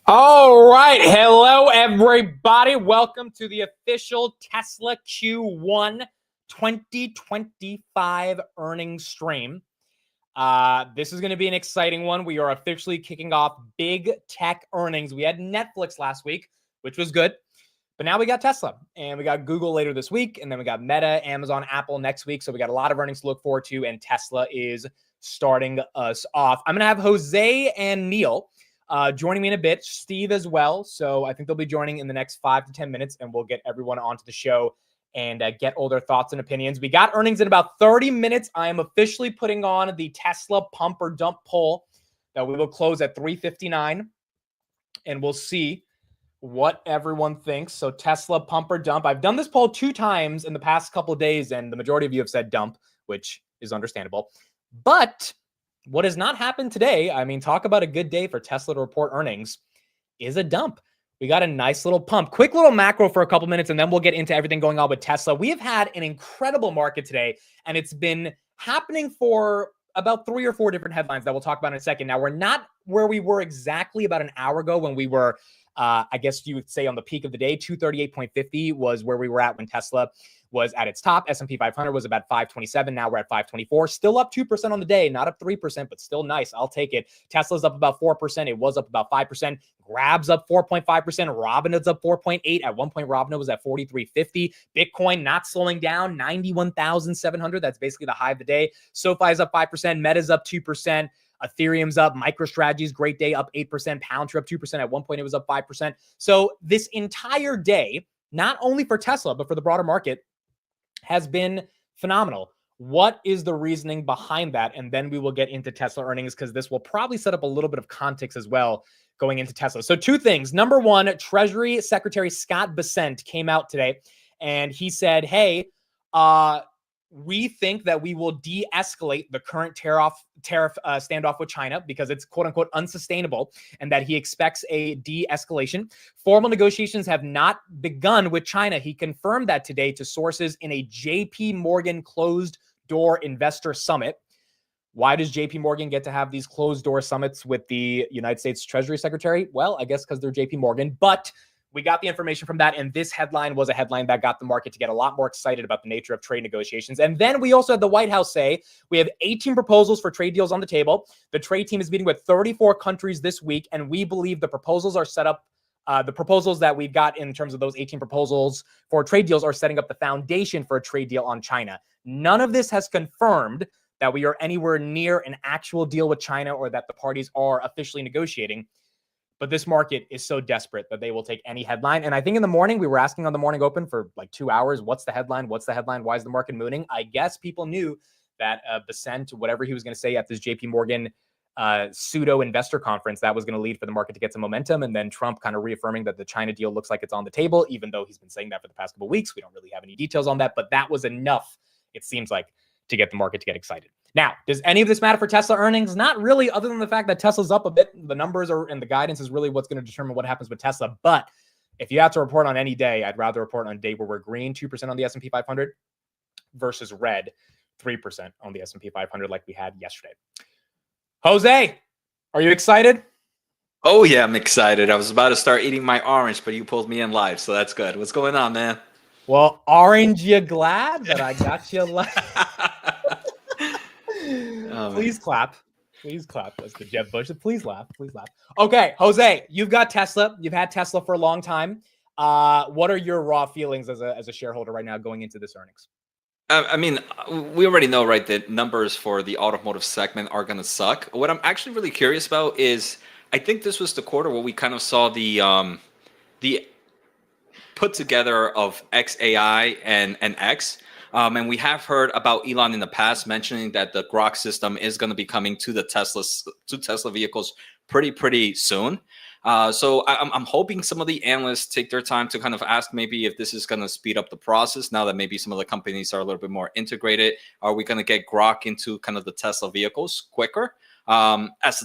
All right. Hello, everybody. Welcome to the official Tesla Q1 2025 earnings stream. This is going to be an exciting one. We are officially kicking off big tech earnings. We had Netflix last week, which was good. But now we got Tesla, and we got Google later this week, and then we got Meta, Amazon, Apple next week. So we got a lot of earnings to look forward to, and Tesla is starting us off. I'm going to have Jose and Neil joining me in a bit, Steve as well. So I think they'll be joining in the next 5 to 10 minutes, and we'll get everyone onto the show and get all their thoughts and opinions. We got earnings in about 30 minutes. I am officially putting on the Tesla pump or dump poll that we will close at 3:59, and we'll see what everyone thinks. So Tesla pump or dump. I've done this poll 2 times in the past couple of days, and the majority of you have said dump, which is understandable. But what has not happened today, I mean, talk about a good day for Tesla to report earnings, is a dump. We got a nice little pump. Quick little macro for a couple minutes, and then we'll get into everything going on with Tesla. We have had an incredible market today, and it's been happening for about 3 or 4 different headlines that we'll talk about in a second. Now, we're not where we were exactly about an hour ago when we were I guess you would say on the peak of the day, 238.50 was where we were at when Tesla was at its top. S&P 500 was about 527. Now we're at 524. Still up 2% on the day, not up 3%, but still nice. I'll take it. Tesla's up about 4%. It was up about 5%. Grab's up 4.5%. Robinhood's up 4.8. At one point, Robinhood was at 43.50. Bitcoin not slowing down, 91,700. That's basically the high of the day. SoFi's up 5%. Meta's up 2%. Ethereum's up. MicroStrategy's great day, up 8%. Palantir up 2%. At one point, it was up 5%. So this entire day, not only for Tesla, but for the broader market, has been phenomenal. What is the reasoning behind that? And then we will get into Tesla earnings, because this will probably set up a little bit of context as well going into Tesla. So 2 things. Number one, Treasury Secretary Scott Bessent came out today and he said, hey, we think that we will de-escalate the current tariff standoff with China because it's quote unquote unsustainable, and that he expects a de-escalation. Formal negotiations have not begun with China. He confirmed that today to sources in a JP Morgan closed door investor summit. Why does JP Morgan get to have these closed door summits with the United States Treasury Secretary? Well, I guess because they're JP Morgan, but we got the information from that, and this headline was a headline that got the market to get a lot more excited about the nature of trade negotiations. And then we also had the White House say we have 18 proposals for trade deals on the table. The trade team is meeting with 34 countries this week, and we believe the proposals are set up. The proposals that we've got in terms of those 18 proposals for trade deals are setting up the foundation for a trade deal on China. None of this has confirmed that we are anywhere near an actual deal with China or that the parties are officially negotiating. But this market is so desperate that they will take any headline. And I think in the morning, we were asking on the morning open for like 2 hours, what's the headline? What's the headline? Why is the market mooning? I guess people knew that Bessent, whatever he was going to say at this JP Morgan pseudo investor conference, that was going to lead for the market to get some momentum. And then Trump kind of reaffirming that the China deal looks like it's on the table, even though he's been saying that for the past couple of weeks. We don't really have any details on that, but that was enough, it seems like, to get the market to get excited. Now, does any of this matter for Tesla earnings? Not really, other than the fact that Tesla's up a bit. The numbers are, and the guidance is really what's going to determine what happens with Tesla. But if you have to report on any day, I'd rather report on a day where we're green 2% on the S&P 500 versus red 3% on the S&P 500 like we had yesterday. Jose, are you excited? Oh, yeah, I'm excited. I was about to start eating my orange, but you pulled me in live, so that's good. What's going on, man? Well, aren't you glad that I got you live? Please clap. Please clap. That's the Jeb Bush. Please laugh. Please laugh. Okay, Jose, you've got Tesla. You've had Tesla for a long time. What are your raw feelings as a shareholder right now going into this earnings? I mean, we already know, right, that numbers for the automotive segment are going to suck. What I'm actually really curious about is, I think this was the quarter where we kind of saw the put together of XAI and X. And we have heard about Elon in the past mentioning that the Grok system is going to be coming to the Tesla vehicles pretty soon. So I'm hoping some of the analysts take their time to kind of ask maybe if this is going to speed up the process now that maybe some of the companies are a little bit more integrated. Are we going to get Grok into kind of the Tesla vehicles quicker? As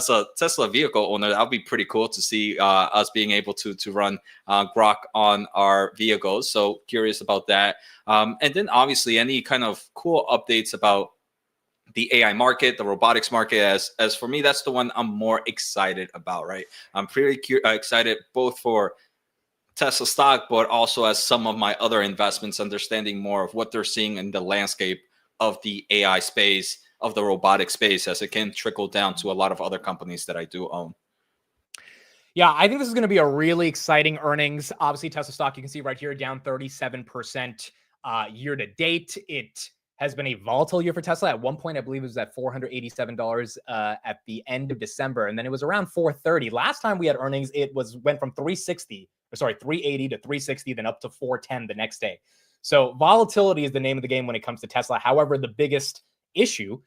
a Tesla vehicle owner, that would be pretty cool to see us being able to run Grok on our vehicles. So curious about that. And then obviously any kind of cool updates about the AI market, the robotics market. As for me, that's the one I'm more excited about, right? I'm pretty excited both for Tesla stock, but also as some of my other investments, understanding more of what they're seeing in the landscape of the AI space, of the robotic space, as it can trickle down to a lot of other companies that I do own. Yeah, I think this is going to be a really exciting earnings. Obviously, Tesla stock, you can see right here, down 37% year to date. It has been a volatile year for Tesla. At one point, I believe it was at $487 at the end of December, and then it was around $430. Last time we had earnings, it went from 380 to 360, then up to 410 the next day. So volatility is the name of the game when it comes to Tesla. However, the biggest issue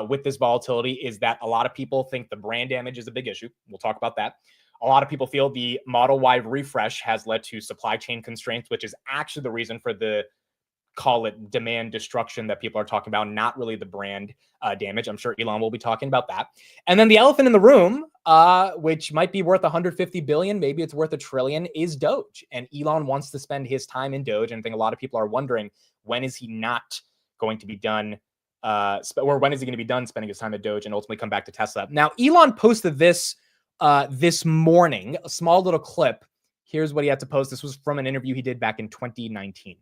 with this volatility is that a lot of people think the brand damage is a big issue. We'll talk about that. A lot of people feel the Model Y refresh has led to supply chain constraints, which is actually the reason for the, call it, demand destruction that people are talking about, not really the brand damage. I'm sure Elon will be talking about that. And then the elephant in the room, which might be worth 150 billion, maybe it's worth $1 trillion, is Doge. And Elon wants to spend his time in Doge. And I think a lot of people are wondering, when is he not going to be done, or when is he going to be done spending his time at Doge and ultimately come back to Tesla? Now, Elon posted this morning, a small little clip. Here's what he had to post. This was from an interview he did back in 2019.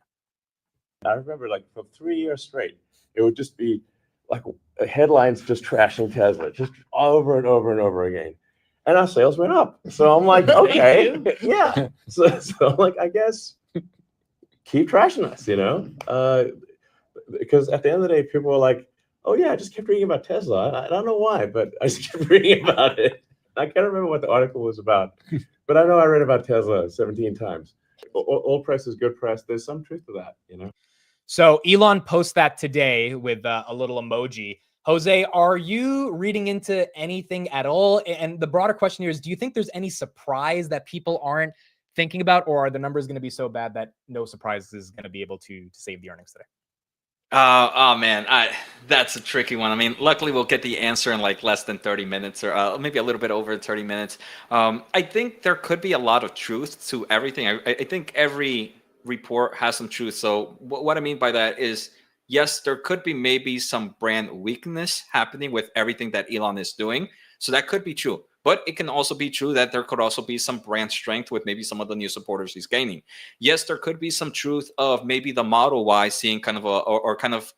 I remember, like, for 3 years straight, it would just be like headlines just trashing Tesla, just over and over and over again. And our sales went up. So I'm like, okay, yeah. So I'm like, I guess keep trashing us, because at the end of the day, people were like, oh yeah, I just kept reading about Tesla. I don't know why, but I just kept reading about it. I can't remember what the article was about, but I know I read about Tesla 17 times. All press is good press. There's some truth to that, So Elon posts that today with a little emoji. Jose, are you reading into anything at all? And the broader question here is, do you think there's any surprise that people aren't thinking about, or are the numbers going to be so bad that no surprise is going to be able to save the earnings today? Oh man, that's a tricky one. I mean, luckily we'll get the answer in like less than 30 minutes, or maybe a little bit over 30 minutes. I think there could be a lot of truth to everything. I think every report has some truth. So what I mean by that is, yes, there could be maybe some brand weakness happening with everything that Elon is doing. So that could be true. But it can also be true that there could also be some brand strength with maybe some of the new supporters he's gaining. Yes, there could be some truth of maybe the Model Y seeing kind of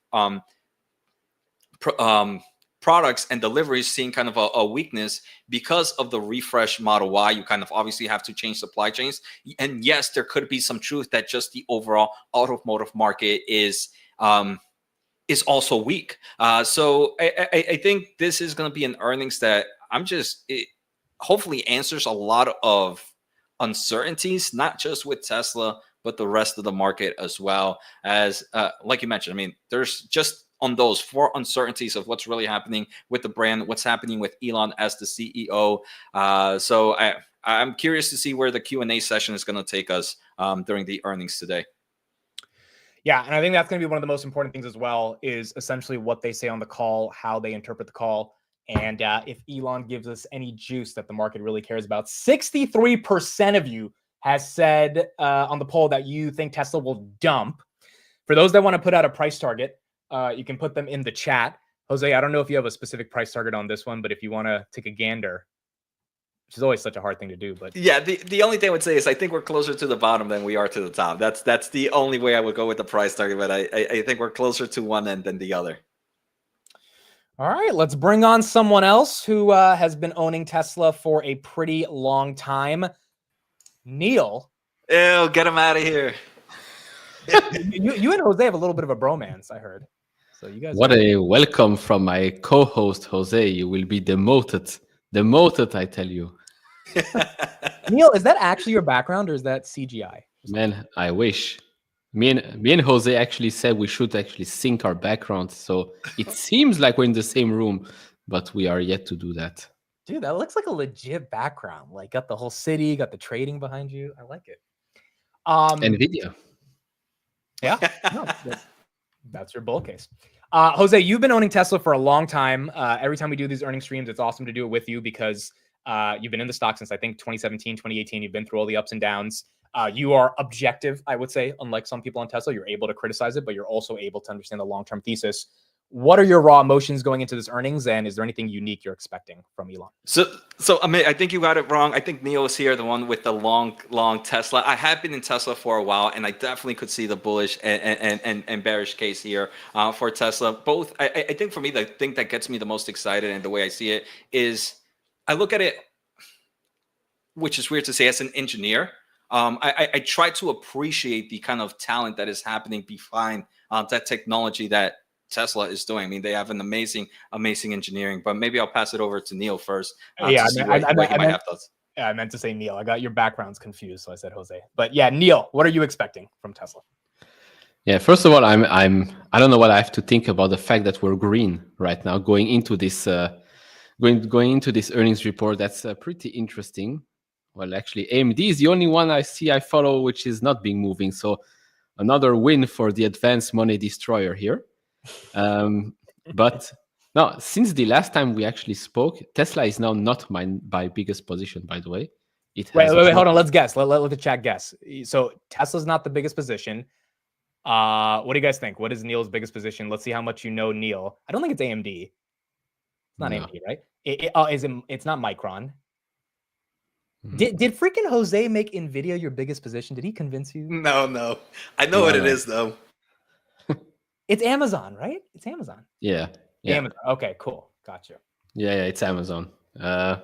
products and deliveries seeing kind of a weakness because of the refresh Model Y. You kind of obviously have to change supply chains. And yes, there could be some truth that just the overall automotive market is also weak. So I think this is going to be an earnings that hopefully answers a lot of uncertainties, not just with Tesla, but the rest of the market as well. As like you mentioned, I mean, there's just on those 4 uncertainties of what's really happening with the brand, what's happening with Elon as the CEO. So I'm curious to see where the Q&A session is going to take us during the earnings today. Yeah, and I think that's going to be one of the most important things as well, is essentially what they say on the call, how they interpret the call, and if Elon gives us any juice that the market really cares about. 63% of you has said on the poll that you think Tesla will dump. For those that want to put out a price target, you can put them in the chat. Jose, I don't know if you have a specific price target on this one, but if you want to take a gander, which is always such a hard thing to do. But yeah, the only thing I would say is I think we're closer to the bottom than we are to the top. That's the only way I would go with the price target, but I think we're closer to one end than the other. All right, let's bring on someone else who has been owning Tesla for a pretty long time. Neil. Ew, get him out of here. you and Jose have a little bit of a bromance, I heard. So you guys. What a welcome from my co-host Jose. You will be demoted. Demoted, I tell you. Neil, is that actually your background or is that CGI? Man, I wish. Me and Jose actually said we should actually sync our backgrounds. So it seems like we're in the same room, but we are yet to do that. Dude, that looks like a legit background. Like, got the whole city, got the trading behind you. I like it. NVIDIA. Yeah, no, that's your bull case. Jose, you've been owning Tesla for a long time. Every time we do these earnings streams, it's awesome to do it with you because you've been in the stock since, I think, 2017, 2018. You've been through all the ups and downs. You are objective, I would say, unlike some people on Tesla. You're able to criticize it, but you're also able to understand the long-term thesis. What are your raw emotions going into this earnings, and is there anything unique you're expecting from Elon? So I mean, I think you got it wrong. I think Neil is here, the one with the long Tesla. I have been in Tesla for a while, and I definitely could see the bullish and bearish case here for Tesla. Both, I think for me, the thing that gets me the most excited and the way I see it is I look at it, which is weird to say as an engineer. I try to appreciate the kind of talent that is happening behind that technology that Tesla is doing. I mean, they have an amazing engineering, but maybe I'll pass it over to Neil first to see where he might have thoughts. Yeah, I meant to say Neil. I got your backgrounds confused, so I said Jose. But yeah, Neil, what are you expecting from Tesla? Yeah, first of all, I don't know what I have to think about the fact that we're green right now going into this going into this earnings report. That's pretty interesting. Well, actually, AMD is the only one I follow which is not being moving. So another win for the advanced money destroyer here. But no, since the last time we actually spoke, Tesla is now not my biggest position, by the way. Wait, hold on. Let's guess. Let the chat guess. So Tesla's not the biggest position. What do you guys think? What is Neil's biggest position? Let's see how much you know Neil. I don't think it's AMD. It's not AMD, right? It's not Micron. Did freaking Jose make Nvidia your biggest position? Did he convince you? No. I know what it is, though. It's Amazon, right? It's Amazon. Yeah. Amazon. Okay, cool. Gotcha. Yeah, it's Amazon. I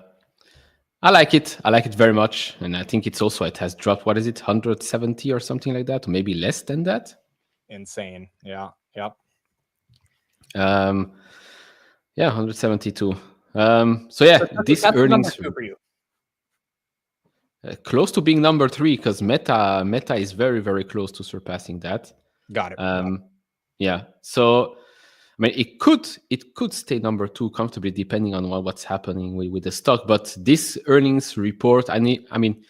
like it. I like it very much. And I think it has dropped, what is it, 170 or something like that? Or maybe less than that. Insane. Yeah. Yep. 172. So yeah, this earnings for you. Close to being number 3, because Meta is very, very close to surpassing that. Got it. Yeah. So I mean, it could stay number 2 comfortably, depending on what's happening with the stock. But this earnings report, I mean,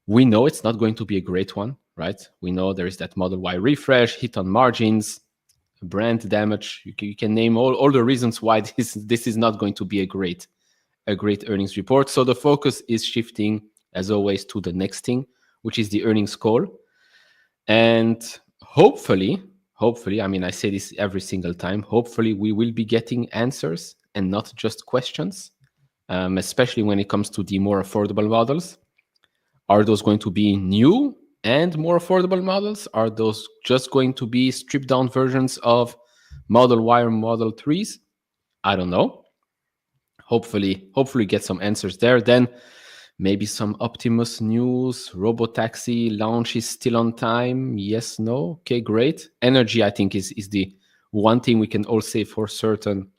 we know it's not going to be a great one, right? We know there is that Model Y refresh, hit on margins, brand damage. You can name all the reasons why this is not going to be a great earnings report. So the focus is shifting, as always, to the next thing, which is the earnings call. And hopefully, I mean, I say this every single time, hopefully we will be getting answers and not just questions, especially when it comes to the more affordable models. Are those going to be new and more affordable models? Are those just going to be stripped down versions of Model Y or Model 3s? I don't know. Hopefully get some answers there. Then maybe some Optimus news. Robotaxi launch is still on time. Yes, no. Okay, great. Energy, I think, is the one thing we can all say for certain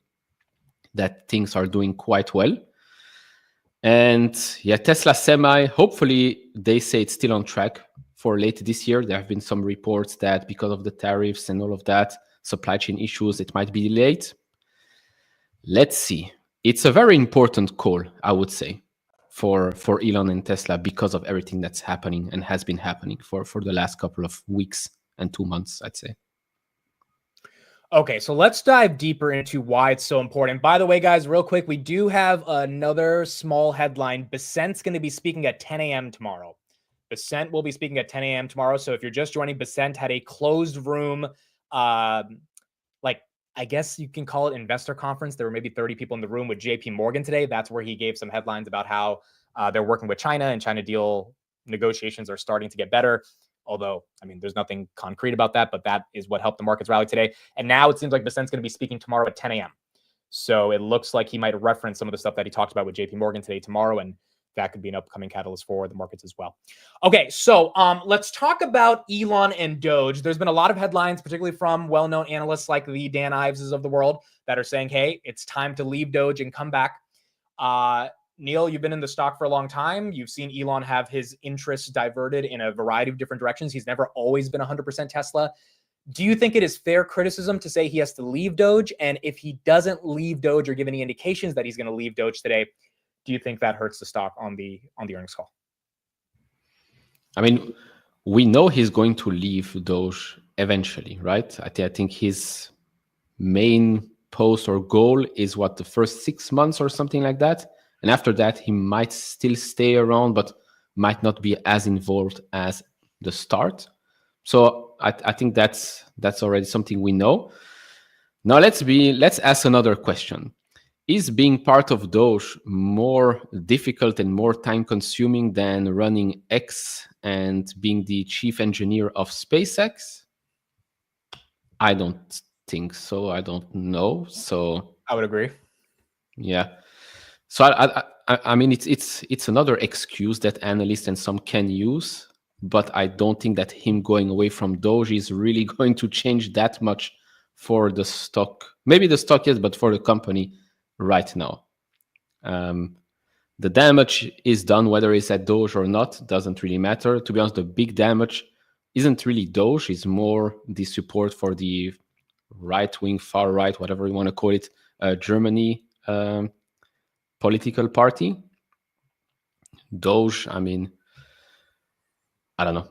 that things are doing quite well. And yeah, Tesla Semi, hopefully they say it's still on track for late this year. There have been some reports that because of the tariffs and all of that, supply chain issues, it might be delayed. Let's see. It's a very important call, I would say, for Elon and Tesla, because of everything that's happening and has been happening for the last couple of weeks and 2 months, I'd say. Okay, so let's dive deeper into why it's so important. By the way, guys, real quick, we do have another small headline. Basent's going to be speaking at 10 a.m. tomorrow. Basent will be speaking at 10 a.m. tomorrow. So if you're just joining, Basent had a closed room, I guess you can call it investor conference. There were maybe 30 people in the room with JP Morgan today. That's where he gave some headlines about how they're working with China, and China deal negotiations are starting to get better. Although, I mean, there's nothing concrete about that, but that is what helped the markets rally today. And now it seems like Basent's going to be speaking tomorrow at 10 a.m. So it looks like he might reference some of the stuff that he talked about with JP Morgan today, tomorrow, and that could be an upcoming catalyst for the markets as well. Okay, so let's talk about Elon and Doge. There's been a lot of headlines, particularly from well-known analysts like the Dan Iveses of the world, that are saying, hey, it's time to leave Doge and come back. Neil, you've been in the stock for a long time. You've seen Elon have his interests diverted in a variety of different directions. He's never always been 100% Tesla. Do you think it is fair criticism to say he has to leave Doge? And if he doesn't leave Doge or give any indications that he's going to leave Doge today, do you think that hurts the stock on the earnings call? I mean, we know he's going to leave Doge eventually, right? I think his main post or goal is the first 6 months or something like that. And after that, he might still stay around, but might not be as involved as the start. So I think that's already something we know. Now let's ask another question. Is being part of Doge more difficult and more time consuming than running X and being the chief engineer of SpaceX? I don't think so. I don't know. So I would agree. yeah. So I mean it's another excuse that analysts and some can use, but I don't think that him going away from Doge is really going to change that much for the stock. Maybe the stock, yes, but for the company right now. The damage is done, whether it's at Doge or not, doesn't really matter. To be honest, the big damage isn't really Doge, it's more the support for the right wing, far right, whatever you want to call it, Germany political party. Doge, I mean, I don't know.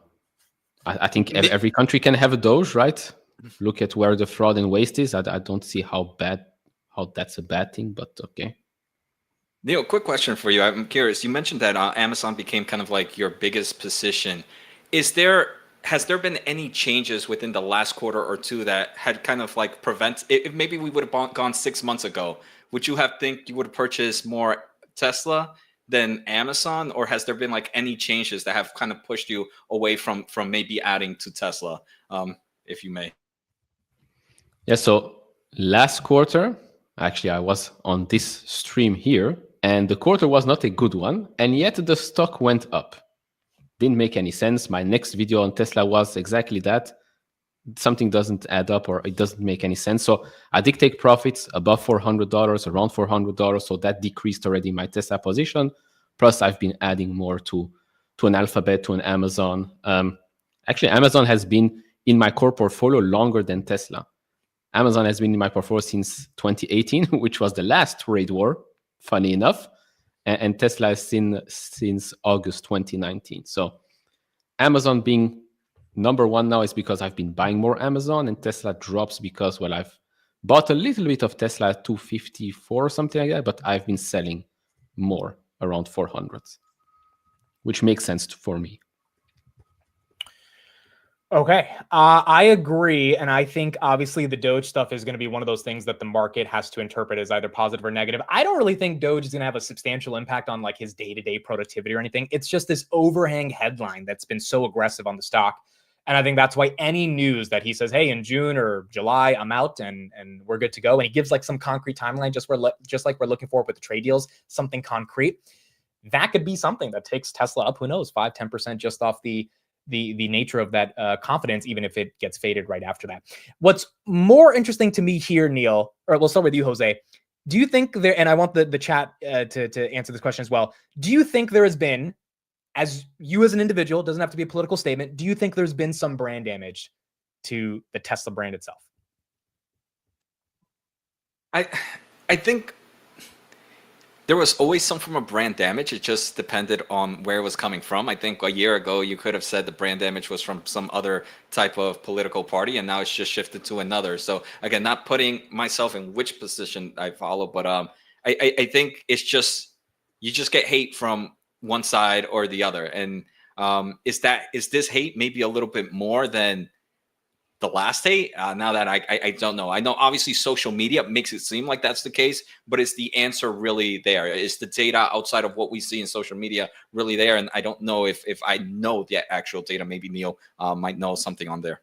I think every country can have a Doge, right? Look at where the fraud and waste is. I don't see how that's a bad thing, but okay. Neil, quick question for you. I'm curious. You mentioned that Amazon became kind of like your biggest position. Has there been any changes within the last quarter or two that had kind of like if maybe we would have gone 6 months ago, would you think you would have purchased more Tesla than Amazon, or has there been like any changes that have kind of pushed you away from maybe adding to Tesla, if you may? Yeah, so last quarter, actually I was on this stream here, and the quarter was not a good one, and yet the stock went up. Didn't make any sense. My next video on Tesla was exactly that. Something doesn't add up, or it doesn't make any sense. So I did take profits above $400, around $400. So that decreased already my Tesla position. Plus, I've been adding more to an Alphabet, to an Amazon. Actually, Amazon has been in my core portfolio longer than Tesla. Amazon has been in my portfolio since 2018, which was the last trade war, funny enough. And Tesla has been since August 2019. So Amazon being number one now is because I've been buying more Amazon, and Tesla drops because, well, I've bought a little bit of Tesla at 254 or something like that, but I've been selling more around 400, which makes sense for me. Okay, I agree, and I think obviously the Doge stuff is going to be one of those things that the market has to interpret as either positive or negative. I don't really think Doge is going to have a substantial impact on like his day-to-day productivity or anything. It's just this overhang headline that's been so aggressive on the stock, and I think that's why any news that he says, "Hey, in June or July, I'm out and we're good to go," and he gives like some concrete timeline, just like we're looking for with the trade deals, something concrete, that could be something that takes Tesla up. Who knows, 5-10% just off the nature of that confidence, even if it gets faded right after that. What's more interesting to me here, Neil, or we'll start with you, Jose. Do you think there, and I want the chat to answer this question as well. Do you think there has been, as you as an individual, doesn't have to be a political statement, do you think there's been some brand damage to the Tesla brand itself? I think there was always some form of brand damage. It just depended on where it was coming from. I think a year ago, you could have said the brand damage was from some other type of political party, and now it's just shifted to another. So again, not putting myself in which position I follow, but I think it's just, you just get hate from one side or the other. And is this hate maybe a little bit more than the last hate? Now that I don't know. I know obviously social media makes it seem like that's the case, but is the answer really there? Is the data outside of what we see in social media really there? And I don't know if I know the actual data. Maybe Neil might know something on there.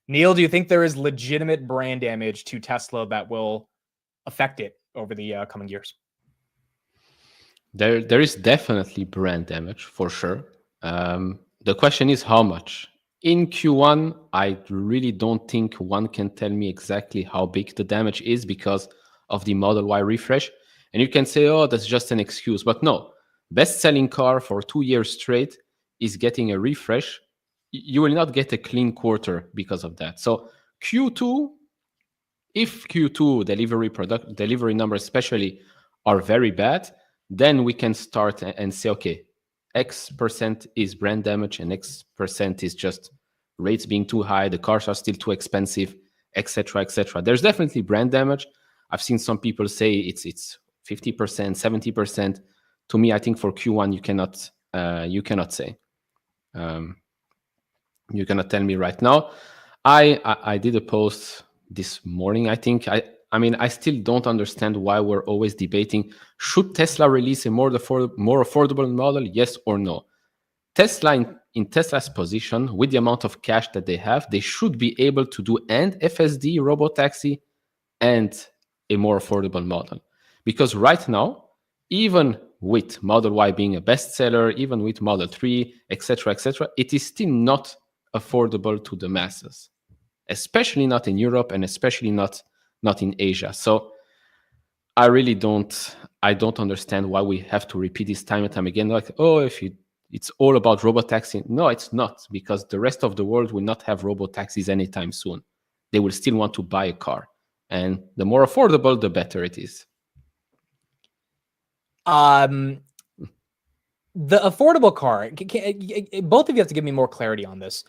Neil, do you think there is legitimate brand damage to Tesla that will affect it over the coming years? There is definitely brand damage for sure. The question is how much. In Q1, I really don't think one can tell me exactly how big the damage is because of the Model Y refresh. And you can say, oh, that's just an excuse. But no, best-selling car for 2 years straight is getting a refresh. You will not get a clean quarter because of that. So Q2, if Q2 delivery numbers especially are very bad, then we can start and say, okay, X% is brand damage and X% is just rates being too high, the cars are still too expensive, etc., etc. There's definitely brand damage. I've seen some people say it's 50%, 70%. To me, I think for Q1 you cannot say. You cannot tell me right now. I did a post this morning, I think. I mean, I still don't understand why we're always debating, should Tesla release a more affordable model, yes or no? Tesla, in Tesla's position, with the amount of cash that they have, they should be able to do and FSD, robotaxi, and a more affordable model. Because right now, even with Model Y being a bestseller, even with Model 3, etc., it is still not affordable to the masses, especially not in Europe and especially not in Asia. So I really don't understand why we have to repeat this time and time again. Like, oh, it's all about robotaxi. No, it's not, because the rest of the world will not have robotaxis anytime soon. They will still want to buy a car, and the more affordable, the better it is. The affordable car. Both of you have to give me more clarity on this.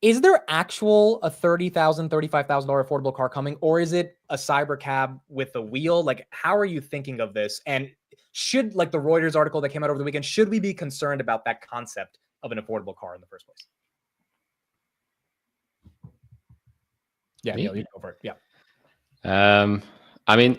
Is there a $30,000, $35,000 affordable car coming, or is it a cyber cab with a wheel? Like, how are you thinking of this? And should, like the Reuters article that came out over the weekend, should we be concerned about that concept of an affordable car in the first place? Yeah, Neil, you go for it. Yeah. I mean,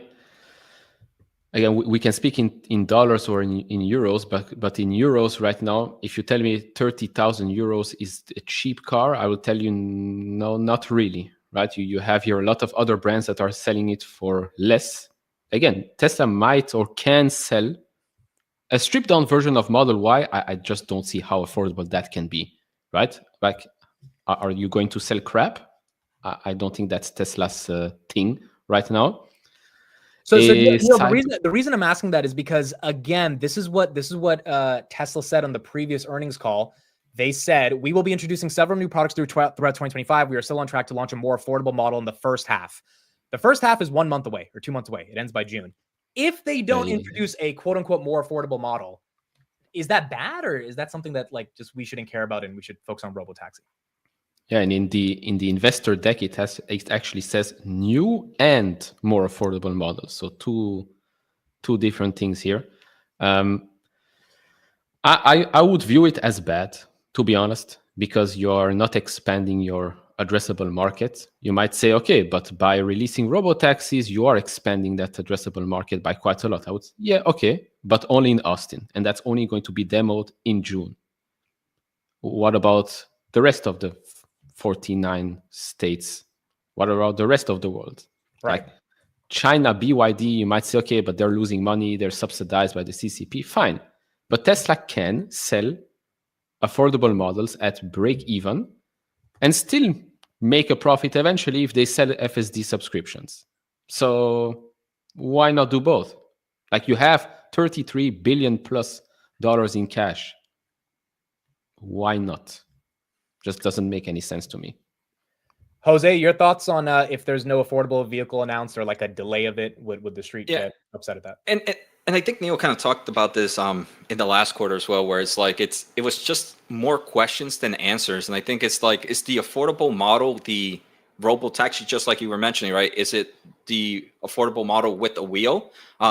again, we can speak in dollars or in euros, but in euros right now, if you tell me 30,000 euros is a cheap car, I will tell you no, not really, right? You have here a lot of other brands that are selling it for less. Again, Tesla might or can sell a stripped down version of Model Y. I just don't see how affordable that can be, right? Like, are you going to sell crap? I don't think that's Tesla's thing right now. So Neil, the reason I'm asking that is because, again, this is what Tesla said on the previous earnings call. They said, we will be introducing several new products throughout 2025. We are still on track to launch a more affordable model in the first half. The first half is 1 month away or 2 months away. It ends by June. If they don't introduce a quote unquote more affordable model, is that bad, or is that something that like just we shouldn't care about and we should focus on robotaxi? Yeah, and in the investor deck, it actually says new and more affordable models. So two different things here. I would view it as bad, to be honest, because you are not expanding your addressable market. You might say, okay, but by releasing robotaxis, you are expanding that addressable market by quite a lot. I would say, yeah, okay, but only in Austin, and that's only going to be demoed in June. What about the rest of the 49 states? What about the rest of the world? Right. Like China, BYD, you might say, okay, but they're losing money. They're subsidized by the CCP. Fine. But Tesla can sell affordable models at break even and still make a profit eventually if they sell FSD subscriptions. So why not do both? Like, you have $33 billion plus in cash. Why not? Just doesn't make any sense to me. Jose, your thoughts on if there's no affordable vehicle announced or like a delay of it, would the street get upset at that? And I think Neil kind of talked about this in the last quarter as well, where it's like it was just more questions than answers. And I think it's like, is the affordable model the robotaxi, just like you were mentioning, right? Is it the affordable model with a wheel?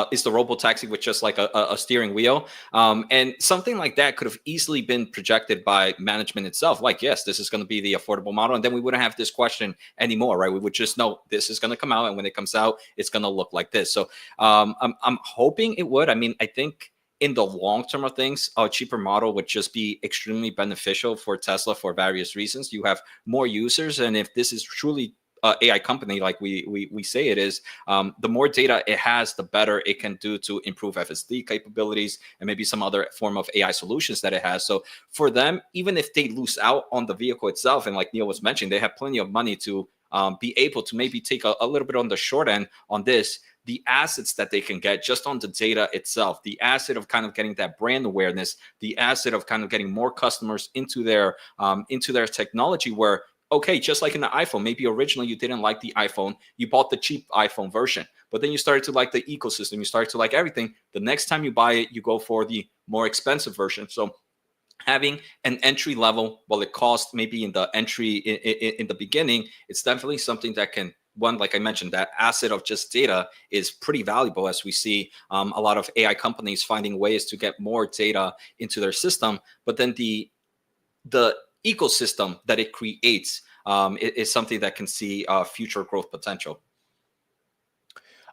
Is the robotaxi with just like a steering wheel? And something like that could have easily been projected by management itself. Like, yes, this is going to be the affordable model. And then we wouldn't have this question anymore, right? We would just know this is going to come out. And when it comes out, it's going to look like this. So I'm hoping it would. I mean, I think in the long term of things, a cheaper model would just be extremely beneficial for Tesla for various reasons. You have more users, and if this is truly AI company like we say it is, the more data it has, the better it can do to improve FSD capabilities and maybe some other form of AI solutions that it has. So for them, even if they lose out on the vehicle itself, and like Neil was mentioning, they have plenty of money to be able to maybe take a little bit on the short end on this. The assets that they can get just on the data itself, the asset of kind of getting that brand awareness, the asset of kind of getting more customers into their technology, where, okay, just like in the iPhone, maybe originally you didn't like the iPhone, you bought the cheap iPhone version, but then you started to like the ecosystem, you started to like everything. The next time you buy it, you go for the more expensive version. So having an entry level, while it costs maybe in the entry in the beginning, it's definitely something that can, one, like I mentioned, that asset of just data is pretty valuable, as we see a lot of AI companies finding ways to get more data into their system. But then the ecosystem that it creates is something that can see future growth potential.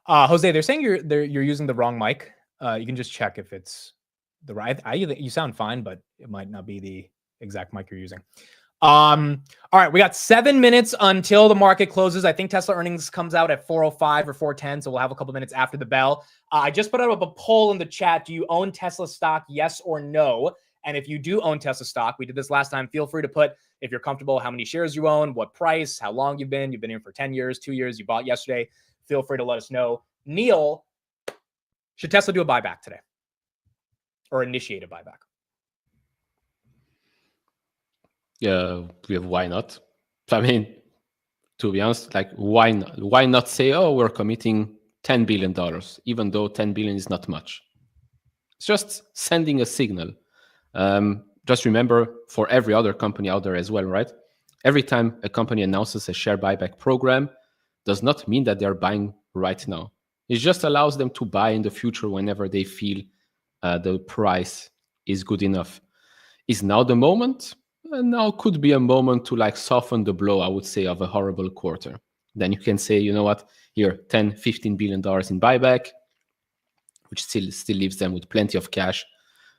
Jose, they're saying you're using the wrong mic. You can just check if it's the right. You sound fine, but it might not be the exact mic you're using. All right, we got 7 minutes until the market closes. I think Tesla earnings comes out at 4:05 or 4:10, so we'll have a couple minutes after the bell. I just put up a poll in the chat. Do you own Tesla stock, yes or no? And if you do own Tesla stock, we did this last time, feel free to put, if you're comfortable, how many shares you own, what price, how long you've been in for 10 years, 2 years, you bought yesterday. Feel free to let us know. Neil, should Tesla do a buyback today or initiate a buyback? Yeah, why not? I mean, to be honest, like why not? Why not say, oh, we're committing $10 billion, even though 10 billion is not much? It's just sending a signal. Just remember, for every other company out there as well, right? Every time a company announces a share buyback program, does not mean that they're buying right now. It just allows them to buy in the future whenever they feel the price is good enough. Is now the moment? Now could be a moment to like soften the blow, I would say, of a horrible quarter. Then you can say, you know what, here, $10-15 billion in buyback, which still leaves them with plenty of cash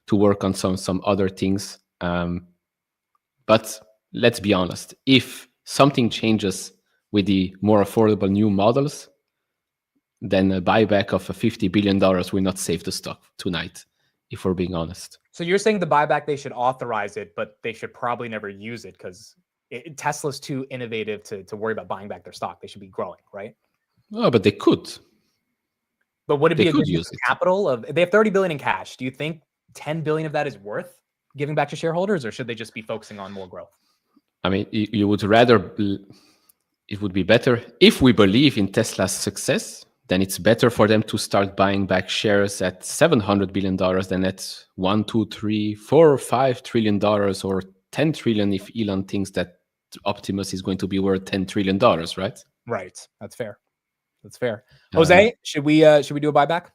to work on some other things. But let's be honest, if something changes with the more affordable new models, then a buyback of $50 billion will not save the stock tonight, if we're being honest. So you're saying the buyback, they should authorize it, but they should probably never use it because Tesla's too innovative to worry about buying back their stock. They should be growing, right? Oh, but they could. But would it They be a could good use use of it. capital? They have 30 billion in cash. Do you think 10 billion of that is worth giving back to shareholders, or should they just be focusing on more growth? I mean, you would rather, it would be better if we believe in Tesla's success, then it's better for them to start buying back shares at $700 billion than at $1, $2, $3, $4, or $5 trillion or 10 trillion if Elon thinks that Optimus is going to be worth $10 trillion, right? Right. That's fair. That's fair. Jose, should we do a buyback?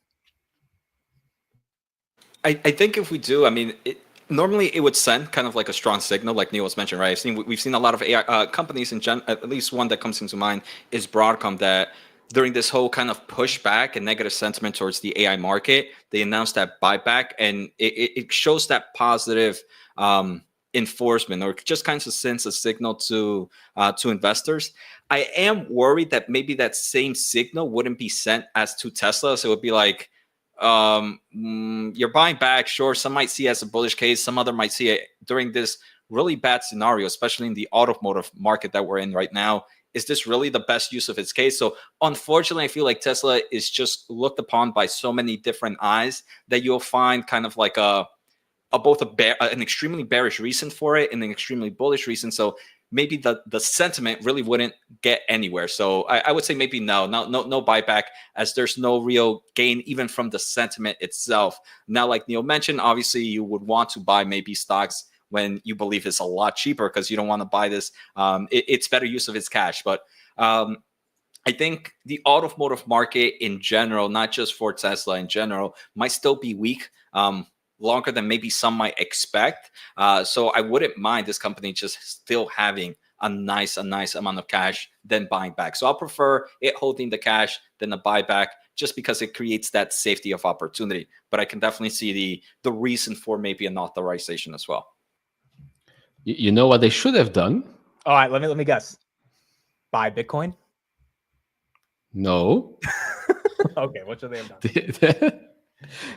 I think if we do, I mean, normally it would send kind of like a strong signal, like Neil was mentioned, right? We've seen a lot of AI companies at least one that comes into mind is Broadcom, that during this whole kind of pushback and negative sentiment towards the AI market, they announced that buyback, and it shows that positive enforcement, or just kind of sends a signal to investors. I am worried that maybe that same signal wouldn't be sent as to Tesla, so it would be like, you're buying back, sure, some might see it as a bullish case, some other might see it during this really bad scenario, especially in the automotive market that we're in right now. Is this really the best use of its case? So unfortunately, I feel like Tesla is just looked upon by so many different eyes that you'll find kind of like both an extremely bearish reason for it and an extremely bullish reason. So maybe the sentiment really wouldn't get anywhere. So I would say maybe no buyback, as there's no real gain even from the sentiment itself. Now, like Neil mentioned, obviously you would want to buy maybe stocks when you believe it's a lot cheaper, because you don't want to buy this. It's better use of its cash. But I think the automotive market in general, not just for Tesla in general, might still be weak. Longer than maybe some might expect. So I wouldn't mind this company just still having a nice amount of cash than buying back. So I'll prefer it holding the cash than the buyback, just because it creates that safety of opportunity. But I can definitely see the reason for maybe an authorization as well. You know what they should have done? All right, let me guess. Buy Bitcoin? No. Okay, what should they have done?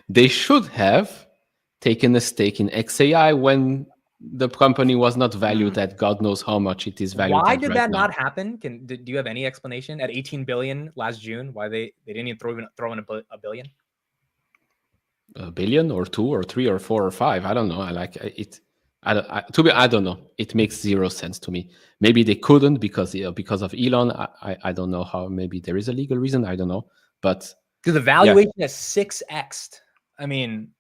They should have taken a stake in XAI when the company was not valued at God knows how much it is valued. Why did right that now. not happen? Do you have any explanation? At 18 billion last June, why they didn't even throw in a billion? A billion or 2 or 3 or 4 or 5? I don't know. I like it. I don't know. It makes zero sense to me. Maybe they couldn't because of Elon. I don't know how. Maybe there is a legal reason. I don't know. But because the valuation is 6x'd. I mean,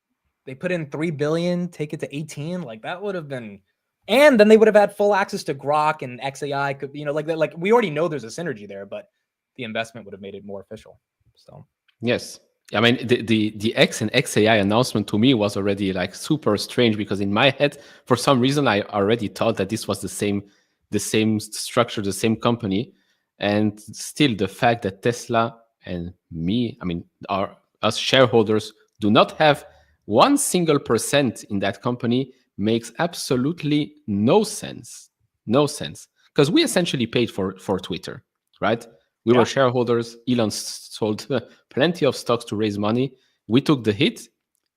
they put in 3 billion, take it to 18. Like that would have been, and then they would have had full access to Grok and XAI. Could like we already know there's a synergy there, but the investment would have made it more official. So yes. I mean, the X and XAI announcement to me was already like super strange, because in my head, for some reason, I already thought that this was the same the same structure, the same company. And still the fact that Tesla and me, I mean, us shareholders do not have 1% in that company makes absolutely no sense. No sense. Because we essentially paid for Twitter, right? We were shareholders. Elon sold plenty of stocks to raise money. We took the hit.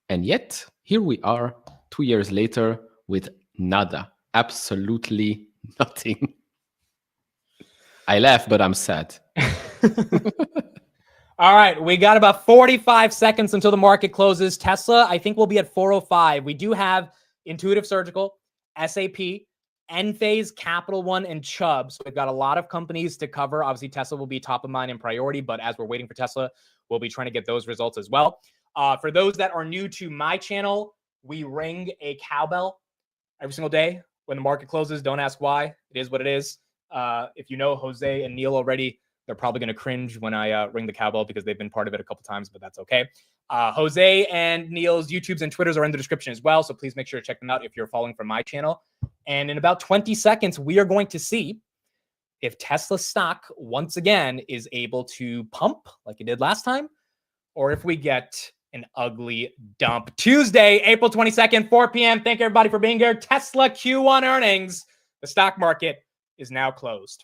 And yet, here we are 2 years later with nada. Absolutely nothing. I laugh, but I'm sad. All right, we got about 45 seconds until the market closes. Tesla, I think we'll be at 405. We do have Intuitive Surgical, SAP, Enphase, Capital One, and Chubb. So we've got a lot of companies to cover. Obviously, Tesla will be top of mind and priority, but as we're waiting for Tesla, we'll be trying to get those results as well. For those that are new to my channel, we ring a cowbell every single day when the market closes. Don't ask why. It is what it is. If you know Jose and Neil already, they're probably going to cringe when I ring the cowbell because they've been part of it a couple times, but that's okay. Jose and Neil's YouTubes and Twitters are in the description as well, so please make sure to check them out if you're following from my channel. And in about 20 seconds, we are going to see if Tesla stock once again is able to pump like it did last time, or if we get an ugly dump. Tuesday, April 22nd, 4 p.m. Thank you, everybody, for being here. Tesla Q1 earnings. The stock market is now closed.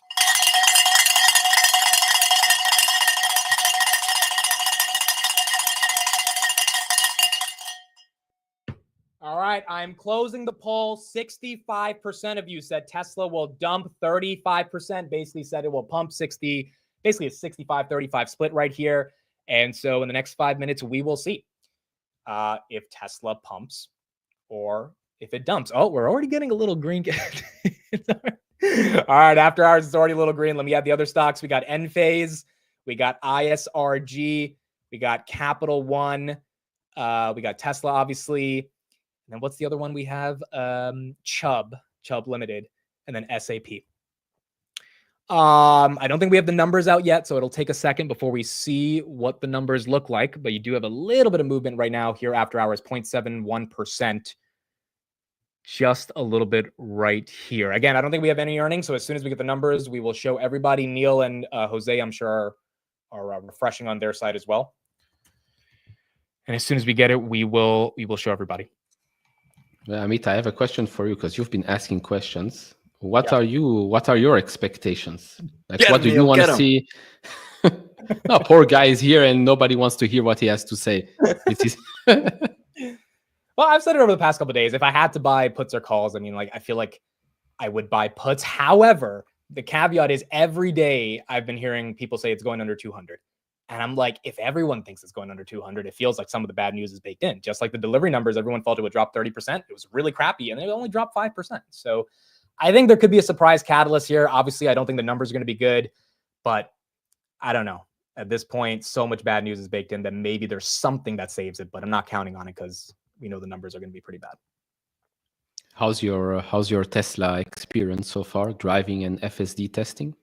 All right, I'm closing the poll. 65% of you said Tesla will dump. 35% basically said it will pump. 60, basically a 65-35 split right here. And so in the next 5 minutes, we will see if Tesla pumps or if it dumps. Oh, we're already getting a little green. All right, after hours, it's already a little green. Let me add the other stocks. We got Enphase, we got ISRG, we got Capital One, we got Tesla, obviously. And then what's the other one we have? Chubb Limited, and then SAP. I don't think we have the numbers out yet, so it'll take a second before we see what the numbers look like. But you do have a little bit of movement right now here after hours, 0.71%. Just a little bit right here. Again, I don't think we have any earnings, so as soon as we get the numbers, we will show everybody. Neil and Jose, I'm sure, are refreshing on their side as well. And as soon as we get it, we will show everybody. Well, Amit, I have a question for you because you've been asking questions. What are your expectations? Like, what do you want to see? No, poor guy is here and nobody wants to hear what he has to say. Well, I've said it over the past couple of days. If I had to buy puts or calls, I mean, like, I feel like I would buy puts. However, the caveat is every day I've been hearing people say it's going under 200. And I'm like, if everyone thinks it's going under 200, it feels like some of the bad news is baked in. Just like the delivery numbers, everyone felt it would drop 30%. It was really crappy, and it only dropped 5%. So I think there could be a surprise catalyst here. Obviously, I don't think the numbers are going to be good, but I don't know. At this point, so much bad news is baked in that maybe there's something that saves it, but I'm not counting on it because we know the numbers are going to be pretty bad. How's your Tesla experience so far, driving and FSD testing?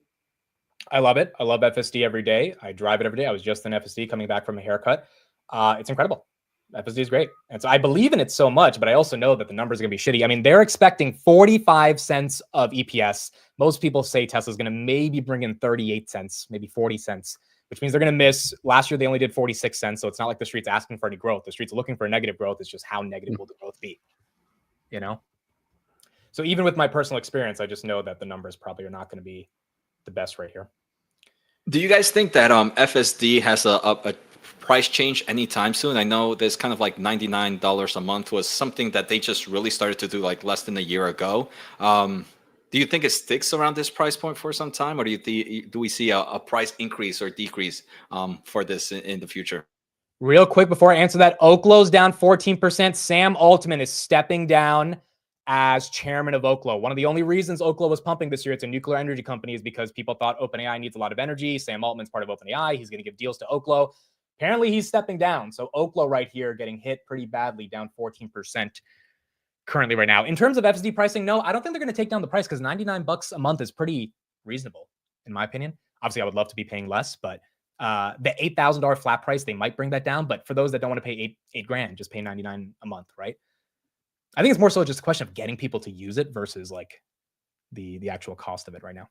I love it. I love FSD every day. I drive it every day. I was just in FSD coming back from a haircut. It's incredible. FSD is great. And so I believe in it so much, but I also know that the numbers are going to be shitty. I mean, they're expecting 45 cents of EPS. Most people say Tesla's going to maybe bring in 38 cents, maybe 40 cents, which means they're going to miss. Last year, they only did 46 cents. So it's not like the street's asking for any growth. The street's looking for negative growth. It's just how negative will the growth be, you know? So even with my personal experience, I just know that the numbers probably are not going to be the best right here. Do you guys think that FSD has a price change anytime soon? I know there's kind of like $99 a month was something that they just really started to do like less than a year ago. Do you think it sticks around this price point for some time, or do we see a price increase or decrease for this in the future? Real quick before I answer that, Oklow's down 14%. Sam Altman is stepping down as chairman of Oklo. One of the only reasons Oklo was pumping this year, it's a nuclear energy company, is because people thought OpenAI needs a lot of energy. Sam Altman's part of OpenAI. He's going to give deals to Oklo. Apparently, he's stepping down. So Oklo right here getting hit pretty badly, down 14% currently right now. In terms of FSD pricing, no, I don't think they're going to take down the price because $99 a month is pretty reasonable, in my opinion. Obviously, I would love to be paying less, but the $8,000 flat price, they might bring that down. But for those that don't want to pay eight grand, just pay $99 a month, right? I think it's more so just a question of getting people to use it versus like the actual cost of it right now.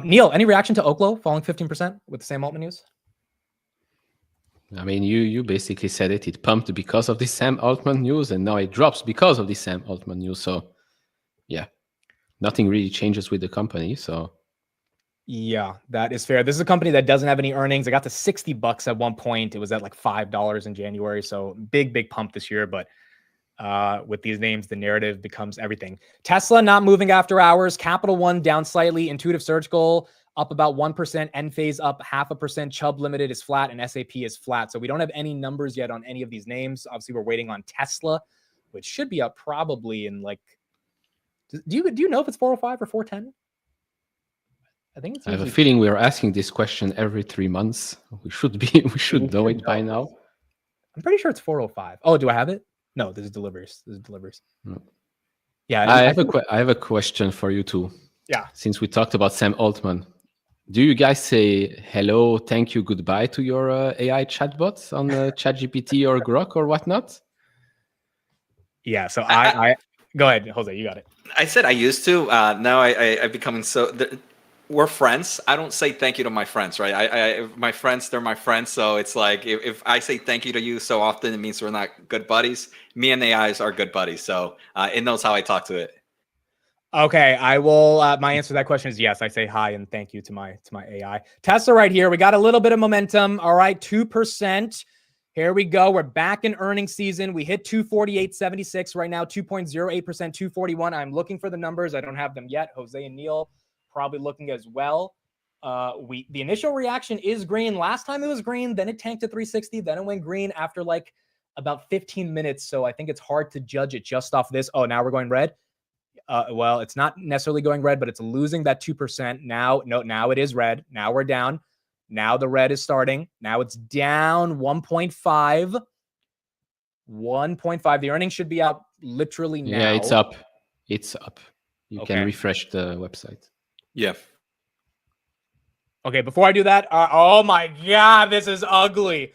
Neil, any reaction to Oklo falling 15% with the Sam Altman news? I mean, you basically said it. It pumped because of the Sam Altman news, and now it drops because of the Sam Altman news. So, yeah, nothing really changes with the company. So, yeah, that is fair. This is a company that doesn't have any earnings. It got to $60 at one point. It was at like $5 in January. So big pump this year. But with these names, the narrative becomes everything. Tesla not moving after hours. Capital One down slightly. Intuitive Surgical up about 1%. Enphase up 0.5%. Chubb Limited is flat and SAP is flat. So we don't have any numbers yet on any of these names. Obviously, we're waiting on Tesla, which should be up probably in like. Do you know if it's 405 or 410? I think it's. I have a feeling we are asking this question every 3 months. We should know it by now. I'm pretty sure it's 405. Oh, do I have it? No, this is deliveries. No. Yeah, I have a question for you too. Yeah. Since we talked about Sam Altman, do you guys say hello, thank you, goodbye to your AI chatbots on ChatGPT or Grok or whatnot? Yeah. So I go ahead, Jose. You got it. I said I used to. Now I'm becoming so. We're friends. I don't say thank you to my friends, right? My friends, they're my friends. So it's like if I say thank you to you so often, it means we're not good buddies. Me and AIs are good buddies. So it knows how I talk to it. Okay, I will. My answer to that question is yes. I say hi and thank you to my AI. Tesla right here. We got a little bit of momentum. All right, 2%. Here we go. We're back in earnings season. We hit 248.76 right now, 2.08%, 241. I'm looking for the numbers. I don't have them yet. Jose and Neil probably looking as well. The initial reaction is green. Last time it was green, then it tanked to 360, then it went green after like about 15 minutes. So I think it's hard to judge it just off this. Oh, now we're going red. Well, it's not necessarily going red, but it's losing that 2%. Now it is red. Now we're down. Now the red is starting. Now it's down 1.5. 1.5. The earnings should be out literally now. Yeah, it's up. It's up. You Okay. can refresh the website. Yeah. Okay, before I do that, oh my God, this is ugly.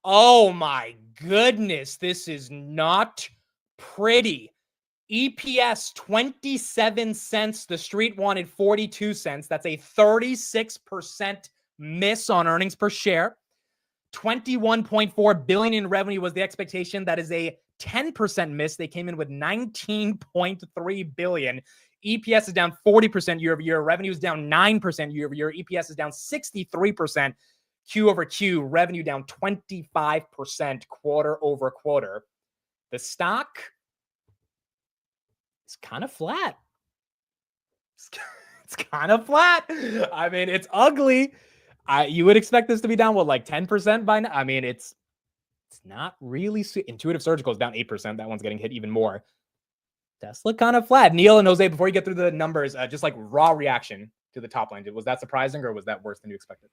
Oh my goodness, this is not pretty. EPS 27 cents. The street wanted 42 cents. That's a 36% miss on earnings per share. 21.4 billion in revenue was the expectation. That is a 10% miss. They came in with 19.3 billion. EPS is down 40% year over year. Revenue is down 9% year over year. EPS is down 63% Q over Q. Revenue down 25% quarter over quarter. The stock is kind of flat. It's kind of flat. I mean, it's ugly. You would expect this to be down, what, like 10% by now? I mean, it's not really. Intuitive Surgical is down 8%. That one's getting hit even more. Tesla kind of flat. Neil and Jose, before you get through the numbers, just like raw reaction to the top line. Was that surprising or was that worse than you expected?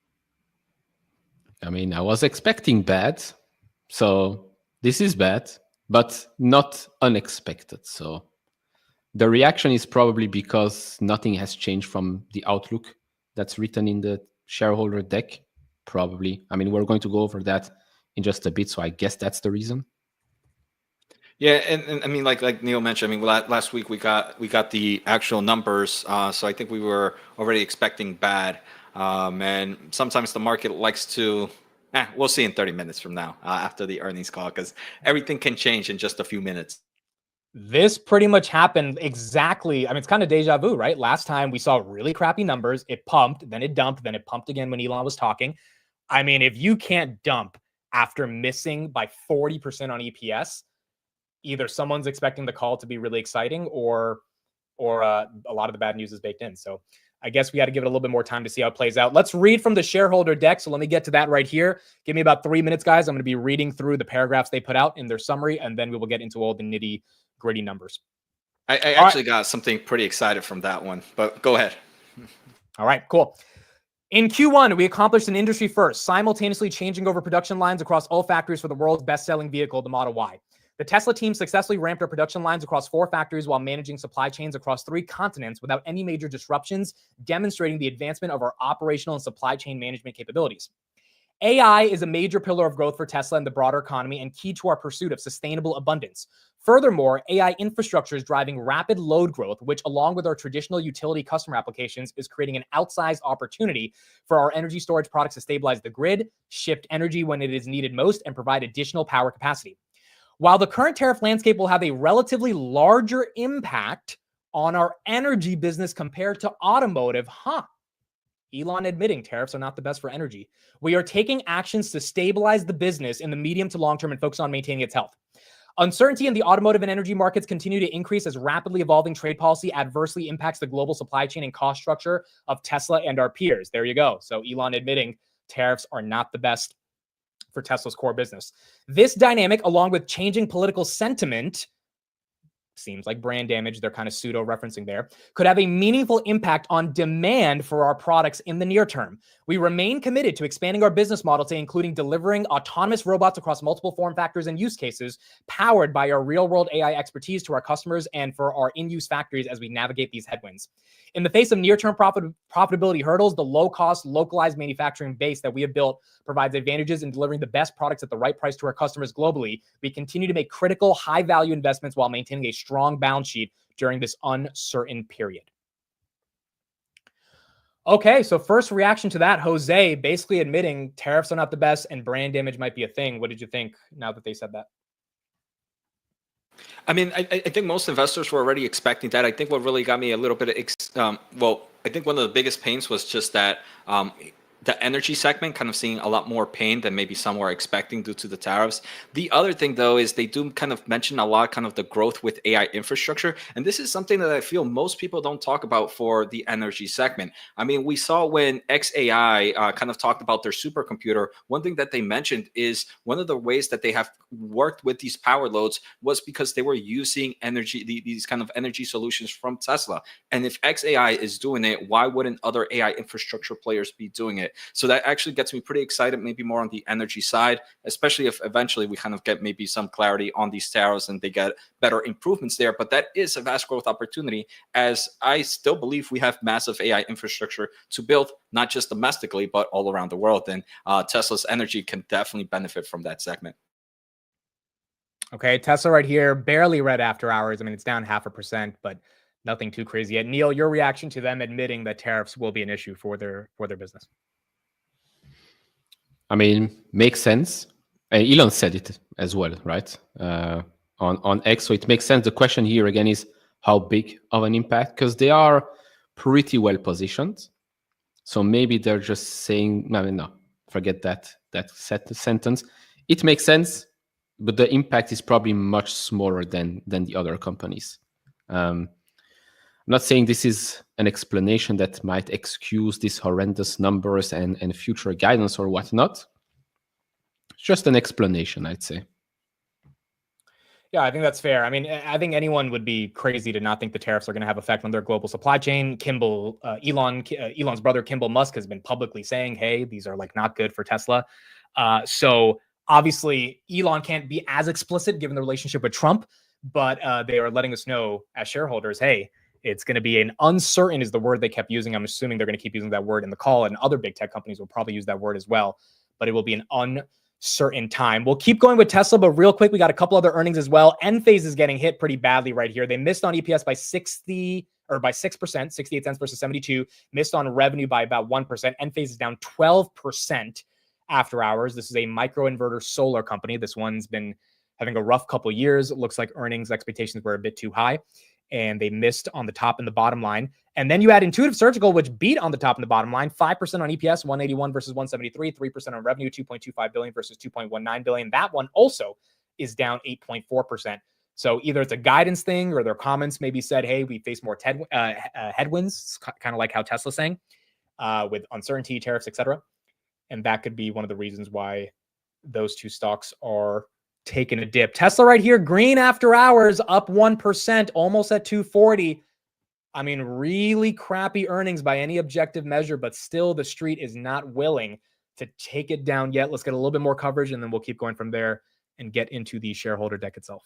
I mean, I was expecting bad. So this is bad, but not unexpected. So the reaction is probably because nothing has changed from the outlook that's written in the shareholder deck. Probably. I mean, we're going to go over that in just a bit. So I guess that's the reason. Yeah, and I mean, like Neil mentioned, I mean, last week we got the actual numbers, so I think we were already expecting bad, and sometimes the market likes to. We'll see in 30 minutes from now after the earnings call, because everything can change in just a few minutes. This pretty much happened exactly. I mean, it's kind of deja vu, right? Last time we saw really crappy numbers. It pumped, then it dumped, then it pumped again when Elon was talking. I mean, if you can't dump after missing by 40% on EPS, either someone's expecting the call to be really exciting or a lot of the bad news is baked in. So I guess we got to give it a little bit more time to see how it plays out. Let's read from the shareholder deck. So let me get to that right here. Give me about 3 minutes, guys. I'm going to be reading through the paragraphs they put out in their summary, and then we will get into all the nitty gritty numbers. I actually got something pretty excited from that one, but go ahead. All right, cool. In Q1, we accomplished an industry first, simultaneously changing over production lines across all factories for the world's best-selling vehicle, the Model Y. The Tesla team successfully ramped their production lines across 4 factories while managing supply chains across 3 continents without any major disruptions, demonstrating the advancement of our operational and supply chain management capabilities. AI is a major pillar of growth for Tesla and the broader economy and key to our pursuit of sustainable abundance. Furthermore, AI infrastructure is driving rapid load growth, which along with our traditional utility customer applications is creating an outsized opportunity for our energy storage products to stabilize the grid, shift energy when it is needed most, and provide additional power capacity. While the current tariff landscape will have a relatively larger impact on our energy business compared to automotive, Elon admitting tariffs are not the best for energy. We are taking actions to stabilize the business in the medium to long term and focus on maintaining its health. Uncertainty in the automotive and energy markets continue to increase as rapidly evolving trade policy adversely impacts the global supply chain and cost structure of Tesla and our peers. There you go. So Elon admitting tariffs are not the best for Tesla's core business. This dynamic, along with changing political sentiment, seems like brand damage, they're kind of pseudo-referencing there, could have a meaningful impact on demand for our products in the near term. We remain committed to expanding our business model to including delivering autonomous robots across multiple form factors and use cases, powered by our real-world AI expertise to our customers and for our in-use factories as we navigate these headwinds. In the face of near-term profitability hurdles, the low-cost, localized manufacturing base that we have built provides advantages in delivering the best products at the right price to our customers globally. We continue to make critical, high-value investments while maintaining a strong balance sheet during this uncertain period. Okay, so first reaction to that, Jose basically admitting tariffs are not the best and brand damage might be a thing. What did you think now that they said that? I mean, I think most investors were already expecting that. I think what really got me a little bit of, I think one of the biggest pains was just that the energy segment kind of seeing a lot more pain than maybe some were expecting due to the tariffs. The other thing, though, is they do kind of mention a lot kind of the growth with AI infrastructure. And this is something that I feel most people don't talk about for the energy segment. I mean, we saw when XAI kind of talked about their supercomputer, one thing that they mentioned is one of the ways that they have worked with these power loads was because they were using energy, these kind of energy solutions from Tesla. And if XAI is doing it, why wouldn't other AI infrastructure players be doing it? So that actually gets me pretty excited, maybe more on the energy side, especially if eventually we kind of get maybe some clarity on these tariffs and they get better improvements there. But that is a vast growth opportunity, as I still believe we have massive AI infrastructure to build, not just domestically, but all around the world. And Tesla's energy can definitely benefit from that segment. Okay, Tesla right here, barely read after hours. I mean, it's down 0.5%, but nothing too crazy yet. Neil, your reaction to them admitting that tariffs will be an issue for their business? I mean, makes sense. And Elon said it as well, right? On X, so it makes sense. The question here again is how big of an impact, because they are pretty well positioned. So maybe they're just saying, no, forget that sentence. It makes sense, but the impact is probably much smaller than the other companies. I'm not saying this is an explanation that might excuse these horrendous numbers and future guidance or whatnot. It's just an explanation, I'd say. Yeah, I think that's fair. I mean, I think anyone would be crazy to not think the tariffs are going to have effect on their global supply chain. Elon's brother, Kimball Musk, has been publicly saying, hey, these are like not good for Tesla. So obviously, Elon can't be as explicit given the relationship with Trump, but they are letting us know as shareholders, hey, it's going to be an uncertain is the word they kept using. I'm assuming they're going to keep using that word in the call, and other big tech companies will probably use that word as well, but it will be an uncertain time. We'll keep going with Tesla, but real quick, we got a couple other earnings as well. Enphase is getting hit pretty badly right here. They missed on EPS by 6%, 68 cents versus 72, missed on revenue by about 1%. Enphase is down 12% after hours. This is a microinverter solar company. This one's been having a rough couple years. It looks like earnings expectations were a bit too high, and they missed on the top and the bottom line. And then you had Intuitive Surgical, which beat on the top and the bottom line, 5% on EPS, 181 versus 173, 3% on revenue, 2.25 billion versus 2.19 billion. That one also is down 8.4%. So either it's a guidance thing or their comments maybe said, hey, we face more headwinds, kind of like how Tesla's saying, with uncertainty, tariffs, etc. And that could be one of the reasons why those two stocks are taking a dip. Tesla right here, green after hours, up 1%, almost at 240. I mean, really crappy earnings by any objective measure, but still the street is not willing to take it down yet. Let's get a little bit more coverage, and then we'll keep going from there and get into the shareholder deck itself.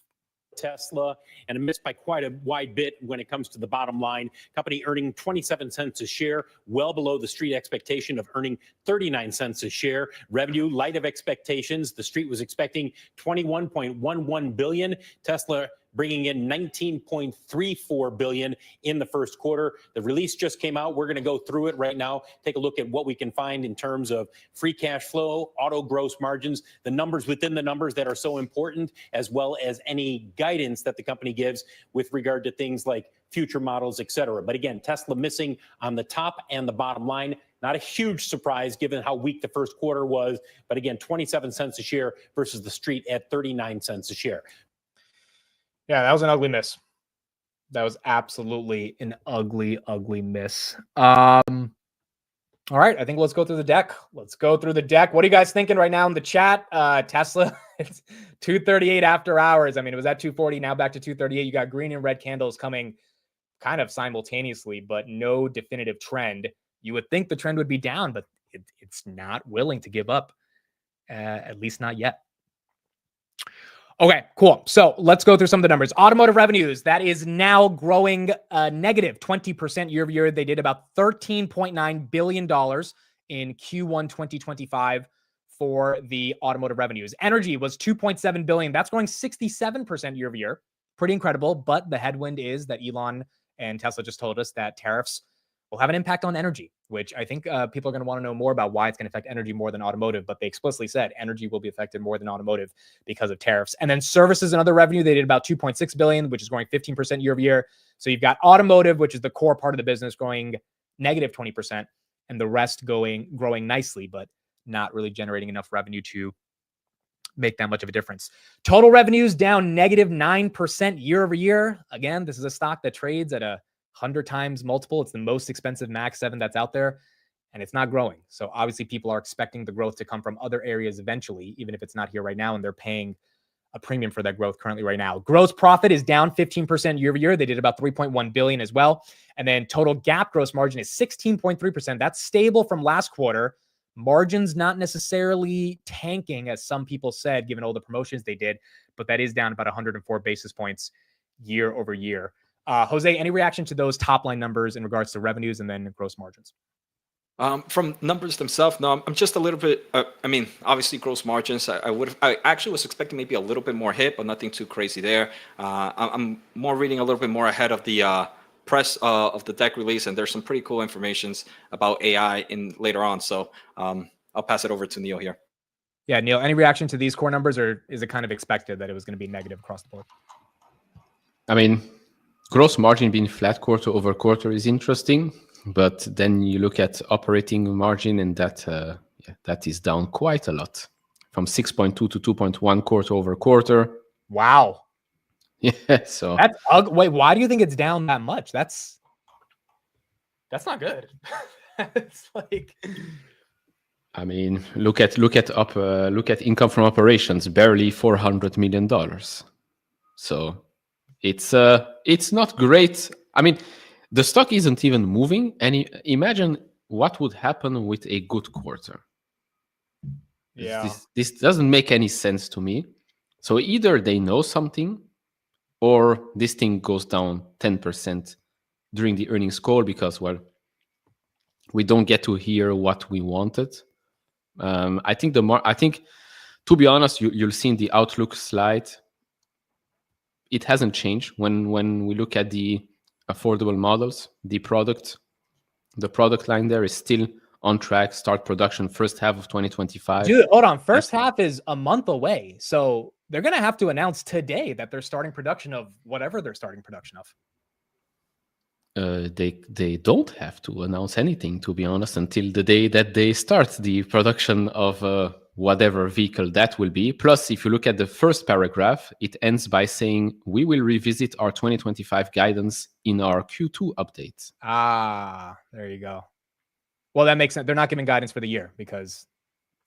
Tesla, and it missed by quite a wide bit when it comes to the bottom line. Company earning 27 cents a share, well below the street expectation of earning 39 cents a share. Revenue light of expectations. The street was expecting 21.11 billion. Tesla bringing in $19.34 billion in the first quarter. The release just came out. We're going to go through it right now, take a look at what we can find in terms of free cash flow, auto gross margins, the numbers within the numbers that are so important, as well as any guidance that the company gives with regard to things like future models, et cetera. But again, Tesla missing on the top and the bottom line. Not a huge surprise given how weak the first quarter was. But again, 27 cents a share versus the street at 39 cents a share. Yeah, that was an ugly miss. That was absolutely an ugly, ugly miss. All right, I think let's go through the deck. Let's go through the deck. What are you guys thinking right now in the chat? Tesla, it's 238 after hours. I mean, it was at 240, now back to 238. You got green and red candles coming kind of simultaneously, but no definitive trend. You would think the trend would be down, but it's not willing to give up, at least not yet. Okay, cool. So let's go through some of the numbers. Automotive revenues, that is now growing negative 20% year over year. They did about $13.9 billion in Q1 2025 for the automotive revenues. Energy was $2.7 billion. That's growing 67% year over year. Pretty incredible. But the headwind is that Elon and Tesla just told us that tariffs will have an impact on energy, which I think people are going to want to know more about why it's going to affect energy more than automotive. But they explicitly said energy will be affected more than automotive because of tariffs. And then services and other revenue, they did about $2.6 billion, which is growing 15% year over year. So you've got automotive, which is the core part of the business, growing negative 20%, and the rest growing nicely, but not really generating enough revenue to make that much of a difference. Total revenues down negative 9% year over year. Again, this is a stock that trades at a 100 times multiple. It's the most expensive Max 7 that's out there, and it's not growing. So obviously people are expecting the growth to come from other areas eventually, even if it's not here right now, and they're paying a premium for that growth currently right now. Gross profit is down 15% year over year. They did about 3.1 billion as well. And then total GAAP gross margin is 16.3%. That's stable from last quarter. Margins not necessarily tanking, as some people said, given all the promotions they did, but that is down about 104 basis points year over year. Jose, any reaction to those top line numbers in regards to revenues and then gross margins? From numbers themselves, no, I'm just a little bit. I mean, obviously, gross margins. I actually was expecting maybe a little bit more hit, but nothing too crazy there. I'm more reading a little bit more ahead of the press of the deck release, and there's some pretty cool informations about AI in later on. So I'll pass it over to Neil here. Yeah, Neil, any reaction to these core numbers, or is it kind of expected that it was going to be negative across the board? I mean, gross margin being flat quarter over quarter is interesting, but then you look at operating margin, and that is down quite a lot, from 6.2 to 2.1 quarter over quarter. Wow. Yeah, so that's ugly. Wait, why do you think it's down that much? That's not good. It's like, I mean, look at income from operations, barely $400 million. So it's not great. I mean, the stock isn't even moving. And imagine what would happen with a good quarter. yeah, This doesn't make any sense to me. So either they know something, or this thing goes down 10% during the earnings call because, well, we don't get to hear what we wanted. I think to be honest, you'll see in the outlook slide, it hasn't changed when we look at the affordable models. The product line there is still on track. Start production first half of 2025. Dude, hold on. First half is a month away, so they're gonna have to announce today that they're starting production of whatever they're starting production of. They don't have to announce anything, to be honest, until the day that they start the production of whatever vehicle that will be. Plus, if you look at the first paragraph, it ends by saying, we will revisit our 2025 guidance in our Q2 update. Ah, there you go. Well, that makes sense. They're not giving guidance for the year because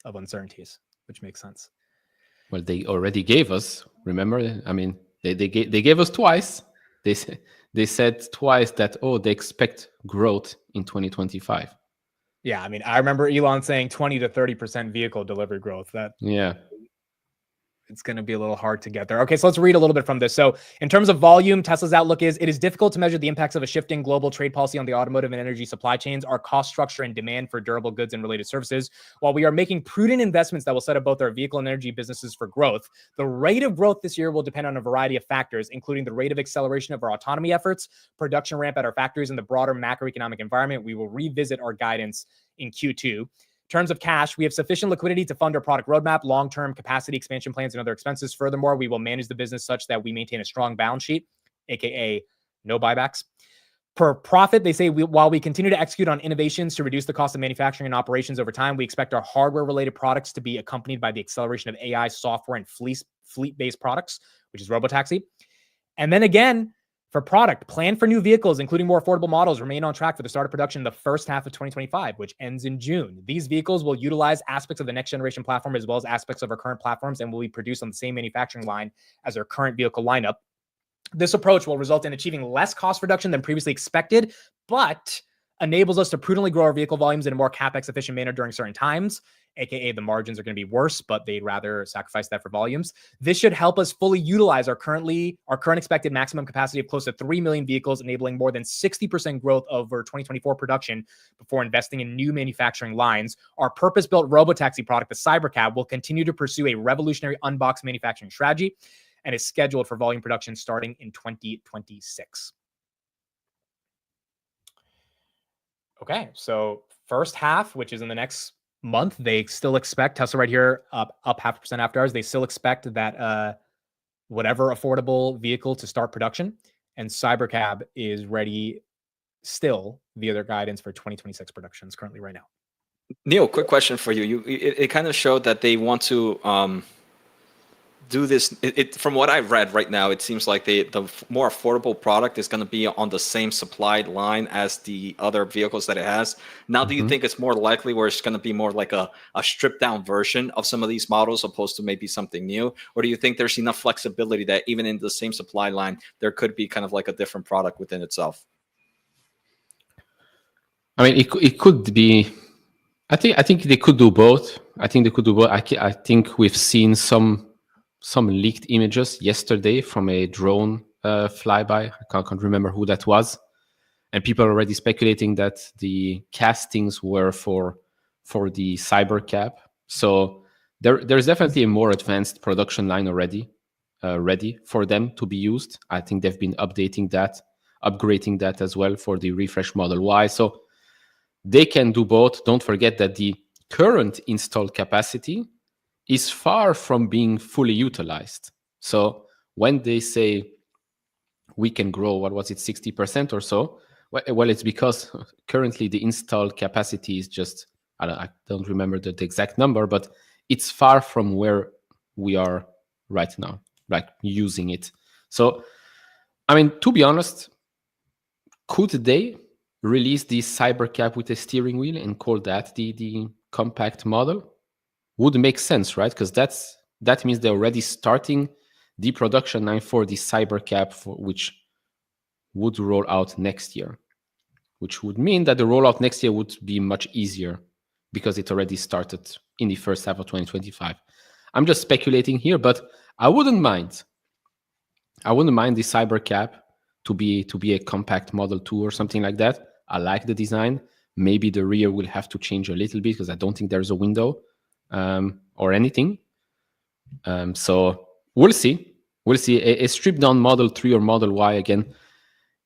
of uncertainties, which makes sense. Well, they already gave us, remember? I mean, they gave us twice. They said twice that, they expect growth in 2025. Yeah, I mean, I remember Elon saying 20 to 30% vehicle delivery growth. Yeah. it's going to be a little hard to get there. Okay, so let's read a little bit from this. So in terms of volume, Tesla's outlook is, it is difficult to measure the impacts of a shifting global trade policy on the automotive and energy supply chains, our cost structure and demand for durable goods and related services. While we are making prudent investments that will set up both our vehicle and energy businesses for growth, the rate of growth this year will depend on a variety of factors, including the rate of acceleration of our autonomy efforts, production ramp at our factories, and the broader macroeconomic environment. We will revisit our guidance in Q2. In terms of cash, we have sufficient liquidity to fund our product roadmap, long-term capacity expansion plans, and other expenses. Furthermore, we will manage the business such that we maintain a strong balance sheet, aka no buybacks. Per profit, they say, while we continue to execute on innovations to reduce the cost of manufacturing and operations over time, we expect our hardware-related products to be accompanied by the acceleration of AI software and fleet-based products, which is Robotaxi. And then again, for product, plan for new vehicles, including more affordable models, remain on track for the start of production in the first half of 2025, which ends in June. These vehicles will utilize aspects of the next generation platform as well as aspects of our current platforms and will be produced on the same manufacturing line as our current vehicle lineup. This approach will result in achieving less cost reduction than previously expected, but enables us to prudently grow our vehicle volumes in a more CapEx efficient manner during certain times, aka the margins are going to be worse, but they'd rather sacrifice that for volumes. This should help us fully utilize our current expected maximum capacity of close to 3 million vehicles, enabling more than 60% growth over 2024 production before investing in new manufacturing lines. Our purpose-built Robotaxi product, the Cybercab, will continue to pursue a revolutionary unbox manufacturing strategy and is scheduled for volume production starting in 2026. Okay, so first half, which is in the next month, they still expect, Tesla right here up 0.5% after hours, they still expect that whatever affordable vehicle to start production, and Cybercab is ready still via their guidance for 2026 productions currently right now. Neil, quick question for you. It kind of showed that they want to do this. From what I've read right now, it seems like the more affordable product is going to be on the same supply line as the other vehicles that it has. Now, do you think it's more likely where it's going to be more like a stripped down version of some of these models opposed to maybe something new? Or do you think there's enough flexibility that even in the same supply line, there could be kind of like a different product within itself? I mean, it could be. I think they could do both. I think we've seen some leaked images yesterday from a drone flyby. I can't remember who that was, and people are already speculating that the castings were for the Cybercab. So there's definitely a more advanced production line already ready for them to be used. I think they've been upgrading that as well for the refresh Model Y. So they can do both. Don't forget that the current installed capacity is far from being fully utilized. So when they say we can grow, 60% or so? Well, it's because currently the installed capacity is just, I don't remember the exact number, but it's far from where we are right now, like using it. So, I mean, to be honest, could they release the Cybercab with a steering wheel and call that the compact model? Would make sense, right? Because that means they're already starting the production line for the Cybercab, which would roll out next year, which would mean that the rollout next year would be much easier because it already started in the first half of 2025. I'm just speculating here, but I wouldn't mind the Cybercab to be a compact Model 2 or something like that. I like the design. Maybe the rear will have to change a little bit because I don't think there's a window or anything. So we'll see. A stripped down Model 3 or Model Y again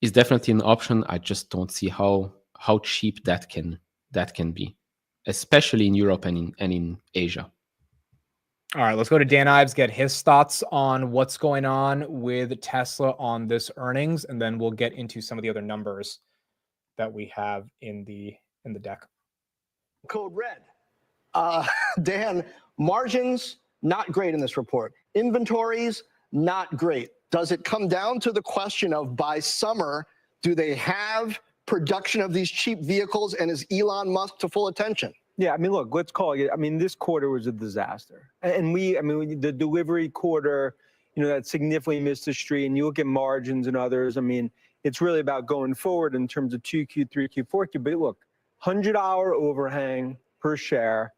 is definitely an option. I just don't see how cheap that can be, especially in Europe and in Asia. All right, let's go to Dan Ives, get his thoughts on what's going on with Tesla on this earnings, and then we'll get into some of the other numbers that we have in the deck. Code red. Dan, margins, not great in this report. Inventories, not great. Does it come down to the question of by summer, do they have production of these cheap vehicles, and is Elon Musk to full attention? Yeah, I mean, look, let's call it. I mean, this quarter was a disaster. And the delivery quarter, that significantly missed the street. And you look at margins and others, I mean, it's really about going forward in terms of 2Q, 3Q, 4Q. But look, $100 overhang per share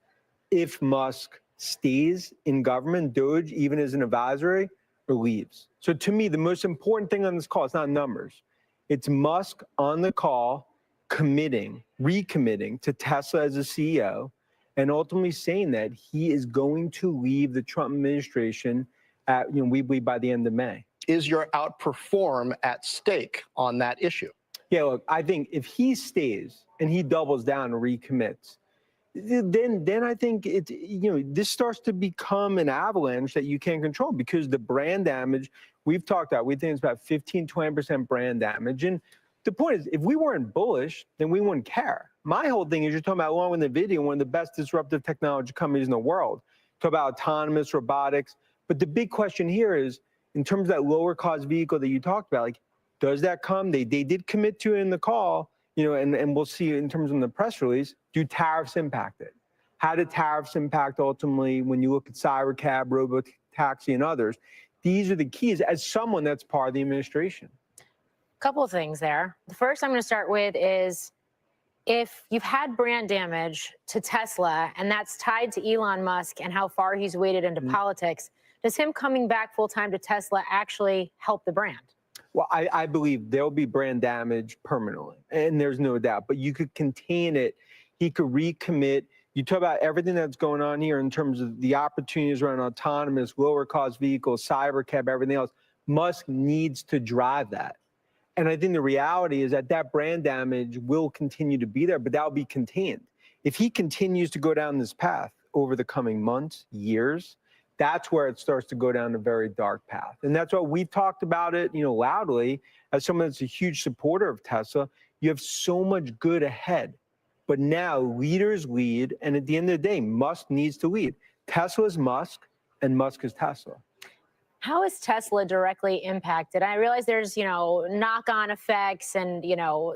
if Musk stays in government, Doge, even as an advisory, or leaves. So to me, the most important thing on this call is not numbers. It's Musk on the call recommitting to Tesla as a CEO, and ultimately saying that he is going to leave the Trump administration at, we believe, by the end of May. Is your outperform at stake on that issue? Yeah, look, I think if he stays and he doubles down and recommits, then I think this starts to become an avalanche that you can't control, because the brand damage we've talked about, we think it's about 15-20% brand damage. And the point is, if we weren't bullish, then we wouldn't care. My whole thing is, you're talking about, along with NVIDIA, one of the best disruptive technology companies in the world. Talk about autonomous robotics. But the big question here is, in terms of that lower cost vehicle that you talked about, like, does that come? They did commit to it in the call, and we'll see in terms of the press release, do tariffs impact it? How do tariffs impact ultimately when you look at Cybercab, Robotaxi, and others? These are the keys as someone that's part of the administration. Couple of things there. The first I'm going to start with is, if you've had brand damage to Tesla, and that's tied to Elon Musk and how far he's waded into politics, does him coming back full-time to Tesla actually help the brand? Well, I believe there'll be brand damage permanently, and there's no doubt. But you could contain it. He could recommit. You talk about everything that's going on here in terms of the opportunities around autonomous, lower-cost vehicles, Cybercab, everything else. Musk needs to drive that. And I think the reality is that brand damage will continue to be there, but that'll be contained. If he continues to go down this path over the coming months, years, that's where it starts to go down a very dark path. And that's why we've talked about it, loudly, as someone that's a huge supporter of Tesla. You have so much good ahead, but now leaders lead. And at the end of the day, Musk needs to lead. Tesla is Musk, and Musk is Tesla. How is Tesla directly impacted? I realize there's, knock-on effects and,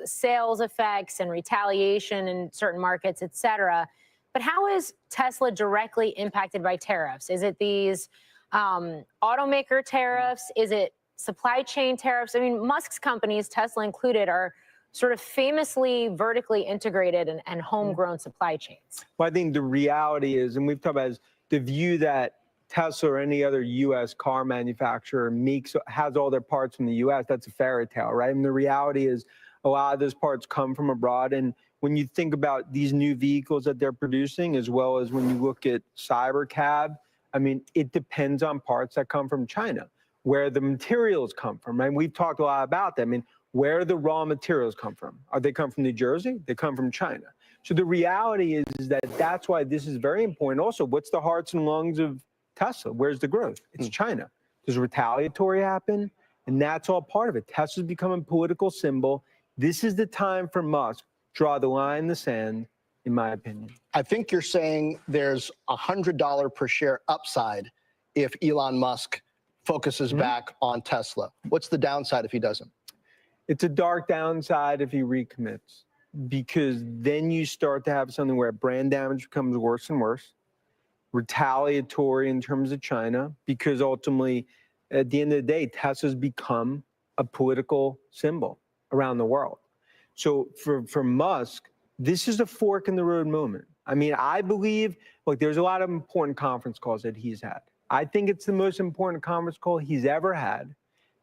sales effects and retaliation in certain markets, et cetera. But how is Tesla directly impacted by tariffs? Is it these automaker tariffs? Is it supply chain tariffs? I mean, Musk's companies, Tesla included, are sort of famously vertically integrated and homegrown supply chains. Well, I think the reality is, and we've talked about, is the view that Tesla or any other U.S. car manufacturer has all their parts from the U.S. That's a fairy tale, right? And the reality is, a lot of those parts come from abroad. And when you think about these new vehicles that they're producing, as well as when you look at Cybercab, I mean, it depends on parts that come from China, where the materials come from. And we've talked a lot about that. I mean, where the raw materials come from? They come from New Jersey? They come from China. So the reality is that that's why this is very important. Also, what's the hearts and lungs of Tesla? Where's the growth? It's China. Does retaliatory happen? And that's all part of it. Tesla's becoming a political symbol. This is the time for Musk. Draw the line in the sand, in my opinion. I think you're saying there's $100 per share upside if Elon Musk focuses back on Tesla. What's the downside if he doesn't? It's a dark downside if he recommits, because then you start to have something where brand damage becomes worse and worse, retaliatory in terms of China, because ultimately, at the end of the day, Tesla's become a political symbol around the world. So for Musk, this is a fork in the road moment. I mean, I believe, look, there's a lot of important conference calls that he's had. I think it's the most important conference call he's ever had,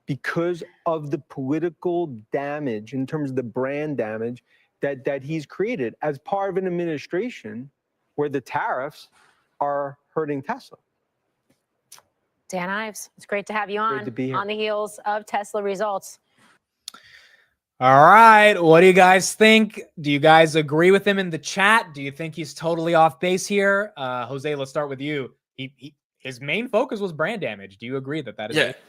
because of the political damage in terms of the brand damage that he's created as part of an administration where the tariffs are hurting Tesla. Dan Ives, it's great to have you Great to be here. on the heels of Tesla results. All right. What do you guys think? Do you guys agree with him in the chat? Do you think he's totally off base here? Jose, let's start with you. His main focus was brand damage. Do you agree that is Yeah. it?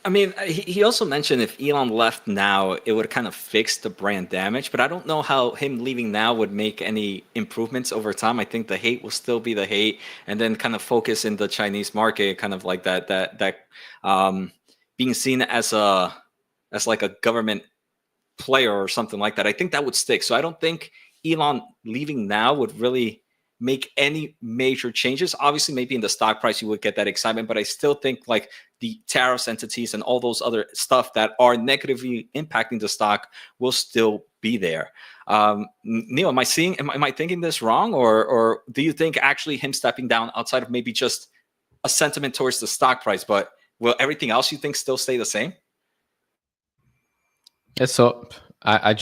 I mean, he also mentioned if Elon left now, it would kind of fix the brand damage. But I don't know how him leaving now would make any improvements over time. I think the hate will still be the hate, and then kind of focus in the Chinese market, kind of like that being seen as like a government player or something like that. I think that would stick. So I don't think Elon leaving now would really make any major changes. Obviously, maybe in the stock price you would get that excitement, but I still think like the tariffs entities and all those other stuff that are negatively impacting the stock will still be there. Neil, am I thinking this wrong, or do you think actually him stepping down, outside of maybe just a sentiment towards the stock price, but will everything else you think still stay the same? Yeah, so I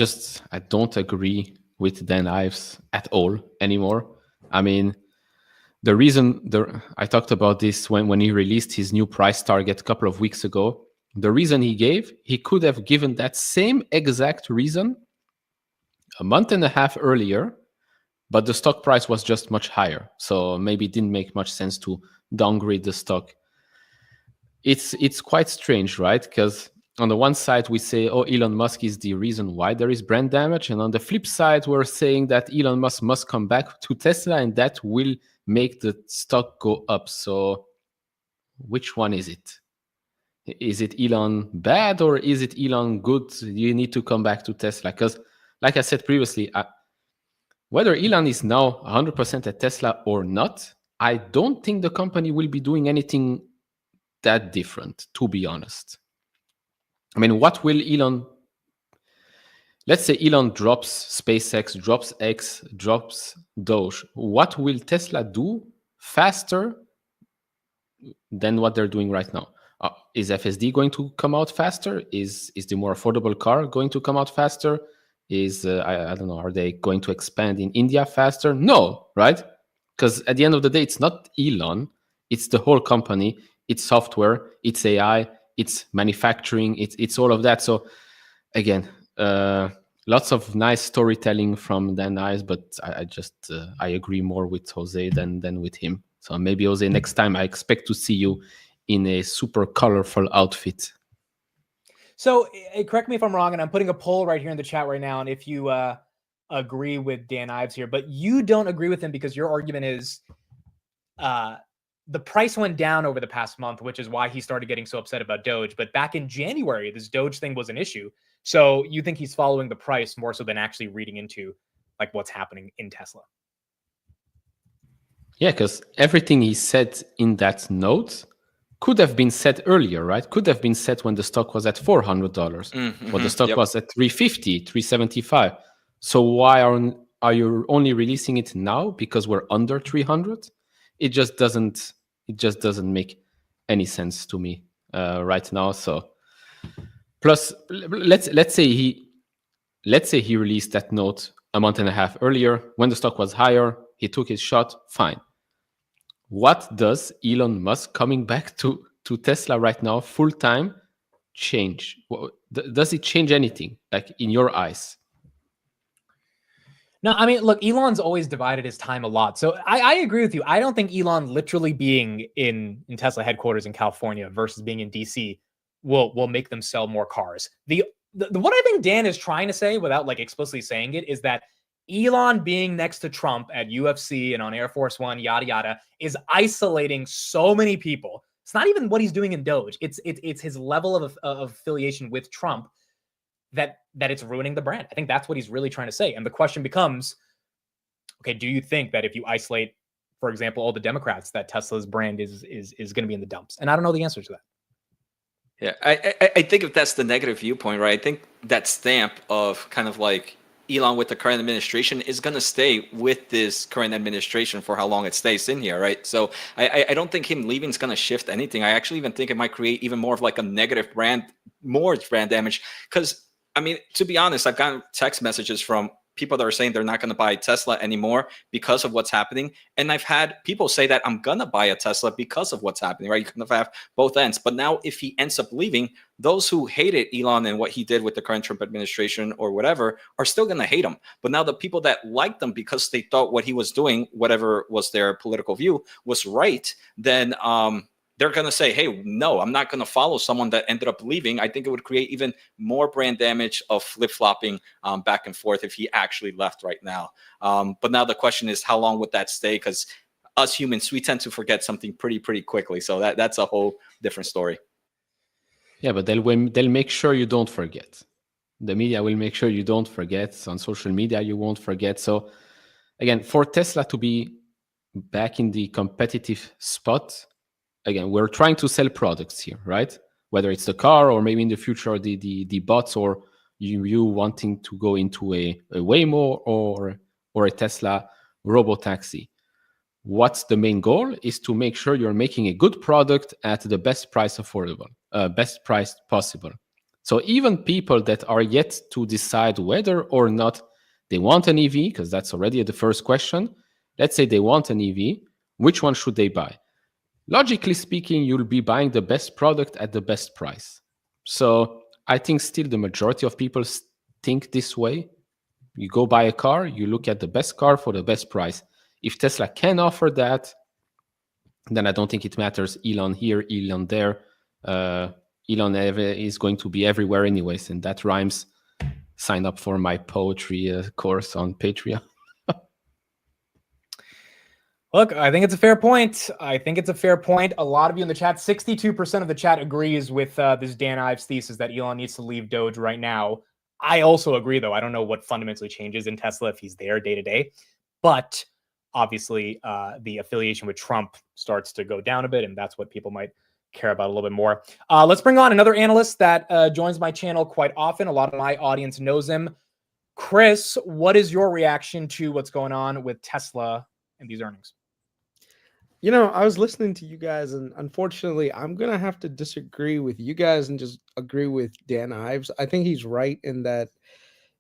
don't agree with Dan Ives at all anymore. I mean, the reason I talked about this when he released his new price target a couple of weeks ago. The reason he could have given that same exact reason a month and a half earlier, but the stock price was just much higher. So maybe it didn't make much sense to downgrade the stock. It's quite strange, right? Because on the one side, we say, oh, Elon Musk is the reason why there is brand damage. And on the flip side, we're saying that Elon Musk must come back to Tesla and that will make the stock go up. So which one is it? Is it Elon bad or is it Elon good? You need to come back to Tesla. Because like I said previously, whether Elon is now 100% at Tesla or not, I don't think the company will be doing anything that different, to be honest. I mean, what will Elon... Let's say Elon drops SpaceX, drops X, drops Doge. What will Tesla do faster than what they're doing right now? Is FSD going to come out faster? Is the more affordable car going to come out faster? I don't know, are they going to expand in India faster? No, right? Because at the end of the day, it's not Elon. It's the whole company. It's software. It's AI. It's manufacturing. It's all of that. So again, lots of nice storytelling from Dan Ives, but I agree more with Jose than with him. So maybe, Jose, next time I expect to see you in a super colorful outfit. So correct me if I'm wrong, and I'm putting a poll right here in the chat right now, and if you agree with Dan Ives here, but you don't agree with him because your argument is the price went down over the past month, which is why he started getting so upset about Doge. But back in January, this Doge thing was an issue. So you think he's following the price more so than actually reading into like what's happening in Tesla? Yeah, because everything he said in that note could have been said earlier, right? Could have been said when the stock was at $400, when the stock was at $350, $375. So why are you only releasing it now because we're under 300? It just doesn't make any sense to me right now. So plus, let's say he released that note a month and a half earlier when the stock was higher. He took his shot. Fine. What does Elon Musk coming back to Tesla right now full time change? Does it change anything, like in your eyes? No, I mean, look, Elon's always divided his time a lot. So I agree with you. I don't think Elon literally being in Tesla headquarters in California versus being in DC will make them sell more cars. The what I think Dan is trying to say, without like explicitly saying it, is that Elon being next to Trump at UFC and on Air Force One, yada, yada, is isolating so many people. It's not even what he's doing in Doge. It's his level of affiliation with Trump that it's ruining the brand. I think that's what he's really trying to say. And the question becomes, okay, do you think that if you isolate, for example, all the Democrats, that Tesla's brand is going to be in the dumps? And I don't know the answer to that. Yeah, I think if that's the negative viewpoint, right? I think that stamp of kind of like Elon with the current administration is going to stay with this current administration for how long it stays in here, right? So I don't think him leaving is going to shift anything. I actually even think it might create even more of like a negative more brand damage. Because, I mean, to be honest, I've gotten text messages from people that are saying they're not going to buy Tesla anymore because of what's happening. And I've had people say that I'm going to buy a Tesla because of what's happening, right? You kind of have both ends. But now if he ends up leaving, those who hated Elon and what he did with the current Trump administration or whatever are still going to hate him. But now the people that liked him because they thought what he was doing, whatever was their political view, was right, then they're going to say, hey, no, I'm not going to follow someone that ended up leaving. I think it would create even more brand damage of flip-flopping back and forth if he actually left right now. But now the question is, how long would that stay? Because us humans, we tend to forget something pretty quickly. So that's a whole different story. Yeah, but they'll make sure you don't forget. The media will make sure you don't forget. On social media, you won't forget. So again, for Tesla to be back in the competitive spot. Again, we're trying to sell products here, right? Whether it's the car or maybe in the future the bots, or you wanting to go into a Waymo or a Tesla robotaxi. What's the main goal is to make sure you're making a good product at the best price best price possible. So even people that are yet to decide whether or not they want an EV, because that's already the first question. Let's say they want an EV, which one should they buy? Logically speaking, you'll be buying the best product at the best price. So I think still the majority of people think this way. You go buy a car, you look at the best car for the best price. If Tesla can offer that, then I don't think it matters. Elon here, Elon there. Elon is going to be everywhere anyways, and that rhymes. Sign up for my poetry course on Patreon. Look, I think it's a fair point. A lot of you in the chat, 62% of the chat agrees with this Dan Ives thesis that Elon needs to leave Doge right now. I also agree, though. I don't know what fundamentally changes in Tesla if he's there day to day. But obviously, the affiliation with Trump starts to go down a bit, and that's what people might care about a little bit more. Let's bring on another analyst that joins my channel quite often. A lot of my audience knows him. Chris, what is your reaction to what's going on with Tesla and these earnings? You know, I was listening to you guys, and unfortunately, I'm going to have to disagree with you guys and just agree with Dan Ives. I think he's right in that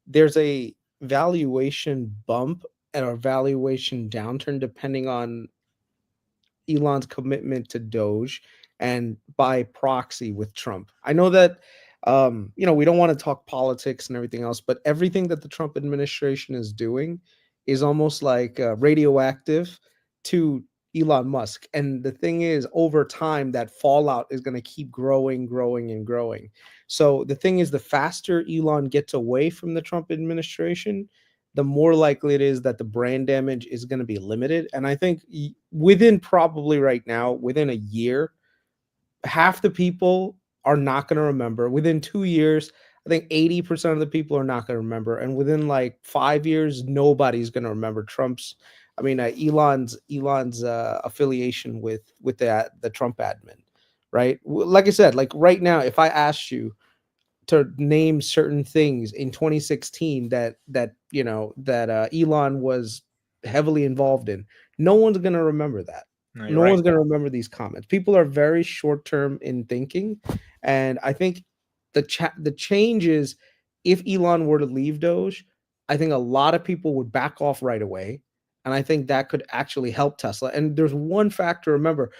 there's a valuation bump and a valuation downturn depending on Elon's commitment to Doge and by proxy with Trump. I know that, we don't want to talk politics and everything else, but everything that the Trump administration is doing is almost like radioactive to Elon Musk. And the thing is, over time, that fallout is going to keep growing, growing, and growing. So the thing is, the faster Elon gets away from the Trump administration, the more likely it is that the brand damage is going to be limited. And I think within probably right now, within a year, half the people are not going to remember. Within 2 years, I think 80% of the people are not going to remember. And within like 5 years, nobody's going to remember Elon's affiliation with the Trump admin, right? Like I said, like right now, if I asked you to name certain things in 2016 that Elon was heavily involved in, no one's going to remember that. No one's going to remember these comments. People are very short term in thinking, and I think the change is, if Elon were to leave Doge, I think a lot of people would back off right away. And I think that could actually help Tesla. And there's one factor, remember,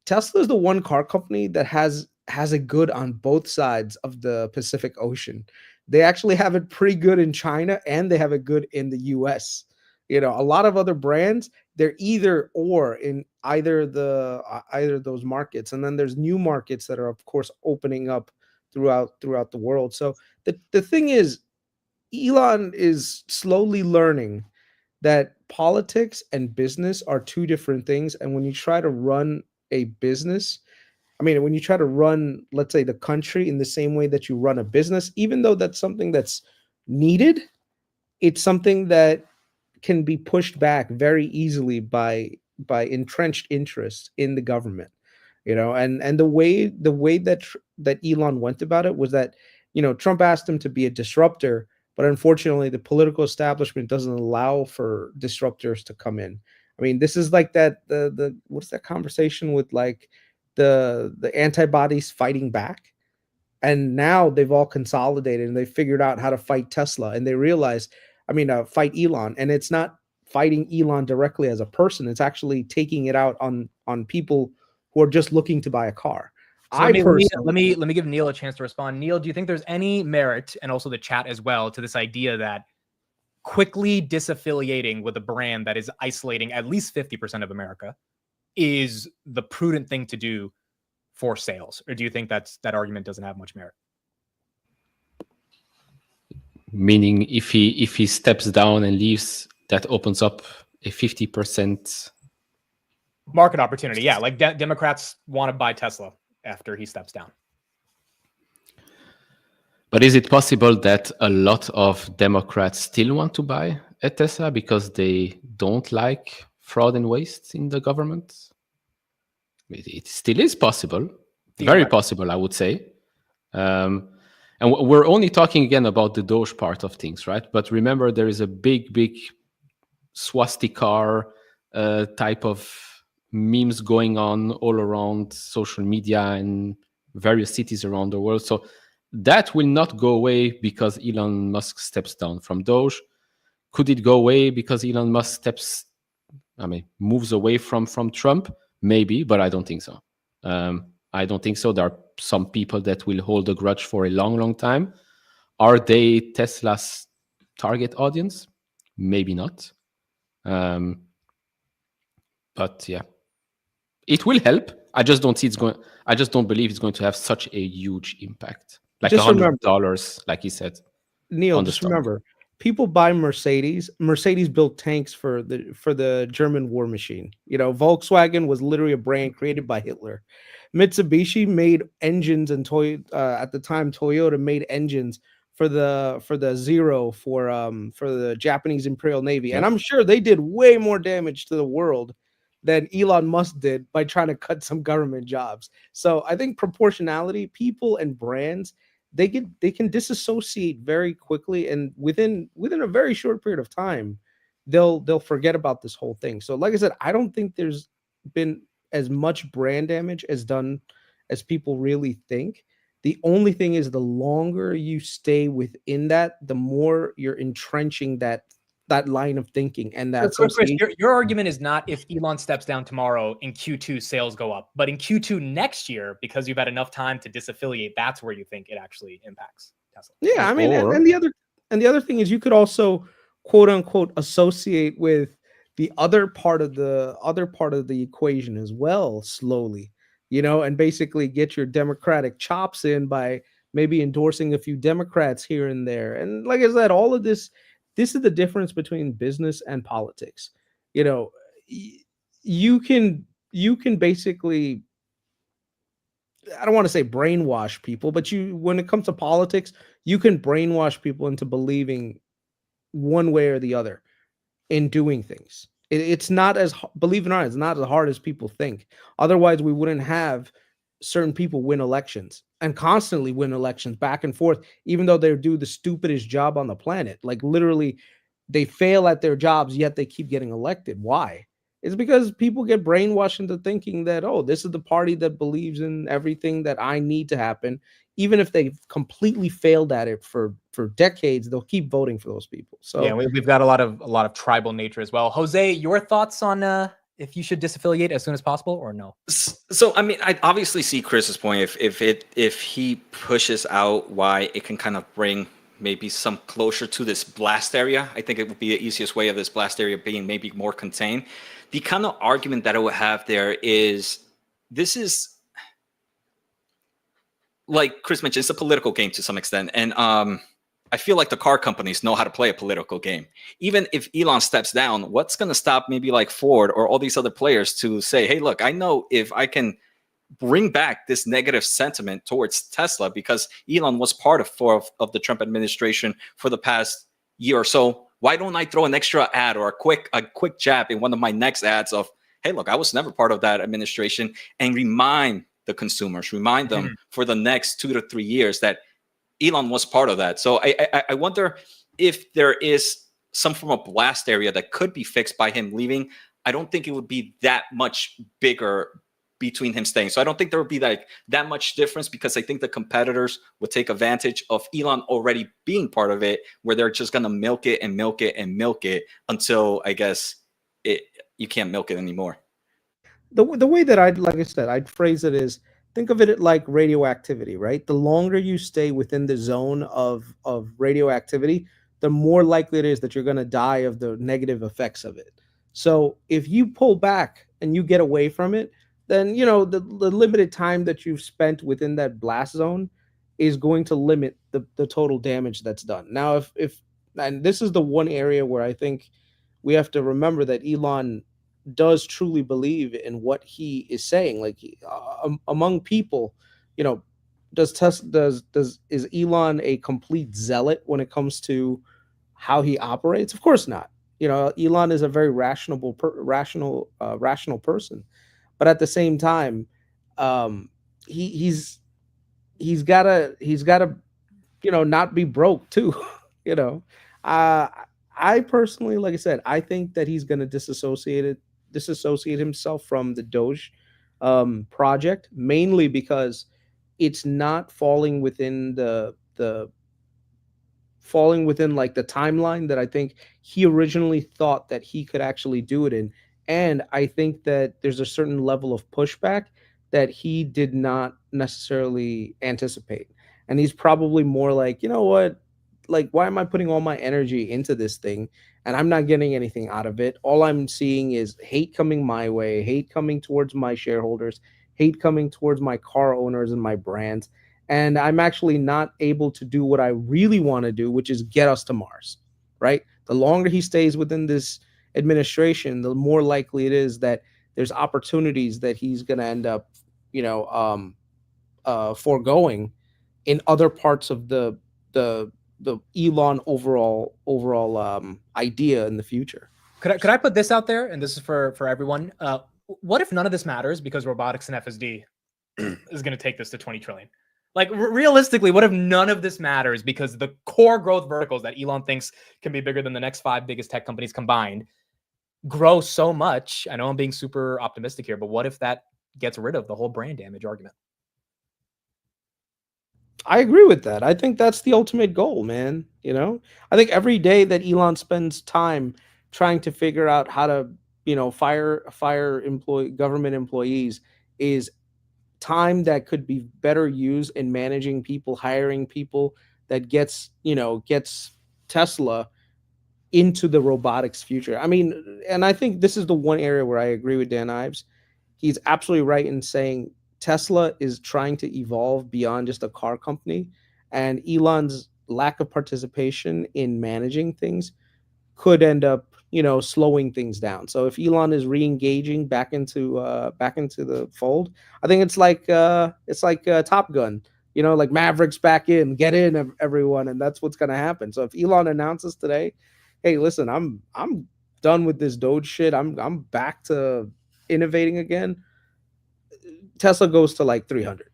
Tesla is the one car company that has it good on both sides of the Pacific Ocean. They actually have it pretty good in China, and they have it good in the US. A lot of other brands, they're either or in either of those markets. And then there's new markets that are, of course, opening up throughout the world. So the thing is, Elon is slowly learning that politics and business are two different things. And when you try to run a business, when you try to run, let's say, the country in the same way that you run a business, even though that's something that's needed, it's something that can be pushed back very easily by entrenched interests in the government. And the way that Elon went about it was that, Trump asked him to be a disruptor, but unfortunately, the political establishment doesn't allow for disruptors to come in. This is like that what's that conversation with like the antibodies fighting back, and now they've all consolidated and they figured out how to fight Tesla, and they realize, fight Elon, and it's not fighting Elon directly as a person; it's actually taking it out on people who are just looking to buy a car. So let me give Neil a chance to respond. Neil, do you think there's any merit, and also the chat as well, to this idea that quickly disaffiliating with a brand that is isolating at least 50% of America is the prudent thing to do for sales? Or do you think that argument doesn't have much merit? Meaning, if he steps down and leaves, that opens up a 50% market opportunity. Yeah, like Democrats want to buy Tesla after he steps down. But is it possible that a lot of Democrats still want to buy a Tesla because they don't like fraud and waste in the government? It still is possible, very possible, I would say. And we're only talking again about the Doge part of things, right? But remember, there is a big swastika type of memes going on all around social media and various cities around the world. So that will not go away because Elon Musk steps down from Doge. Could it go away because Elon Musk moves away from Trump? Maybe, but I don't think so. I don't think so. There are some people that will hold a grudge for a long time. Are they Tesla's target audience? Maybe not. But yeah, it will help. I just don't believe it's going to have such a huge impact. Like $100, like he said. Neil, just remember, people buy Mercedes. Mercedes built tanks for the German war machine. Volkswagen was literally a brand created by Hitler. Mitsubishi made engines, and at the time Toyota made engines for the Zero for the Japanese Imperial Navy. And I'm sure they did way more damage to the world than Elon Musk did by trying to cut some government jobs. So I think proportionality, people and brands, they can disassociate very quickly, and within a very short period of time, they'll forget about this whole thing. So like I said, I don't think there's been as much brand damage done as people really think. The only thing is, the longer you stay within that, the more you're entrenching that line of thinking. And that Chris, your argument is not if Elon steps down tomorrow in Q2 sales go up, but in Q2 next year, because you've had enough time to disaffiliate, that's where you think it actually impacts Tesla. Yeah, I mean, and the other thing is, you could also quote unquote associate with the other part of the equation as well, slowly, and basically get your Democratic chops in by maybe endorsing a few Democrats here and there. And like I said, all of this is the difference between business and politics. You can basically, I don't want to say brainwash people, but when it comes to politics, you can brainwash people into believing one way or the other in doing things. It's not as, believe it or not, it's not as hard as people think. Otherwise, we wouldn't have certain people win elections and constantly win elections back and forth, even though they do the stupidest job on the planet. Like, literally, they fail at their jobs, yet they keep getting elected. Why? It's because people get brainwashed into thinking that, oh, this is the party that believes in everything that I need to happen. Even if they've completely failed at it for decades, they'll keep voting for those people. So yeah, we've got a lot of tribal nature as well. Jose, your thoughts on if you should disaffiliate as soon as possible or no? So I mean, I obviously see Chris's point. If he pushes out why it can kind of bring maybe some closure to this blast area, I think it would be the easiest way of this blast area being maybe more contained. The kind of argument that I would have there is, this is, like Chris mentioned, it's a political game to some extent. And I feel like the car companies know how to play a political game. Even if Elon steps down, what's going to stop maybe like Ford or all these other players to say, hey, look, I know if I can bring back this negative sentiment towards Tesla, because Elon was part of the Trump administration for the past year or so, why don't I throw an extra ad or a quick jab in one of my next ads of, hey, look, I was never part of that administration, and remind the consumers, remind them for the next 2 to 3 years that Elon was part of that. So I wonder if there is some form of blast area that could be fixed by him leaving. I don't think it would be that much bigger between him staying. So I don't think there would be like that much difference, because I think the competitors would take advantage of Elon already being part of it, where they're just going to milk it and milk it and milk it until, I guess, you can't milk it anymore. The way that I'd phrase it is, think of it like radioactivity, right? The longer you stay within the zone of radioactivity, the more likely it is that you're going to die of the negative effects of it. So if you pull back and you get away from it, then the limited time that you've spent within that blast zone is going to limit the total damage that's done. Now, if and this is the one area where I think we have to remember that Elon does truly believe in what he is saying. Like, among people, is Elon a complete zealot when it comes to how he operates? Of course not. Elon is a very rational person, but at the same time, um, he's gotta not be broke too. you know, uh, I personally, like I said, I think that he's gonna disassociate himself from the Doge project, mainly because it's not falling within like the timeline that I think he originally thought that he could actually do it in. And I think that there's a certain level of pushback that he did not necessarily anticipate. And he's probably more like, you know what? Like, why am I putting all my energy into this thing and I'm not getting anything out of it? All I'm seeing is hate coming my way, hate coming towards my shareholders, hate coming towards my car owners and my brands, and I'm actually not able to do what I really want to do, which is get us to Mars, right? The longer he stays within this administration, the more likely it is that there's opportunities that he's going to end up, foregoing in other parts of the the Elon overall idea in the future. Could I put this out there? And this is for everyone. What if none of this matters because robotics and FSD is going to take this to 20 trillion? Like realistically, what if none of this matters because the core growth verticals that Elon thinks can be bigger than the next 5 biggest tech companies combined grow so much? I know I'm being super optimistic here, but what if that gets rid of the whole brand damage argument? I agree with that. I think that's the ultimate goal, man. I think every day that Elon spends time trying to figure out how to, fire government employees is time that could be better used in managing people, hiring people, that gets Tesla into the robotics future. I mean, and I think this is the one area where I agree with Dan Ives. He's absolutely right in saying Tesla is trying to evolve beyond just a car company, and Elon's lack of participation in managing things could end up, slowing things down. So if Elon is re-engaging back into the fold, I think it's like Top Gun, like Mavericks back in, get in everyone, and that's what's gonna happen. So if Elon announces today, hey, listen, I'm done with this Doge shit. I'm back to innovating again. Tesla goes to like 300.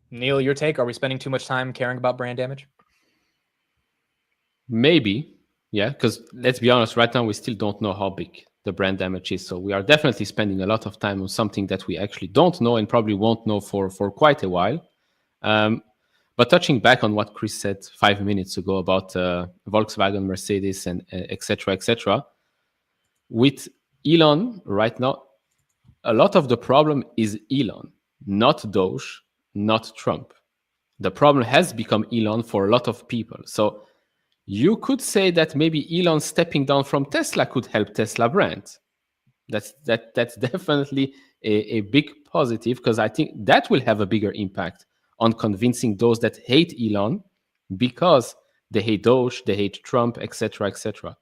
Neil, your take? Are we spending too much time caring about brand damage? Maybe, yeah, because let's be honest, right now we still don't know how big the brand damage is. So we are definitely spending a lot of time on something that we actually don't know and probably won't know for quite a while. But touching back on what Chris said 5 minutes ago about Volkswagen, Mercedes, and et cetera, with Elon right now, a lot of the problem is Elon, not Doge, not Trump. The problem has become Elon for a lot of people. So you could say that maybe Elon stepping down from Tesla could help Tesla brand. That's definitely a big positive, because I think that will have a bigger impact on convincing those that hate Elon because they hate Doge, they hate Trump, etc., etc.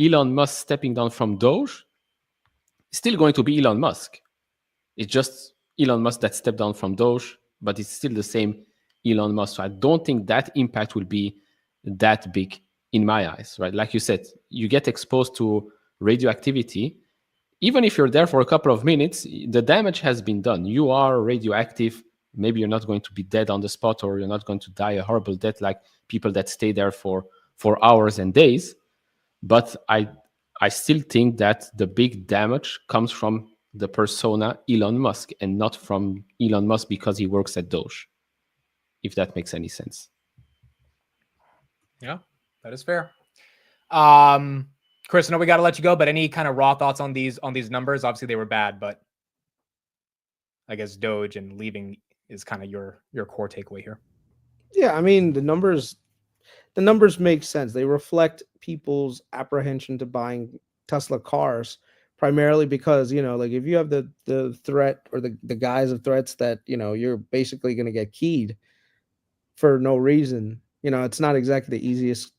Elon Musk stepping down from Doge is still going to be Elon Musk. It's just Elon Musk that stepped down from Doge, but it's still the same Elon Musk. So I don't think that impact will be that big in my eyes, right? Like you said, you get exposed to radioactivity. Even if you're there for a couple of minutes, the damage has been done. You are radioactive. Maybe you're not going to be dead on the spot, or you're not going to die a horrible death like people that stay there for hours and days. But I still think that the big damage comes from the persona Elon Musk and not from Elon Musk because he works at Doge, if that makes any sense. Yeah, that is fair. Chris, I know we got to let you go, but any kind of raw thoughts on these numbers? Obviously they were bad, but I guess Doge and leaving is kind of your core takeaway here. Yeah, I mean, the numbers make sense. They reflect people's apprehension to buying Tesla cars, primarily because, like if you have the threat or the guise of threats that, you're basically going to get keyed for no reason, it's not exactly the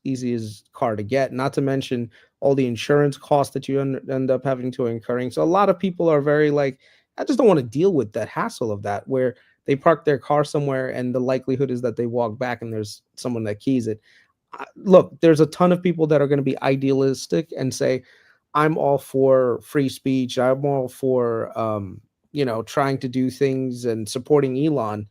easiest car to get, not to mention all the insurance costs that you end up having to incurring. So a lot of people are very like, I just don't want to deal with that hassle of that, where they park their car somewhere and the likelihood is that they walk back and there's someone that keys it. look, there's a ton of people that are going to be idealistic and say, I'm all for free speech. I'm all for, trying to do things and supporting Elon.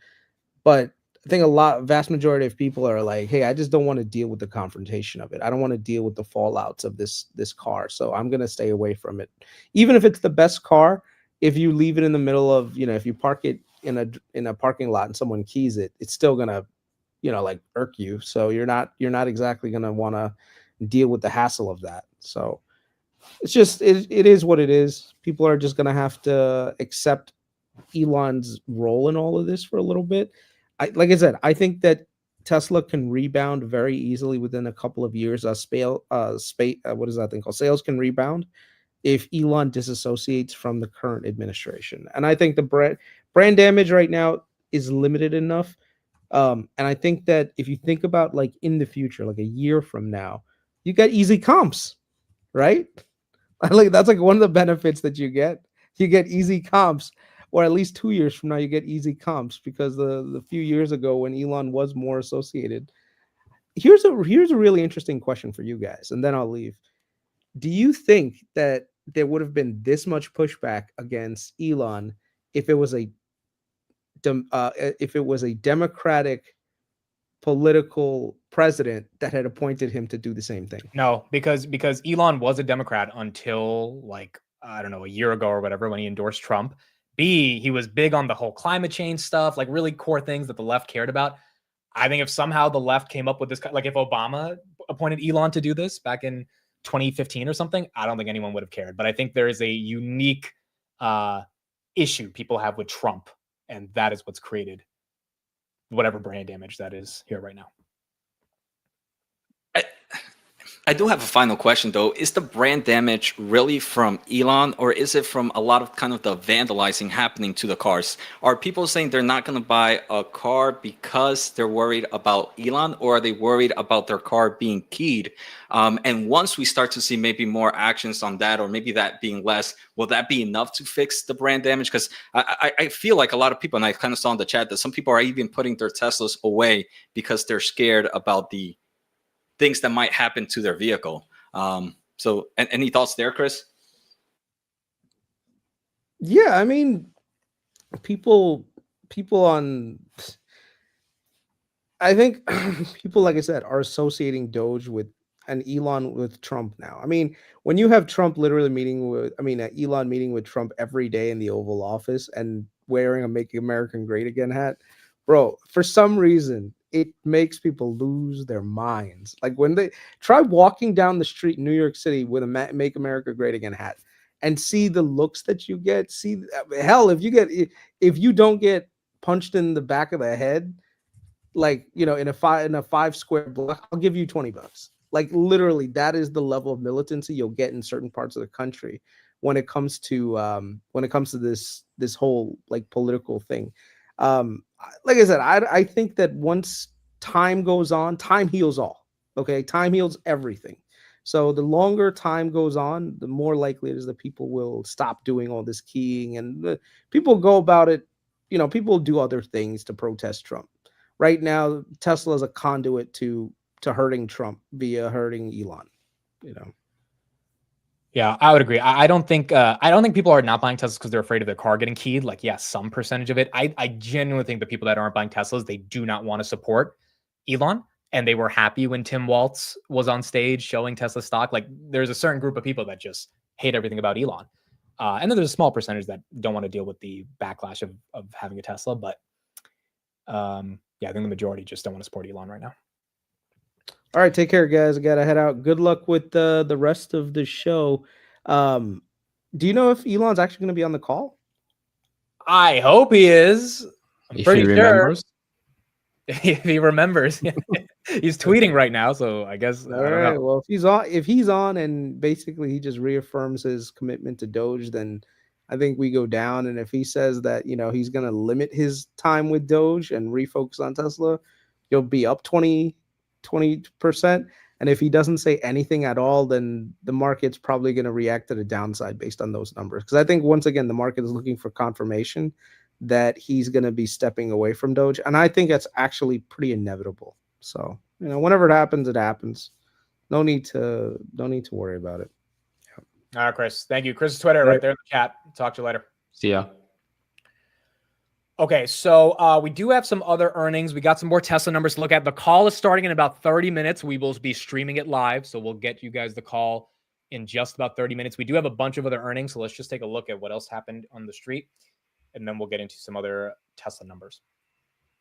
But I think vast majority of people are like, hey, I just don't want to deal with the confrontation of it. I don't want to deal with the fallouts of this car. So I'm going to stay away from it. Even if it's the best car, if you leave it in the middle of, if you park it in a parking lot and someone keys it, it's still going to, like irk you. So you're not exactly going to want to deal with the hassle of that. So it's just, it is what it is. People are just going to have to accept Elon's role in all of this for a little bit. Like I said, I think that Tesla can rebound very easily within a couple of years. What is that thing called? Sales can rebound if Elon disassociates from the current administration. And I think the brand damage right now is limited enough. And I think that if you think about like in the future, like a year from now, you got easy comps, right? Like that's like one of the benefits that you get. You get easy comps, or at least 2 years from now, you get easy comps because the few years ago when Elon was more associated. Here's a really interesting question for you guys, and then I'll leave. Do you think that there would have been this much pushback against Elon if it was a Democratic political president that had appointed him to do the same thing? No, because Elon was a Democrat until like, I don't know, a year ago or whatever, when he endorsed Trump. B, he was big on the whole climate change stuff, like really core things that the left cared about. I think if somehow the left came up with this, like if Obama appointed Elon to do this back in 2015 or something, I don't think anyone would have cared. But I think there is a unique issue people have with Trump, and that is what's created whatever brand damage that is here right now. I do have a final question though. Is the brand damage really from Elon, or is it from a lot of kind of the vandalizing happening to the cars? Are people saying they're not going to buy a car because they're worried about Elon, or are they worried about their car being keyed? And once we start to see maybe more actions on that, or maybe that being less, will that be enough to fix the brand damage? Because I feel like a lot of people, and I kind of saw in the chat that some people are even putting their Teslas away because they're scared about the things that might happen to their vehicle. So any thoughts there, Chris? Yeah, I mean, people on, I think people, like I said, are associating Doge with and Elon with Trump now. I mean, when you have Trump literally Elon meeting with Trump every day in the Oval Office and wearing a Make America Great Again hat, bro, for some reason, it makes people lose their minds. Like when they try walking down the street in New York City with a Make America Great Again hat and see the looks that you get. See, hell, if you don't get punched in the back of the head, like, in a 5 square block, I'll give you $20. Like literally, that is the level of militancy you'll get in certain parts of the country when it comes to this whole like political thing. Like I said, I think that once time goes on, time heals all. Okay, time heals everything. So the longer time goes on, the more likely it is that people will stop doing all this keying, and people go about it. People do other things to protest Trump. Right now, Tesla is a conduit to hurting Trump via hurting Elon. Yeah, I would agree. I don't think people are not buying Teslas because they're afraid of their car getting keyed. Like, yes, some percentage of it. I genuinely think the people that aren't buying Teslas, they do not want to support Elon, and they were happy when Tim Waltz was on stage showing Tesla stock. Like, there's a certain group of people that just hate everything about Elon, and then there's a small percentage that don't want to deal with the backlash of having a Tesla. But yeah, I think the majority just don't want to support Elon right now. All right, take care, guys. I gotta head out. Good luck with the rest of the show. Do you know if Elon's actually going to be on the call? I hope he is. If he remembers. If he remembers. He's tweeting right now, so I guess. All right. Well, if he's on, and basically he just reaffirms his commitment to Doge, then I think we go down. And if he says that he's going to limit his time with Doge and refocus on Tesla, he'll be up 20%. And if he doesn't say anything at all, then the market's probably going to react to the downside based on those numbers. Because I think, once again, the market is looking for confirmation that he's going to be stepping away from Doge. And I think that's actually pretty inevitable. So You know, whenever it happens, it happens. No need to worry about it. All right, Chris. Thank you. Chris's Twitter right there in the chat. Talk to you later. See ya. Okay, so we do have some other earnings. We got some more Tesla numbers to look at. The call is starting in about 30 minutes. We will be streaming it live, so we'll get you guys the call in just about 30 minutes. We do have a bunch of other earnings, so let's just take a look at what else happened on the street, and then we'll get into some other Tesla numbers.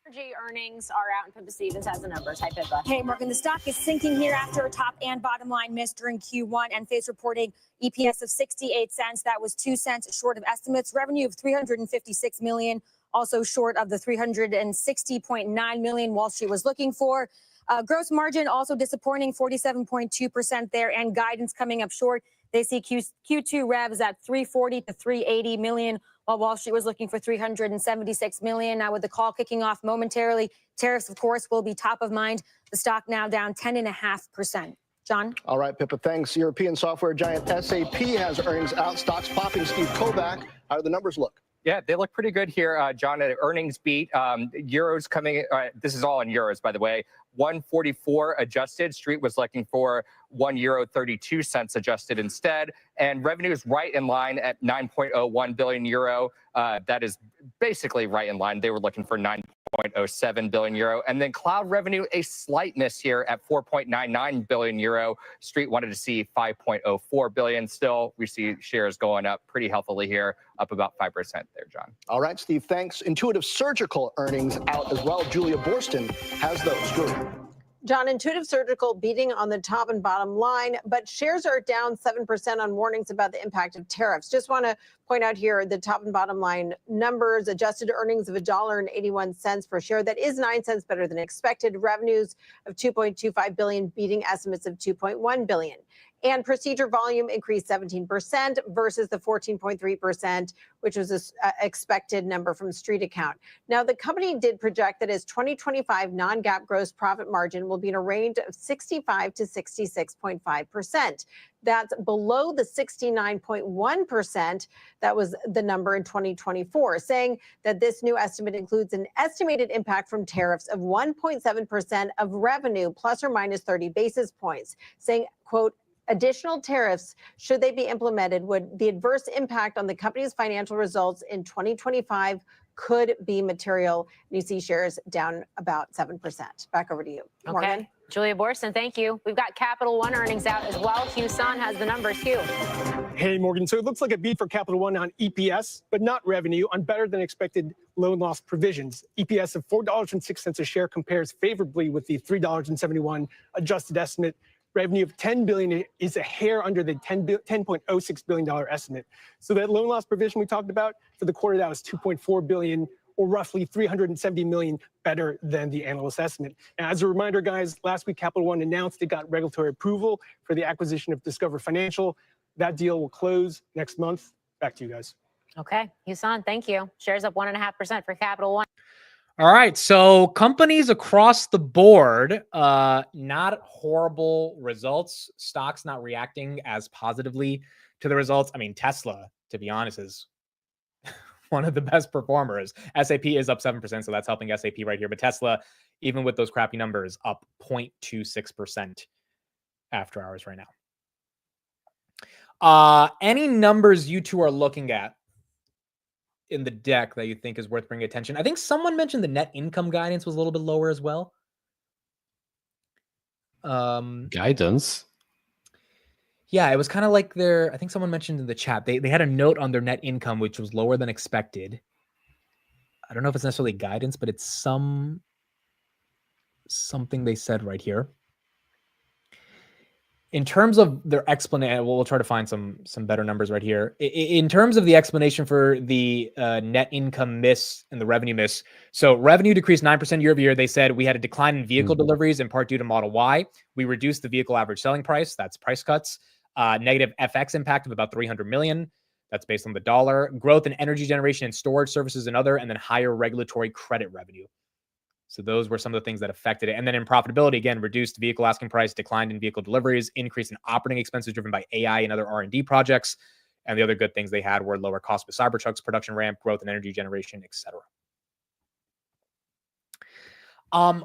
Energy earnings are out, and Pippa Stevens has the numbers. Hi, Pippa. Hey, Morgan, the stock is sinking here after a top and bottom line miss during Q1. Enphase reporting EPS of 68 cents. That was 2 cents short of estimates. Revenue of 356 million, also short of the 360.9 million Wall Street was looking for. Gross margin also disappointing, 47.2% there, and guidance coming up short. They see Q2 revs at 340 to 380 million, while Wall Street was looking for 376 million. Now, with the call kicking off momentarily, tariffs, of course, will be top of mind. The stock now down 10.5%. John? All right, Pippa, thanks. European software giant SAP has earnings out. Stocks popping. Steve Kovac, how do the numbers look? Yeah, they look pretty good here, John. At earnings beat, euros coming. This is all in euros, by the way. 144 adjusted. Street was looking for €1.32 adjusted instead, and revenue is right in line at 9.01 billion euro. That is basically right in line. They were looking for 9.07 billion euro, and then cloud revenue a slight miss here at 4.99 billion euro. Street wanted to see 5.04 billion. Still, we see shares going up pretty healthily here, up about 5% there, John. All right, Steve, thanks. Intuitive Surgical earnings out as well. Julia Borston has those. Julia. John, Intuitive Surgical beating on the top and bottom line, but shares are down 7% on warnings about the impact of tariffs. Just want to point out here the top and bottom line numbers: adjusted earnings of $1.81 per share. That is 9 cents better than expected. Revenues of 2.25 billion, beating estimates of 2.1 billion. And procedure volume increased 17% versus the 14.3%, which was an expected number from Street Account. Now, the company did project that its 2025 non-GAAP gross profit margin will be in a range of 65 to 66.5%. That's below the 69.1% that was the number in 2024, saying that this new estimate includes an estimated impact from tariffs of 1.7% of revenue, plus or minus 30 basis points, saying, quote, additional tariffs, should they be implemented, would the adverse impact on the company's financial results in 2025 could be material. And you see shares down about 7%. Back over to you, Morgan. Okay. Julia Borson, thank you. We've got Capital One earnings out as well. Hugh Son has the numbers. Hugh. Hey, Morgan. So it looks like a beat for Capital One on EPS, but not revenue, on better than expected loan loss provisions. EPS of $4.06 a share compares favorably with the $3.71 adjusted estimate. Revenue of $10 billion is a hair under the $10.06 billion estimate. So that loan loss provision we talked about for the quarter, that was $2.4 billion, or roughly $370 million better than the analyst estimate. And as a reminder, guys, last week Capital One announced it got regulatory approval for the acquisition of Discover Financial. That deal will close next month. Back to you guys. Okay, Hugh Son, thank you. Shares up 1.5% for Capital One. All right, so companies across the board, not horrible results. Stocks not reacting as positively to the results. I mean, Tesla, to be honest, is one of the best performers. SAP is up 7%, so that's helping SAP right here. But Tesla, even with those crappy numbers, up 0.26% after hours right now. Any numbers you two are looking at in the deck that you think is worth bringing attention? I think someone mentioned the net income guidance was a little bit lower as well. Guidance? Yeah, it was kind of like I think someone mentioned in the chat, they had a note on their net income, which was lower than expected. I don't know if it's necessarily guidance, but it's something they said right here. In terms of their explanation, we'll try to find some better numbers right here. In terms of the explanation for the net income miss and the revenue miss, so revenue decreased 9% year over year. They said we had a decline in vehicle deliveries in part due to Model Y. We reduced the vehicle average selling price. That's price cuts. Negative FX impact of about 300 million. That's based on the dollar. Growth in energy generation and storage services and other, and then higher regulatory credit revenue. So those were some of the things that affected it. And then in profitability, again, reduced vehicle asking price, declined in vehicle deliveries, increase in operating expenses driven by AI and other R&D projects. And the other good things they had were lower cost with Cybertruck's production ramp, growth in energy generation, etc.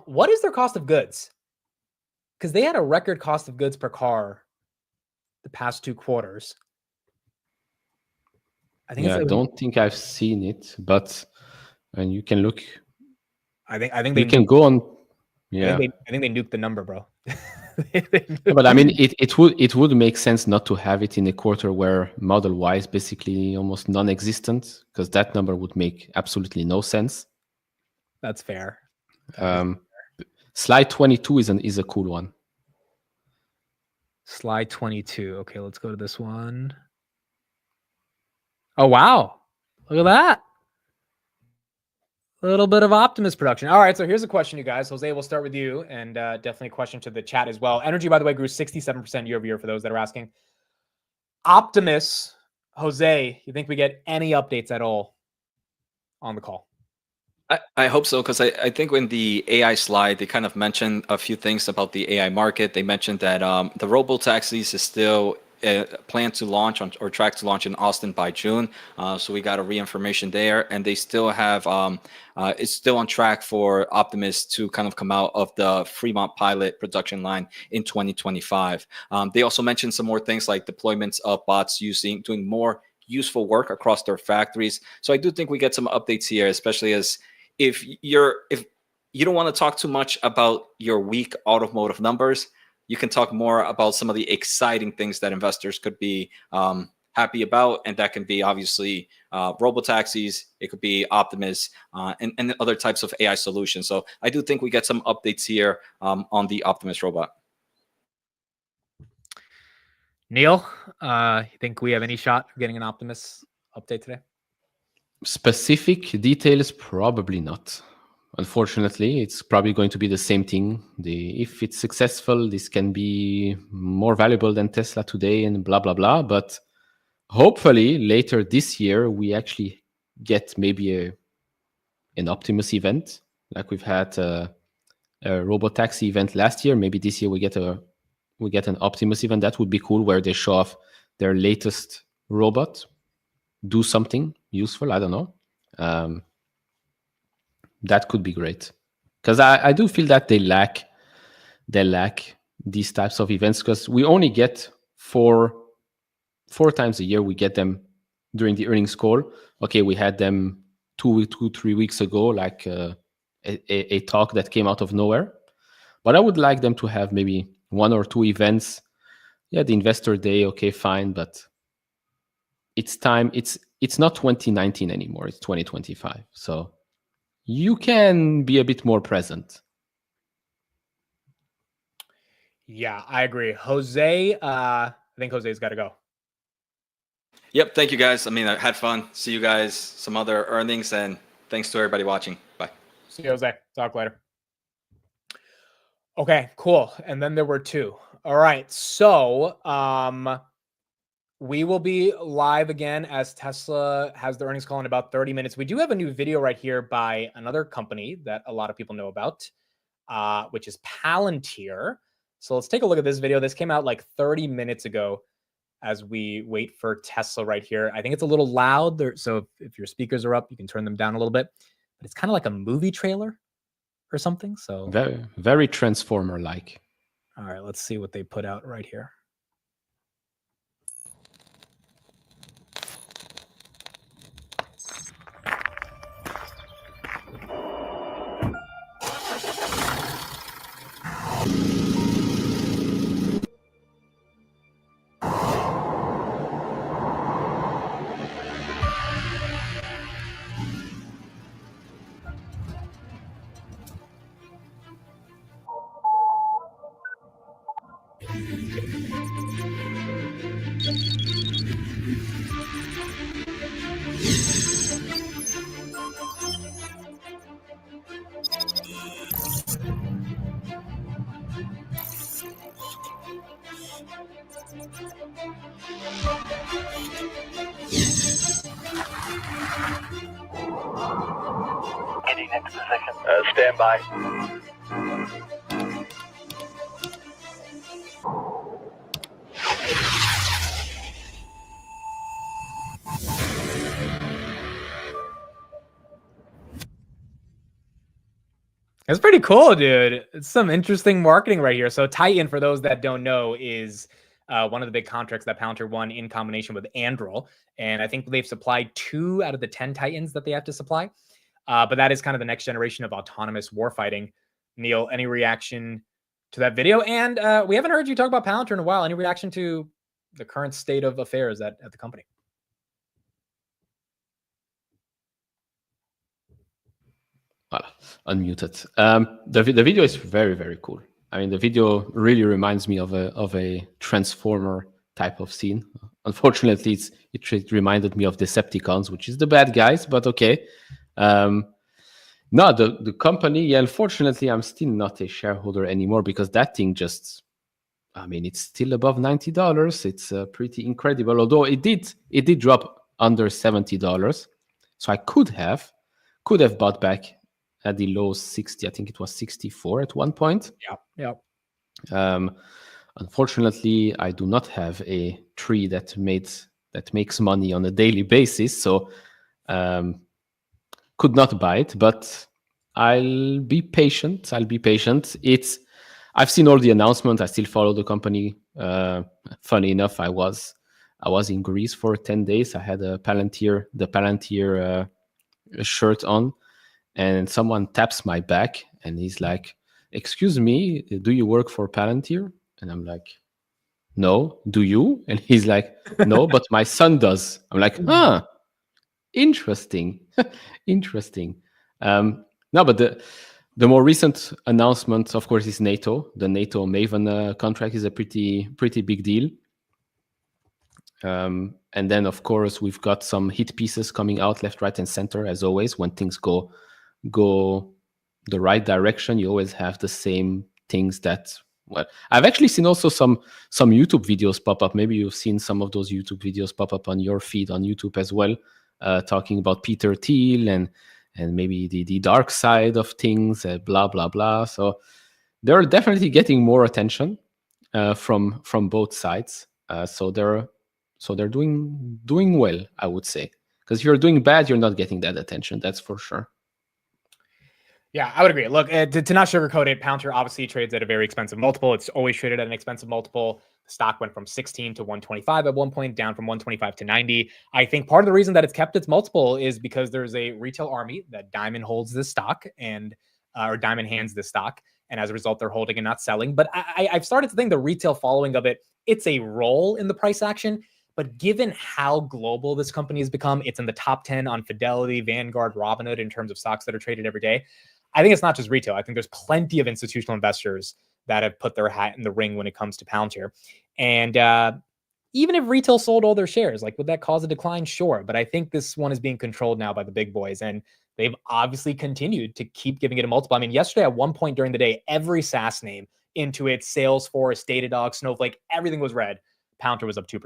What is their cost of goods? because they had a record cost of goods per car the past 2 quarters. I think I don't think I've seen it, but and you can look. I think you can go on. Yeah, I think they nuked the number, bro. but I mean, it would make sense not to have it in a quarter where Model Y is basically almost non-existent, because that number would make absolutely no sense. That's fair. Slide 22 is a cool one. Slide 22. Okay, let's go to this one. Oh, wow. Look at that. A little bit of Optimus production. All right, so here's a question, you guys. Jose, we'll start with you, and definitely a question to the chat as well. Energy, by the way, grew 67% year over year for those that are asking. Optimus, Jose, you think we get any updates at all on the call? I hope so, because I think in the AI slide, they kind of mentioned a few things about the AI market. They mentioned that the robo-taxis is still planned to launch or track to launch in Austin by June. So we got a re-information there. And they still have, it's still on track for Optimus to kind of come out of the Fremont pilot production line in 2025. They also mentioned some more things like deployments of bots doing more useful work across their factories. So I do think we get some updates here, especially as if you don't want to talk too much about your weak automotive numbers, you can talk more about some of the exciting things that investors could be happy about, and that can be obviously robo-taxis, it could be Optimus, and other types of AI solutions. So I do think we get some updates here on the Optimus robot. Neil, you think we have any shot of getting an Optimus update today? Specific details, probably not. Unfortunately, it's probably going to be the same thing. If it's successful, this can be more valuable than Tesla today and blah, blah, blah. But hopefully later this year, we actually get maybe an Optimus event. Like we've had a Robotaxi event last year. Maybe this year we get an Optimus event. That would be cool, where they show off their latest robot, do something useful. I don't know. That could be great, because I do feel that they lack these types of events, because we only get four times a year. We get them during the earnings call. Okay, we had them 3 weeks ago, like a talk that came out of nowhere. But I would like them to have maybe 1 or 2 events. Yeah, the investor day, okay, fine, but it's time. It's not 2019 anymore. It's 2025. So you can be a bit more present. Yeah, I agree. Jose, I think Jose's got to go. Yep. Thank you, guys. I mean, I had fun. See you guys some other earnings, and thanks to everybody watching. Bye. See you, Jose. Talk later. Okay, cool. And then there were 2. All right. So we will be live again as Tesla has the earnings call in about 30 minutes. We do have a new video right here by another company that a lot of people know about, which is Palantir. So let's take a look at this video. This came out like 30 minutes ago as we wait for Tesla right here. I think it's a little loud there, so if your speakers are up, you can turn them down a little bit. But it's kind of like a movie trailer or something. So very, very Transformer-like. All right, let's see what they put out right here. Getting into position. Stand by. It's pretty cool, dude. It's some interesting marketing right here. So Titan, for those that don't know, is one of the big contracts that Palantir won in combination with Anduril. And I think they've supplied 2 out of the 10 Titans that they have to supply. But that is kind of the next generation of autonomous warfighting. Neil, any reaction to that video? And we haven't heard you talk about Palantir in a while. Any reaction to the current state of affairs at the company? Voilà, unmuted. The video is very, very cool. I mean, the video really reminds me of a Transformer type of scene. Unfortunately, it reminded me of Decepticons, which is the bad guys, but okay. No, the company, yeah, unfortunately, I'm still not a shareholder anymore because that thing just, I mean, it's still above $90. It's pretty incredible, although it did drop under $70. So I could have bought back at the low 60. I think it was 64 at one point. Yeah. Unfortunately, I do not have a tree that makes money on a daily basis, so could not buy it. But I'll be patient. I've seen all the announcements. I still follow the company. Funny enough, I was in Greece for 10 days. I had the Palantir shirt on, and someone taps my back and he's like, "Excuse me, do you work for Palantir?" And I'm like, "No, do you?" And he's like, "No, but my son does." I'm like, interesting. Interesting. No, but the more recent announcement, of course, is NATO. The NATO Maven contract is a pretty big deal. And then, of course, we've got some hit pieces coming out left, right, and center, as always. When things go the right direction, you always have the same things that, well, I've actually seen also some YouTube videos pop up. Maybe you've seen some of those YouTube videos pop up on your feed on YouTube as well, talking about Peter Thiel and maybe the dark side of things, blah, blah, blah. So they're definitely getting more attention from both sides. So they're doing well, I would say. Because if you're doing bad, you're not getting that attention. That's for sure. Yeah, I would agree. Look, to not sugarcoat it, Palantir obviously trades at a very expensive multiple. It's always traded at an expensive multiple. The stock went from 16 to 125 at one point, down from 125 to 90. I think part of the reason that it's kept its multiple is because there's a retail army that Diamond holds this stock or Diamond hands this stock. And as a result, they're holding and not selling. But I've started to think the retail following of it, it's a role in the price action. But given how global this company has become, it's in the top 10 on Fidelity, Vanguard, Robinhood in terms of stocks that are traded every day. I think it's not just retail. I think there's plenty of institutional investors that have put their hat in the ring when it comes to Palantir. And even if retail sold all their shares, like, would that cause a decline? Sure. But I think this one is being controlled now by the big boys. And they've obviously continued to keep giving it a multiple. I mean, yesterday at one point during the day, every SaaS name, Intuit, Salesforce, Datadog, Snowflake, everything was red. Palantir was up 2%.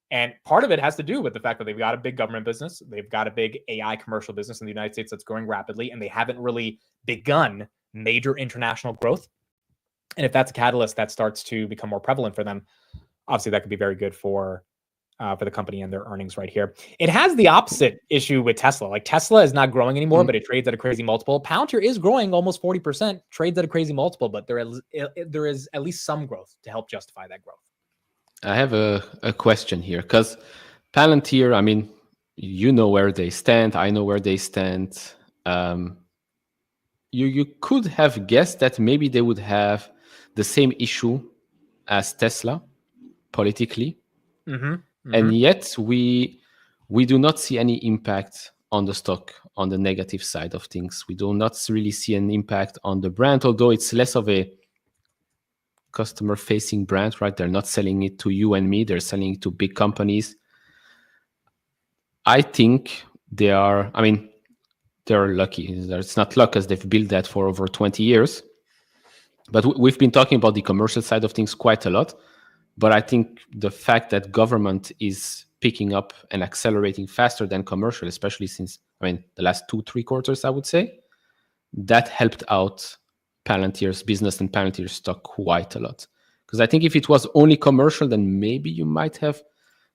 And part of it has to do with the fact that they've got a big government business. They've got a big AI commercial business in the United States that's growing rapidly, and they haven't really begun major international growth. And if that's a catalyst that starts to become more prevalent for them, obviously that could be very good for the company and their earnings right here. It has the opposite issue with Tesla. Like, Tesla is not growing anymore, but it trades at a crazy multiple. Palantir is growing almost 40%, trades at a crazy multiple, but there is at least some growth to help justify that growth. I have a question here, because Palantir, I mean, you know where they stand. I know where they stand. You could have guessed that maybe they would have the same issue as Tesla politically. And yet we do not see any impact on the stock on the negative side of things. We do not really see an impact on the brand, although it's less of a customer-facing brand, right? They're not selling it to you and me. They're selling it to big companies. I think they're lucky. It's not luck, as they've built that for over 20 years. But we've been talking about the commercial side of things quite a lot. But I think the fact that government is picking up and accelerating faster than commercial, especially since, the last 2-3 quarters, I would say, that helped out Palantir's business and Palantir's stock quite a lot. Because I think if it was only commercial, then maybe you might have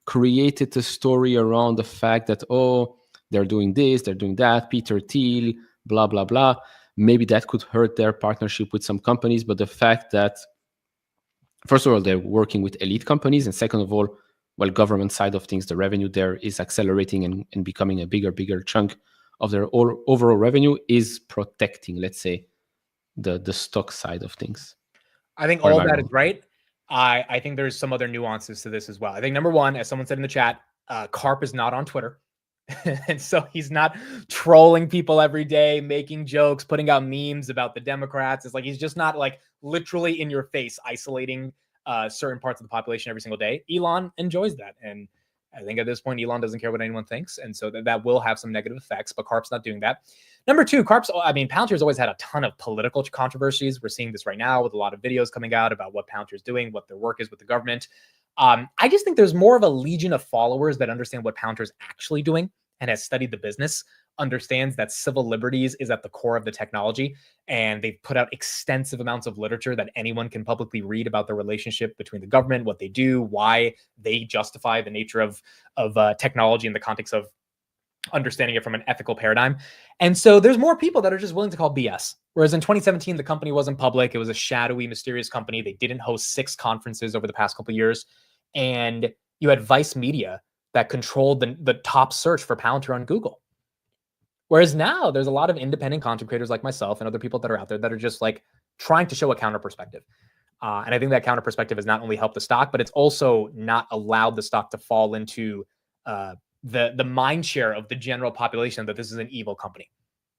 created a story around the fact that, oh, they're doing this, they're doing that, Peter Thiel, blah, blah, blah. maybe that could hurt their partnership with some companies. But the fact that, first of all, they're working with elite companies, and second of all, well, government side of things, the revenue there is accelerating and becoming a bigger chunk of their overall revenue, is protecting, let's say, the stock side of things. I think all that is right. I think there's some other nuances to this as well. I think number one, as someone said in the chat, Karp is not on Twitter. And so he's not trolling people every day, making jokes, putting out memes about the Democrats. It's like he's just not like literally in your face, isolating certain parts of the population every single day. Elon enjoys that. And I think at this point, Elon doesn't care what anyone thinks. And so that will have some negative effects, but Karp's not doing that. Number two, Palantir's always had a ton of political controversies. We're seeing this right now with a lot of videos coming out about what Palantir's doing, what their work is with the government. I just think there's more of a legion of followers that understand what Palantir's actually doing and has studied the business, understands that civil liberties is at the core of the technology. And they've put out extensive amounts of literature that anyone can publicly read about the relationship between the government, what they do, why they justify the nature of technology in the context of understanding it from an ethical paradigm. And so there's more people that are just willing to call BS. Whereas in 2017, the company wasn't public. It was a shadowy, mysterious company. They didn't host 6 conferences over the past couple of years. And you had Vice Media that controlled the top search for Palantir on Google. Whereas now there's a lot of independent content creators like myself and other people that are out there that are just like trying to show a counter perspective. And I think that counter perspective has not only helped the stock, but it's also not allowed the stock to fall into the mind share of the general population that this is an evil company,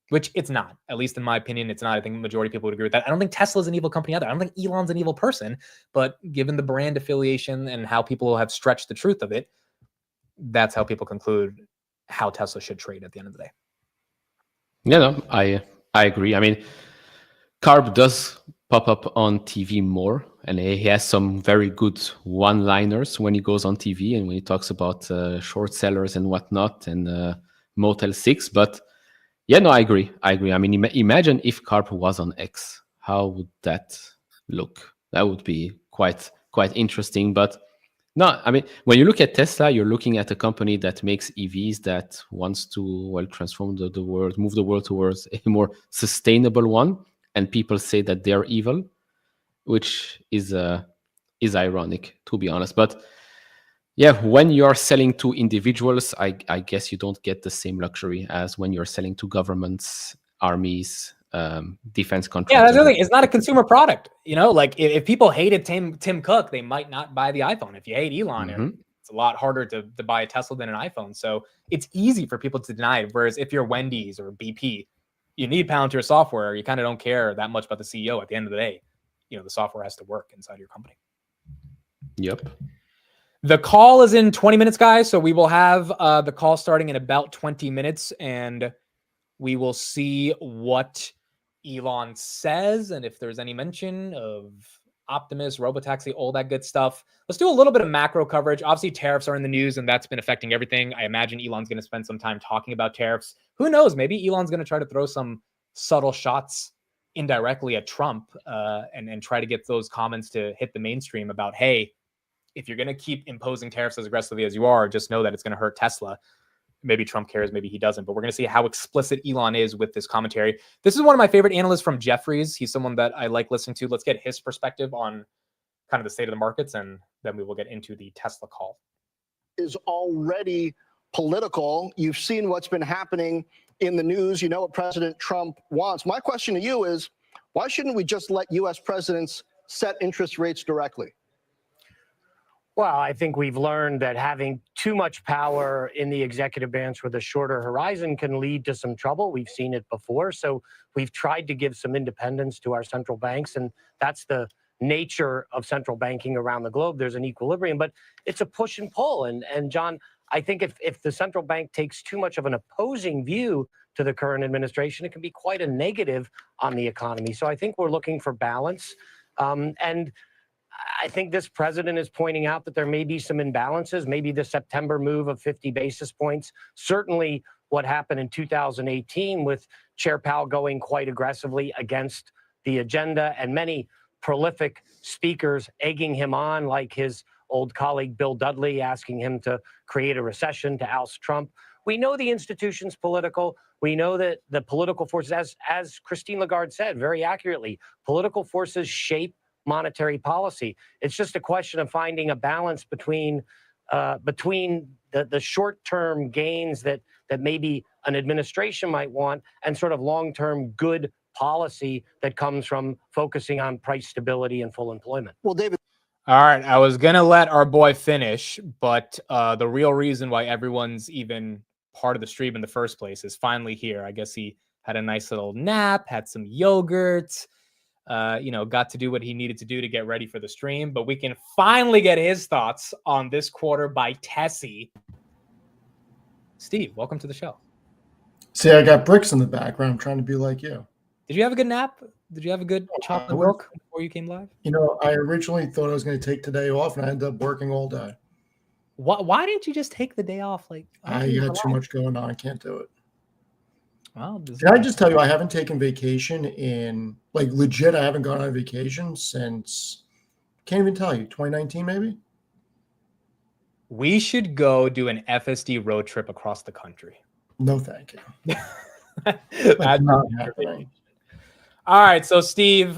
which it's not. At least in my opinion, it's not. I think the majority of people would agree with that. I don't think Tesla's an evil company either. I don't think Elon's an evil person, but given the brand affiliation and how people have stretched the truth of it, that's how people conclude how Tesla should trade at the end of the day. Yeah, no, I agree. I mean, Karp does pop up on TV more, and he has some very good one-liners when he goes on TV and when he talks about short sellers and whatnot and Motel 6. But yeah, no, I agree. I mean, imagine if Karp was on X. How would that look? That would be quite interesting. But no, I mean, when you look at Tesla, you're looking at a company that makes EVs, that wants to transform the world, move the world towards a more sustainable one. And people say that they're evil, which is ironic, to be honest. But yeah, when you're selling to individuals, I guess you don't get the same luxury as when you're selling to governments, armies, defense contractors. Yeah, that's the thing. It's not a consumer product. You know, like if people hated Tim Cook, they might not buy the iPhone. If you hate Elon, it's a lot harder to buy a Tesla than an iPhone. So it's easy for people to deny it. Whereas if you're Wendy's or BP, you need Palantir software. You kind of don't care that much about the CEO. At the end of the day, you know, the software has to work inside your company. Yep. The call is in 20 minutes, guys. So we will have the call starting in about 20 minutes, and we will see what Elon says and if there's any mention of Optimus, Robotaxi, all that good stuff. Let's do a little bit of macro coverage. Obviously, tariffs are in the news, and that's been affecting everything. I imagine Elon's going to spend some time talking about tariffs. Who knows? Maybe Elon's going to try to throw some subtle shots indirectly at Trump and try to get those comments to hit the mainstream about, hey, if you're going to keep imposing tariffs as aggressively as you are, just know that it's going to hurt Tesla. Maybe Trump cares, maybe he doesn't, but we're going to see how explicit Elon is with this commentary. This is one of my favorite analysts from Jefferies. He's someone that I like listening to. Let's get his perspective on kind of the state of the markets, and then we will get into the Tesla call. Is already political. You've seen what's been happening in the news. You know what President Trump wants. My question to you is, why shouldn't we just let U.S. presidents set interest rates directly? Well, I think we've learned that having too much power in the executive branch with a shorter horizon can lead to some trouble. We've seen it before. So we've tried to give some independence to our central banks, and that's the nature of central banking around the globe. There's an equilibrium, but it's a push and pull. And John, I think if the central bank takes too much of an opposing view to the current administration, it can be quite a negative on the economy. So I think we're looking for balance. And I think this president is pointing out that there may be some imbalances, maybe the September move of 50 basis points, certainly what happened in 2018 with Chair Powell going quite aggressively against the agenda and many prolific speakers egging him on, like his old colleague Bill Dudley asking him to create a recession, to oust Trump. We know the institution's political. We know that the political forces, as Christine Lagarde said very accurately, political forces shape monetary policy. It's just a question of finding a balance between the short-term gains that maybe an administration might want and sort of long-term good policy that comes from focusing on price stability and full employment. Well, David. All right, I was gonna let our boy finish, but the real reason why everyone's even part of the stream in the first place is finally here. I guess he had a nice little nap, had some yogurt, got to do what he needed to do to get ready for the stream. But we can finally get his thoughts on this quarter by Tessie. Steve, welcome to the show. See, I got bricks in the background. I'm trying to be like you. Did you have a good nap? Did you have a good chocolate milk before you came live? I originally thought I was going to take today off, and I ended up working all day. Why didn't you just take the day off? Like, I got too much going on. I can't do it. Well, can I just tell you, I haven't taken vacation in, like, legit, I haven't gone on vacation since, can't even tell you, 2019 maybe? We should go do an FSD road trip across the country. No, thank you. That's not happening. All right, so Steve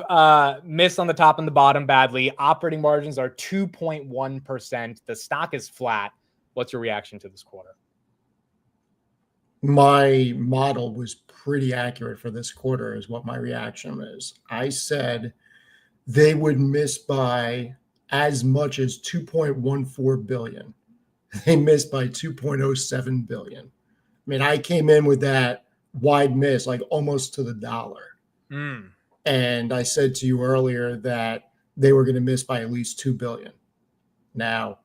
missed on the top and the bottom badly. Operating margins are 2.1%. The stock is flat. What's your reaction to this quarter? My model was pretty accurate for this quarter is what my reaction is. I said they would miss by as much as 2.14 billion. They missed by 2.07 billion. I mean, I came in with that wide miss, like almost to the dollar. And I said to you earlier that they were going to miss by at least 2 billion. Now,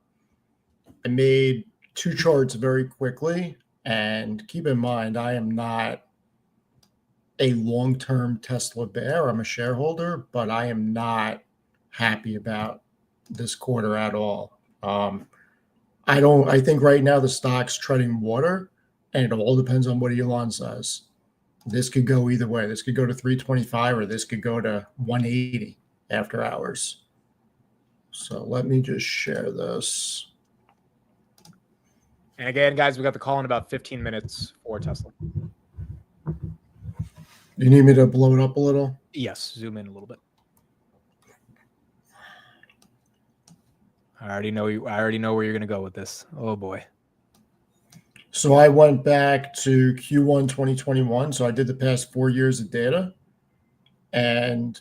I made two charts very quickly. And keep in mind, I am not a long-term Tesla bear. I'm a shareholder, but I am not happy about this quarter at all. I think right now the stock's treading water, and it all depends on what Elon says. This could go either way. This could go to 325 or this could go to 180 after hours. So let me just share this. And again, guys, we got the call in about 15 minutes for Tesla. You need me to blow it up a little? Yes, zoom in a little bit. I already know where you're going to go with this. Oh boy. So I went back to Q1 2021. So I did the past 4 years of data. And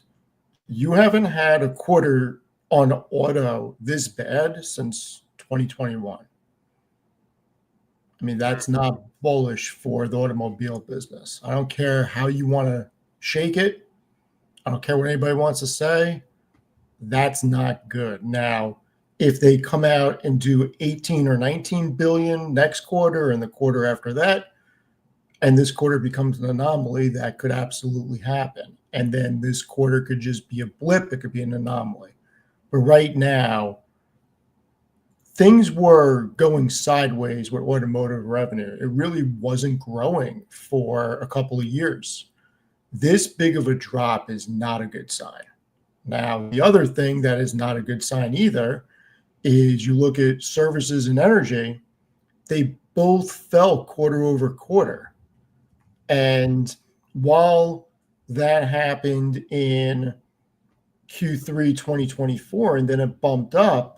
you haven't had a quarter on auto this bad since 2021. I mean, that's not bullish for the automobile business. I don't care how you want to shake it. I don't care what anybody wants to say. That's not good. Now, if they come out and do 18 or 19 billion next quarter and the quarter after that, and this quarter becomes an anomaly, that could absolutely happen. And then this quarter could just be a blip. It could be an anomaly. But right now, things were going sideways with automotive revenue. It really wasn't growing for a couple of years. This big of a drop is not a good sign. Now, the other thing that is not a good sign either is you look at services and energy, they both fell quarter over quarter. And while that happened in Q3 2024 and then it bumped up,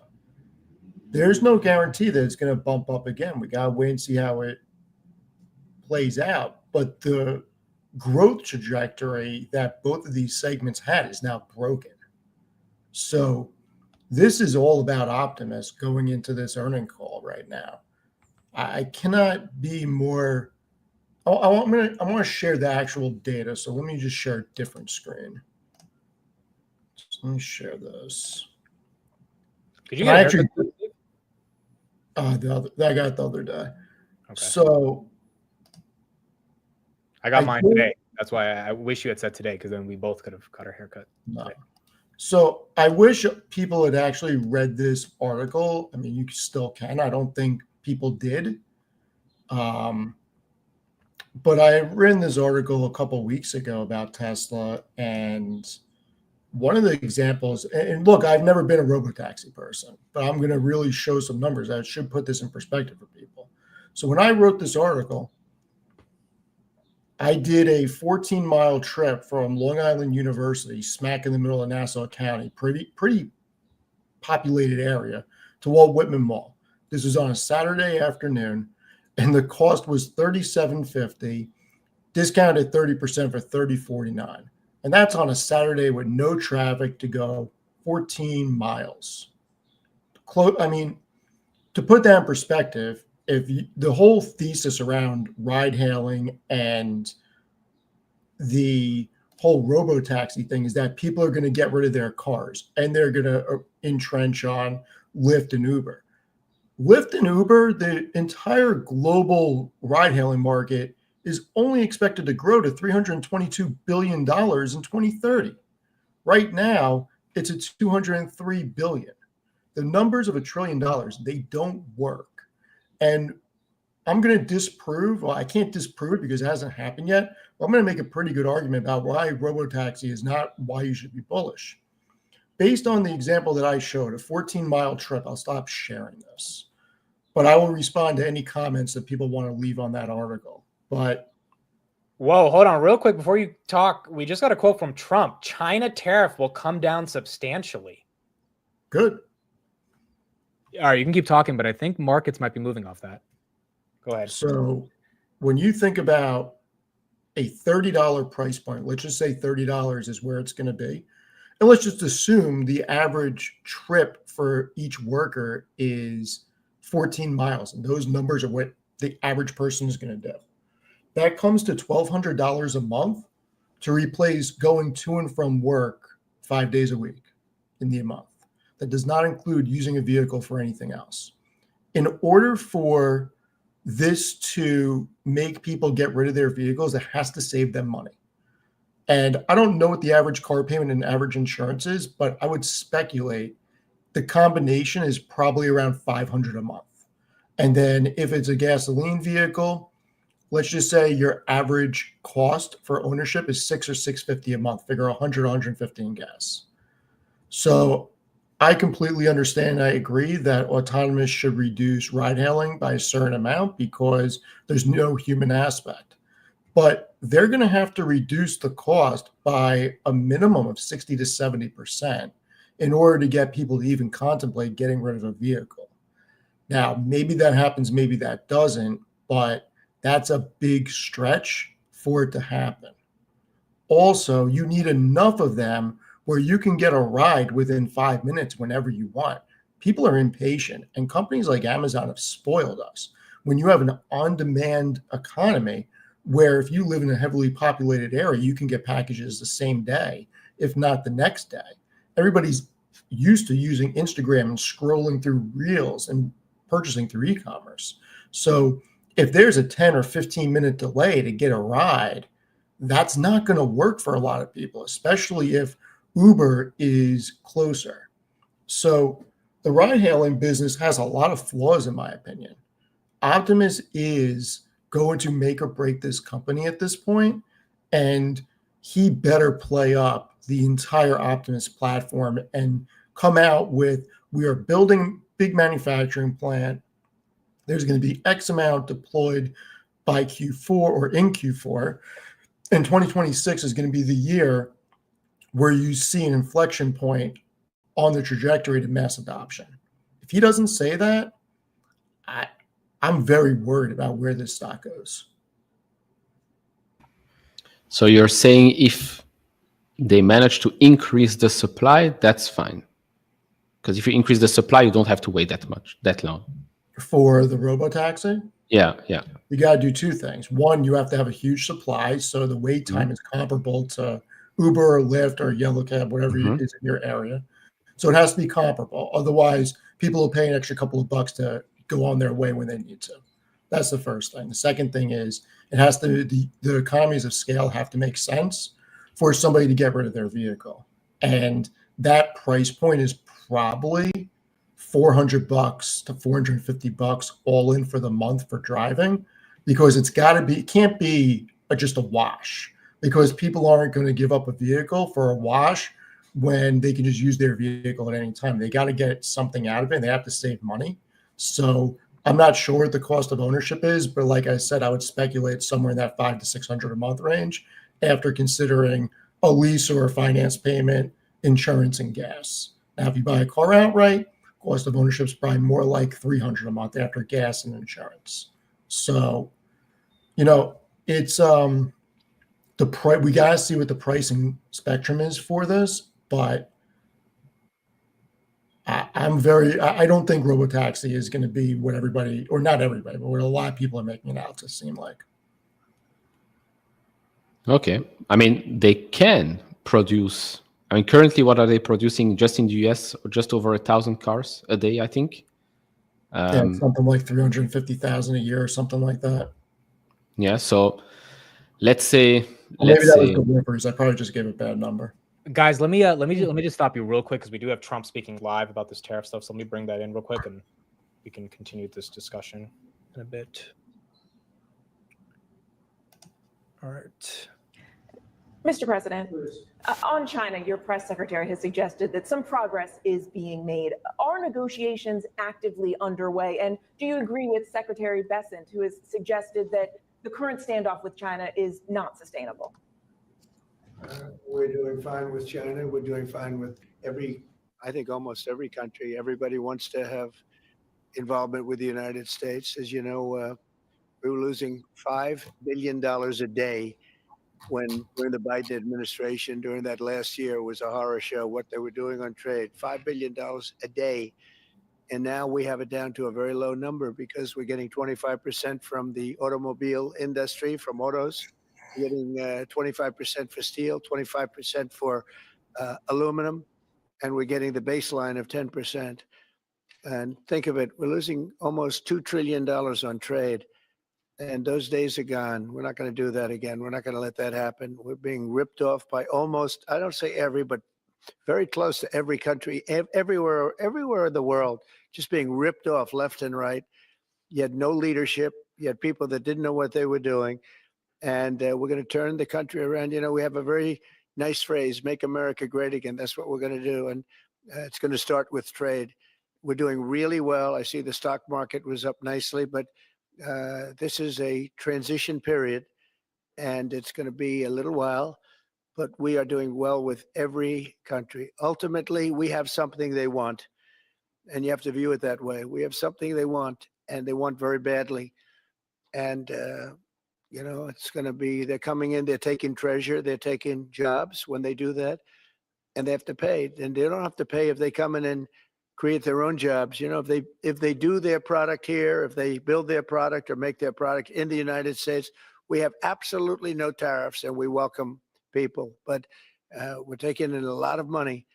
there's no guarantee that it's going to bump up again. We got to wait and see how it plays out. But the growth trajectory that both of these segments had is now broken. So this is all about optimists going into this earning call right now. I cannot be more. I want to share the actual data. So let me just share a different screen. So let me share this. Could you get actually? I got the other day. Okay. So I got mine today. That's why I wish you had said today, because then we both could have cut our haircut. No. So I wish people had actually read this article. I mean, you still can. I don't think people did. But I read this article a couple of weeks ago about Tesla, and one of the examples, and look, I've never been a robotaxi person, but I'm going to really show some numbers. I should put this in perspective for people. So when I wrote this article, I did a 14-mile trip from Long Island University, smack in the middle of Nassau County, pretty populated area, to Walt Whitman Mall. This was on a Saturday afternoon, and the cost was $37.50, discounted 30% for $30.49. And that's on a Saturday with no traffic to go 14 miles. I mean, to put that in perspective, the whole thesis around ride hailing and the whole robo-taxi thing is that people are going to get rid of their cars and they're going to entrench on Lyft and Uber. Lyft and Uber, the entire global ride hailing market is only expected to grow to $322 billion in 2030. Right now, it's at $203 billion. The numbers of $1 trillion, they don't work. And I'm going to disprove, well, I can't disprove it because it hasn't happened yet, but I'm going to make a pretty good argument about why robotaxi is not why you should be bullish. Based on the example that I showed, a 14-mile trip, I'll stop sharing this, but I will respond to any comments that people want to leave on that article. But whoa, hold on real quick before you talk. We just got a quote from Trump. China tariff will come down substantially. Good. All right, you can keep talking, but I think markets might be moving off that. Go ahead. So when you think about a $30 price point, let's just say $30 is where it's going to be. And let's just assume the average trip for each worker is 14 miles. And those numbers are what the average person is going to do. That comes to $1,200 a month to replace going to and from work 5 days a week in the month. That does not include using a vehicle for anything else. In order for this to make people get rid of their vehicles, it has to save them money. And I don't know what the average car payment and average insurance is, but I would speculate the combination is probably around $500 a month. And then if it's a gasoline vehicle, let's just say your average cost for ownership is $600 or $650 a month. Figure 100, 150 in gas. So I completely understand. I agree that autonomous should reduce ride hailing by a certain amount because there's no human aspect. But they're going to have to reduce the cost by a minimum of 60 to 70% in order to get people to even contemplate getting rid of a vehicle. Now, maybe that happens, maybe that doesn't, but that's a big stretch for it to happen. Also, you need enough of them where you can get a ride within 5 minutes whenever you want. People are impatient, and companies like Amazon have spoiled us. When you have an on-demand economy where if you live in a heavily populated area, you can get packages the same day, if not the next day. Everybody's used to using Instagram and scrolling through reels and purchasing through e-commerce. So if there's a 10 or 15-minute delay to get a ride, that's not going to work for a lot of people, especially if Uber is closer. So the ride-hailing business has a lot of flaws, in my opinion. Optimus is going to make or break this company at this point, and he better play up the entire Optimus platform and come out with, we are building big manufacturing plant. There's going to be X amount deployed by Q4 or in Q4. And 2026 is going to be the year where you see an inflection point on the trajectory to mass adoption. If he doesn't say that, I'm very worried about where this stock goes. So you're saying if they manage to increase the supply, that's fine. Because if you increase the supply, you don't have to wait that long. For the robotaxi? Yeah. You got to do two things. One, you have to have a huge supply, so the wait time is comparable to Uber or Lyft or Yellow Cab, whatever is in your area. So it has to be comparable. Otherwise, people will pay an extra couple of bucks to go on their way when they need to. That's the first thing. The second thing is it has to, the economies of scale have to make sense for somebody to get rid of their vehicle. And that price point is probably $400 to $450 all in for the month for driving, because it's got to be, it can't be just a wash, because people aren't going to give up a vehicle for a wash when they can just use their vehicle at any time. They got to get something out of it, and they have to save money. So I'm not sure what the cost of ownership is, but like I said, I would speculate somewhere in that $500 to $600 a month range after considering a lease or a finance payment, insurance, and gas. Now, if you buy a car outright, cost of ownership is probably more like $300 a month after gas and insurance. So, it's the price. We gotta see what the pricing spectrum is for this, but I don't think robotaxi is going to be what everybody, or not everybody, but what a lot of people are making it out to seem like. Okay. I mean, they can produce. I mean, currently, what are they producing just in the US? Just over 1,000 cars a day, I think. Something like 350,000 a year or something like that. Yeah. So let's say. Maybe that was deliveries. I probably just gave a bad number. Guys, let me just stop you real quick because we do have Trump speaking live about this tariff stuff. So let me bring that in real quick, and we can continue this discussion in a bit. All right. Mr. President, on China, your press secretary has suggested that some progress is being made. Are negotiations actively underway? And do you agree with Secretary Bessent, who has suggested that the current standoff with China is not sustainable? We're doing fine with China. We're doing fine with almost every country. Everybody wants to have involvement with the United States. As you know, we were losing $5 billion a day during the Biden administration. During that last year, it was a horror show what they were doing on trade. $5 billion a day. And now we have it down to a very low number because we're getting 25% from the automobile industry, from autos. We're getting 25% for steel, 25% for aluminum, and we're getting the baseline of 10%. And think of it, we're losing almost $2 trillion on trade. And those days are gone. We're not going to do that again. We're not going to let that happen. We're being ripped off by almost, I don't say every, but very close to every country, everywhere in the world, just being ripped off left and right. You had no leadership. You had people that didn't know what they were doing. And we're going to turn the country around. We have a very nice phrase, make America great again. That's what we're going to do. And it's going to start with trade. We're doing really well. I see the stock market was up nicely, but this is a transition period, and it's going to be a little while, but we are doing well with every country. Ultimately, we have something they want, and you have to view it that way. We have something they want, and they want very badly. And, it's going to be, they're coming in, they're taking treasure, they're taking jobs when they do that, and they have to pay. And they don't have to pay if they come in and create their own jobs. If they do their product here, if they build their product or make their product in the United States, we have absolutely no tariffs and we welcome people. But we're taking in a lot of money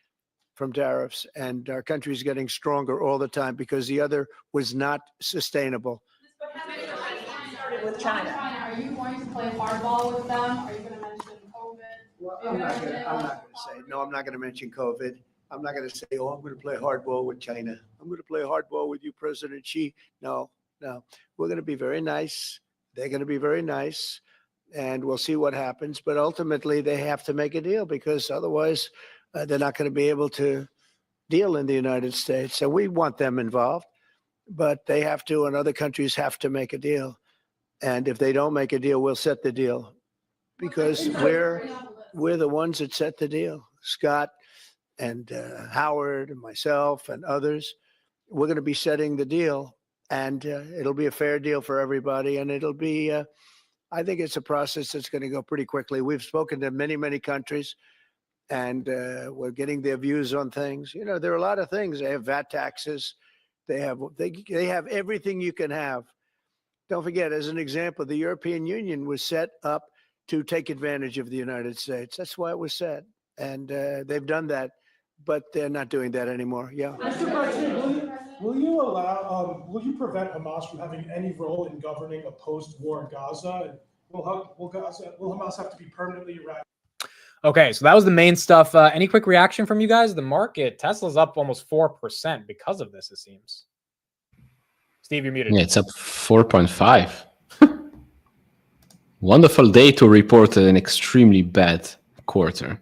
from tariffs, and our country is getting stronger all the time because the other was not sustainable. With China. Are you going to play hardball with them? Are you going to mention COVID? Well, I'm not going to say, no, I'm not going to mention COVID. I'm not going to say, oh, I'm going to play hardball with China. I'm going to play hardball with you, President Xi. No. We're going to be very nice. They're going to be very nice, and we'll see what happens. But ultimately, they have to make a deal because otherwise they're not going to be able to deal in the United States. So we want them involved, but they have to, and other countries have to make a deal. And if they don't make a deal, we'll set the deal because we're the ones that set the deal. Scott and Howard and myself and others, we're going to be setting the deal, and it'll be a fair deal for everybody. And it'll be, I think it's a process that's going to go pretty quickly. We've spoken to many, many countries, and we're getting their views on things. There are a lot of things. They have VAT taxes. They have everything you can have. Don't forget, as an example, the European Union was set up to take advantage of the United States. That's why it was set. And they've done that, but they're not doing that anymore. Yeah. Mr. President, will you prevent Hamas from having any role in governing a post-war Gaza? And will Hamas have to be permanently eradicated? Okay, so that was the main stuff. Any quick reaction from you guys? The market, Tesla's up almost 4% because of this, it seems. Steve, you're muted. Yeah, it's up 4.5. Wonderful day to report an extremely bad quarter.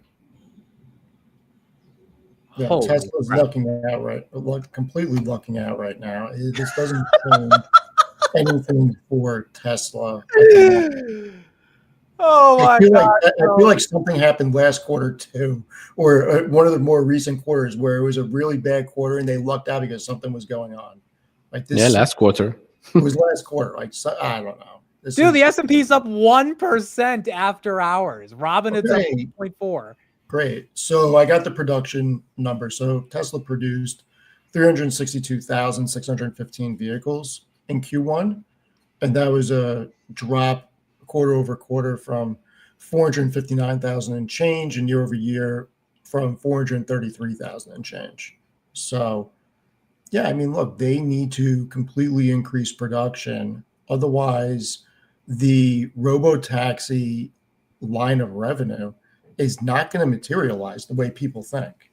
Yeah, Tesla's lucking out completely lucking out right now. This doesn't change. anything for Tesla. Oh my God! I feel like something happened last quarter too, or one of the more recent quarters where it was a really bad quarter and they lucked out because something was going on. Like this, last quarter. It was last quarter. Like I don't know. Dude, the S&P is up 1% after hours. Robin, it's up Okay. 8.4. Great. So I got the production number. So Tesla produced 362,615 vehicles in Q1, and that was a drop quarter over quarter from 459,000 and change, and year over year from 433,000 and change. So, yeah, I mean, look, they need to completely increase production. Otherwise, the robo-taxi line of revenue is not going to materialize the way people think.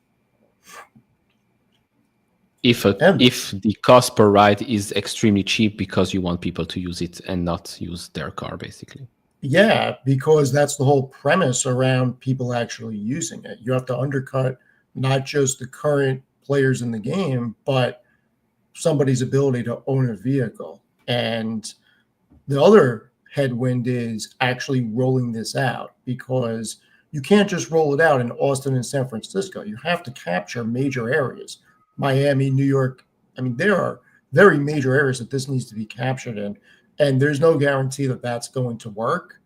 If the cost per ride is extremely cheap because you want people to use it and not use their car, basically. Yeah, because that's the whole premise around people actually using it. You have to undercut not just the current players in the game, but somebody's ability to own a vehicle. And the other headwind is actually rolling this out, because you can't just roll it out in Austin and San Francisco. You have to capture major areas. Miami, New York. I mean, there are very major areas that this needs to be captured in, and there's no guarantee that that's going to work.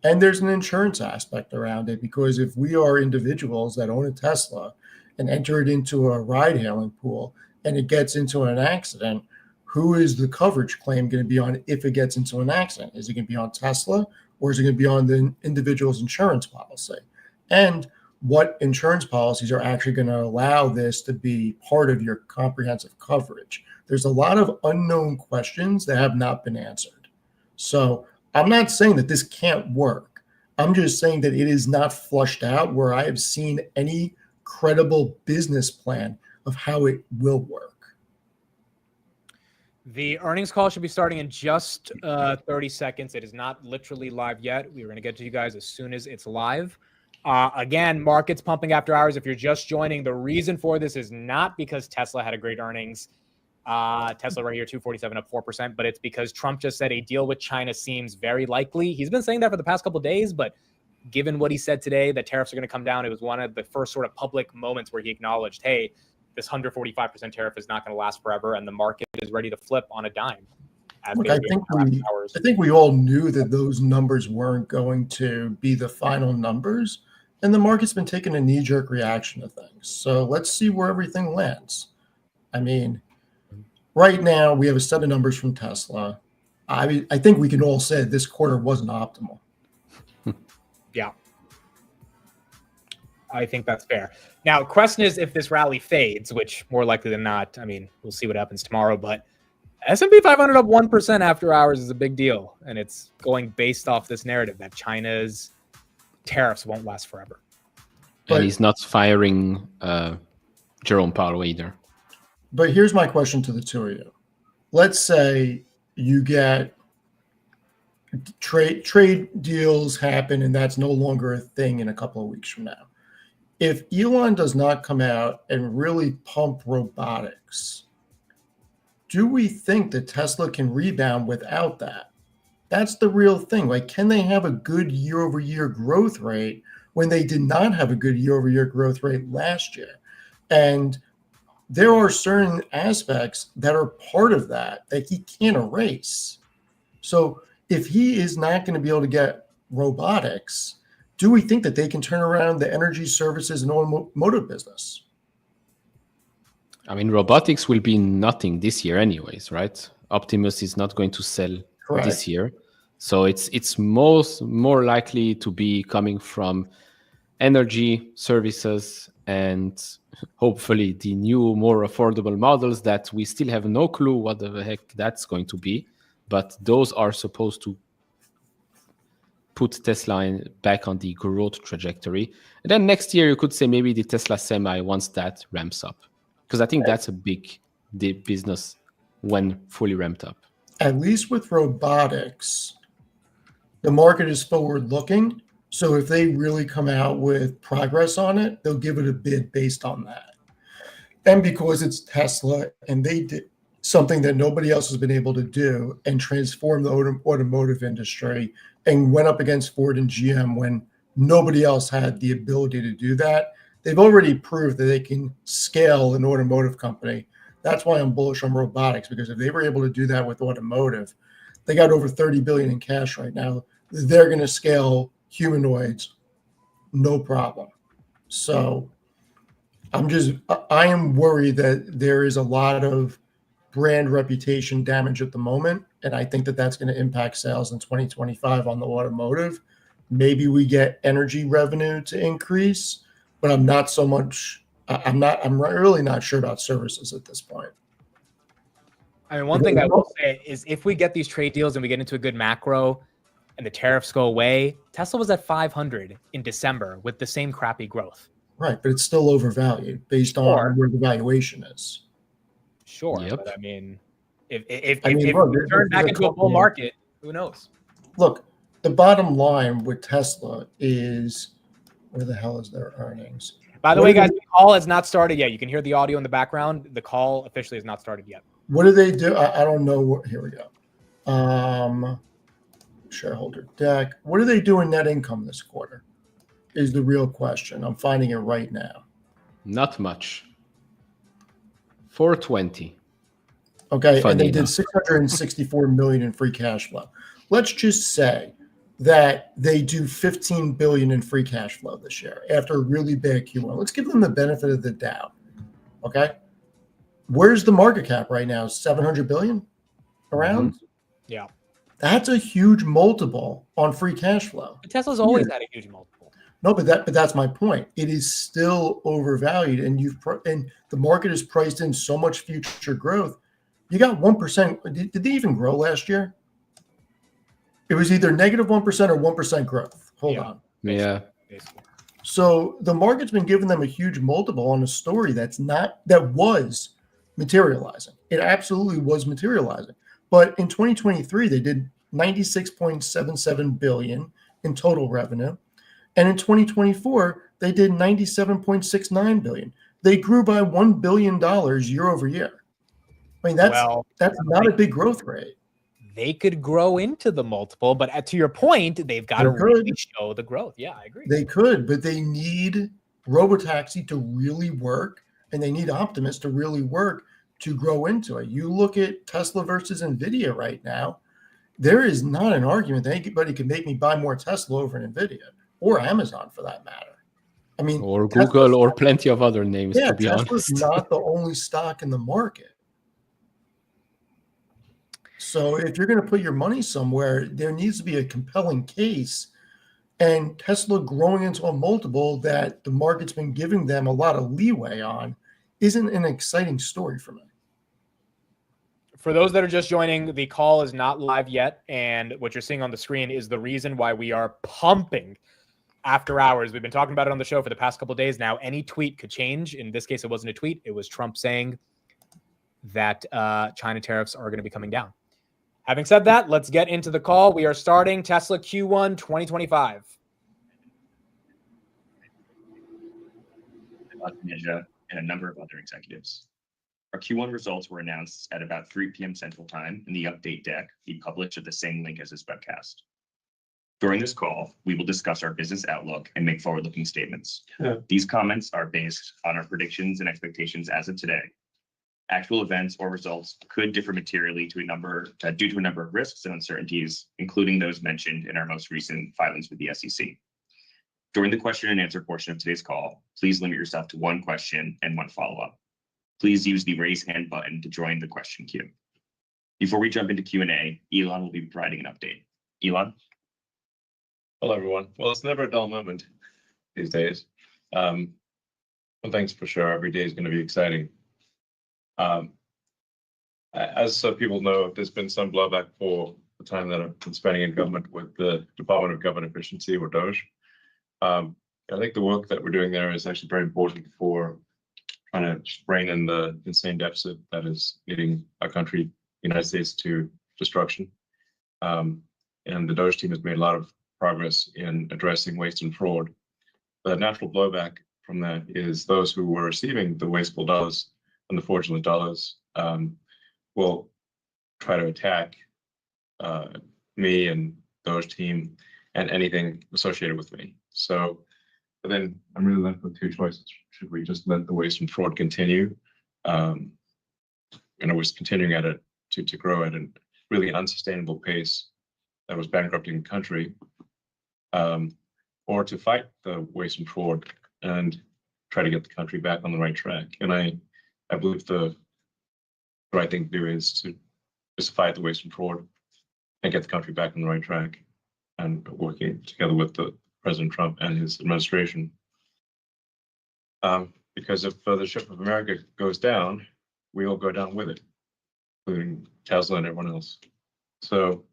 And there's an insurance aspect around it, because if we are individuals that own a Tesla and enter it into a ride-hailing pool and it gets into an accident, who is the coverage claim going to be on if it gets into an accident? Is it going to be on Tesla, or is it going to be on the individual's insurance policy? And what insurance policies are actually going to allow this to be part of your comprehensive coverage? There's a lot of unknown questions that have not been answered. So I'm not saying that this can't work. I'm just saying that it is not flushed out where I have seen any credible business plan of how it will work. The earnings call should be starting in just 30 seconds. It is not literally live yet. We're going to get to you guys as soon as it's live. Again, markets pumping after hours. If you're just joining, the reason for this is not because Tesla had a great earnings. Tesla right here, 247 up 4%, but it's because Trump just said a deal with China seems very likely. He's been saying that for the past couple of days, but given what he said today, that tariffs are going to come down, it was one of the first sort of public moments where he acknowledged, hey, this 145% tariff is not going to last forever, and the market is ready to flip on a dime. Look, I think we all knew that those numbers weren't going to be the final numbers, and the market's been taking a knee-jerk reaction to things. So let's see where everything lands. I mean, right now we have a set of numbers from Tesla. I think we can all say this quarter wasn't optimal. Yeah. I think that's fair. Now, the question is if this rally fades, which more likely than not, I mean, we'll see what happens tomorrow, but S&P 500 up 1% after hours is a big deal, and it's going based off this narrative that China's tariffs won't last forever. And he's not firing Jerome Powell either. But here's my question to the two of you. Let's say you get trade deals happen, and that's no longer a thing in a couple of weeks from now. If Elon does not come out and really pump robotics, do we think that Tesla can rebound without that? That's the real thing. Like, can they have a good year-over-year growth rate when they did not have a good year-over-year growth rate last year? And there are certain aspects that are part of that he can't erase. So if he is not going to be able to get robotics, do we think that they can turn around the energy services and automotive business? I mean, robotics will be nothing this year anyways, right? Optimus is not going to sell this year. So it's more likely to be coming from energy services and hopefully the new, more affordable models that we still have no clue what the heck that's going to be. But those are supposed to put Tesla back on the growth trajectory. And then next year, you could say maybe the Tesla Semi once that ramps up. Because I think that's a big business when fully ramped up. At least with robotics, the market is forward-looking. So if they really come out with progress on it, they'll give it a bid based on that. And because it's Tesla and they something that nobody else has been able to do and transform the automotive industry and went up against Ford and GM when nobody else had the ability to do that. They've already proved that they can scale an automotive company. That's why I'm bullish on robotics, because if they were able to do that with automotive, they got over 30 billion in cash right now. They're going to scale humanoids, no problem. So I am worried that there is a lot of brand reputation damage at the moment. And I think that that's going to impact sales in 2025 on the automotive. Maybe we get energy revenue to increase, but I'm really not sure about services at this point. I mean, one thing I will say is if we get these trade deals and we get into a good macro and the tariffs go away, Tesla was at 500 in December with the same crappy growth. Right, but it's still overvalued based on where the valuation is. Sure, but I mean, if look, we turn back into a bull market, who knows? Look, the bottom line with Tesla is, where the hell is their earnings? By the way, guys, the call has not started yet. You can hear the audio in the background. The call officially has not started yet. What do they do? I don't know. Here we go. Shareholder deck. What do they do in net income this quarter? Is the real question. I'm finding it right now. Not much. 420. Okay, Funny and they did enough. 664 million in free cash flow. Let's just say that they do 15 billion in free cash flow this year after a really bad Q1. Let's give them the benefit of the doubt. Okay, where's the market cap right now? 700 billion around. Yeah, that's a huge multiple on free cash flow. But Tesla's always had a huge multiple. No, but that's my point. It is still overvalued, and and the market is priced in so much future growth. You got 1%. Did they even grow last year? It was either negative 1% or 1% growth. Hold on. Yeah. So the market's been giving them a huge multiple on a story that was materializing. It absolutely was materializing. But in 2023, they did 96.77 billion in total revenue. And in 2024, they did 97.69 billion. They grew by $1 billion year over year. I mean, that's not a big growth rate. They could grow into the multiple, but to your point, they've got to really show the growth. Yeah, I agree. They could, but they need robotaxi to really work, and they need Optimus to really work to grow into it. You look at Tesla versus NVIDIA right now, there is not an argument that anybody can make me buy more Tesla over NVIDIA or Amazon for that matter. I mean, or Google or plenty of other names, to be Tesla's honest. not the only stock in the market. So if you're going to put your money somewhere, there needs to be a compelling case. And Tesla growing into a multiple that the market's been giving them a lot of leeway on isn't an exciting story for me. For those that are just joining, the call is not live yet. And what you're seeing on the screen is the reason why we are pumping after hours. We've been talking about it on the show for the past couple of days now. Any tweet could change. In this case, it wasn't a tweet. It was Trump saying that China tariffs are going to be coming down. Having said that, let's get into the call. We are starting Tesla Q1 2025. Ninja and a number of other executives. Our Q1 results were announced at about 3 p.m. Central Time, and the update deck be published at the same link as this webcast. During this call, we will discuss our business outlook and make forward-looking statements. These comments are based on our predictions and expectations as of today. Actual events or results could differ materially due to a number of risks and uncertainties, including those mentioned in our most recent filings with the SEC. During the question and answer portion of today's call, please limit yourself to one question and one follow-up. Please use the raise hand button to join the question queue. Before we jump into Q&A, Elon will be providing an update. Elon? Hello, everyone. Well, it's never a dull moment these days. One thing's for sure, every day is going to be exciting. As people know, there's been some blowback for the time that I've been spending in government with the Department of Government Efficiency, or DOGE. I think the work that we're doing there is actually very important for trying to rein in the insane deficit that is leading our country, the United States, to destruction. And the DOGE team has made a lot of progress in addressing waste and fraud. The natural blowback from that is those who were receiving the wasteful dollars and the fraudulent dollars will try to attack me and Doge team and anything associated with me. So then I'm really left with two choices. Should we just let the waste and fraud continue? And it was continuing at it to grow at a really unsustainable pace that was bankrupting the country, or to fight the waste and fraud and try to get the country back on the right track. And I believe the right thing to do is to fight the waste and fraud and get the country back on the right track, and working together with President Trump and his administration. Because if the ship of America goes down, we all go down with it, including Tesla and everyone else. So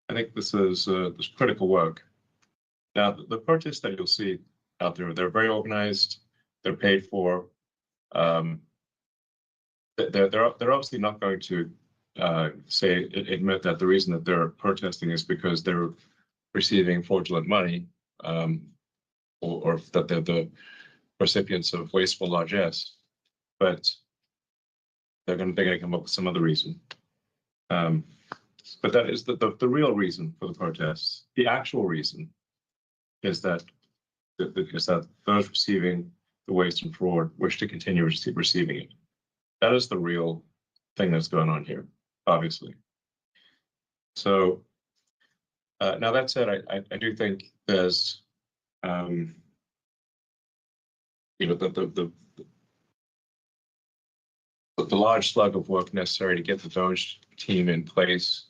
I think this is this critical work. Now, the protests that you'll see out there, they're very organized, they're paid for. They're obviously not going to admit that the reason that they're protesting is because they're receiving fraudulent money, or that they're the recipients of wasteful largesse, but they're going to come up with some other reason. But that is the real reason for the protests. The actual reason is that those receiving the waste and fraud wish to continue receiving it. That is the real thing that's going on here, obviously. So now that said, I do think there's the large slug of work necessary to get the Doge team in place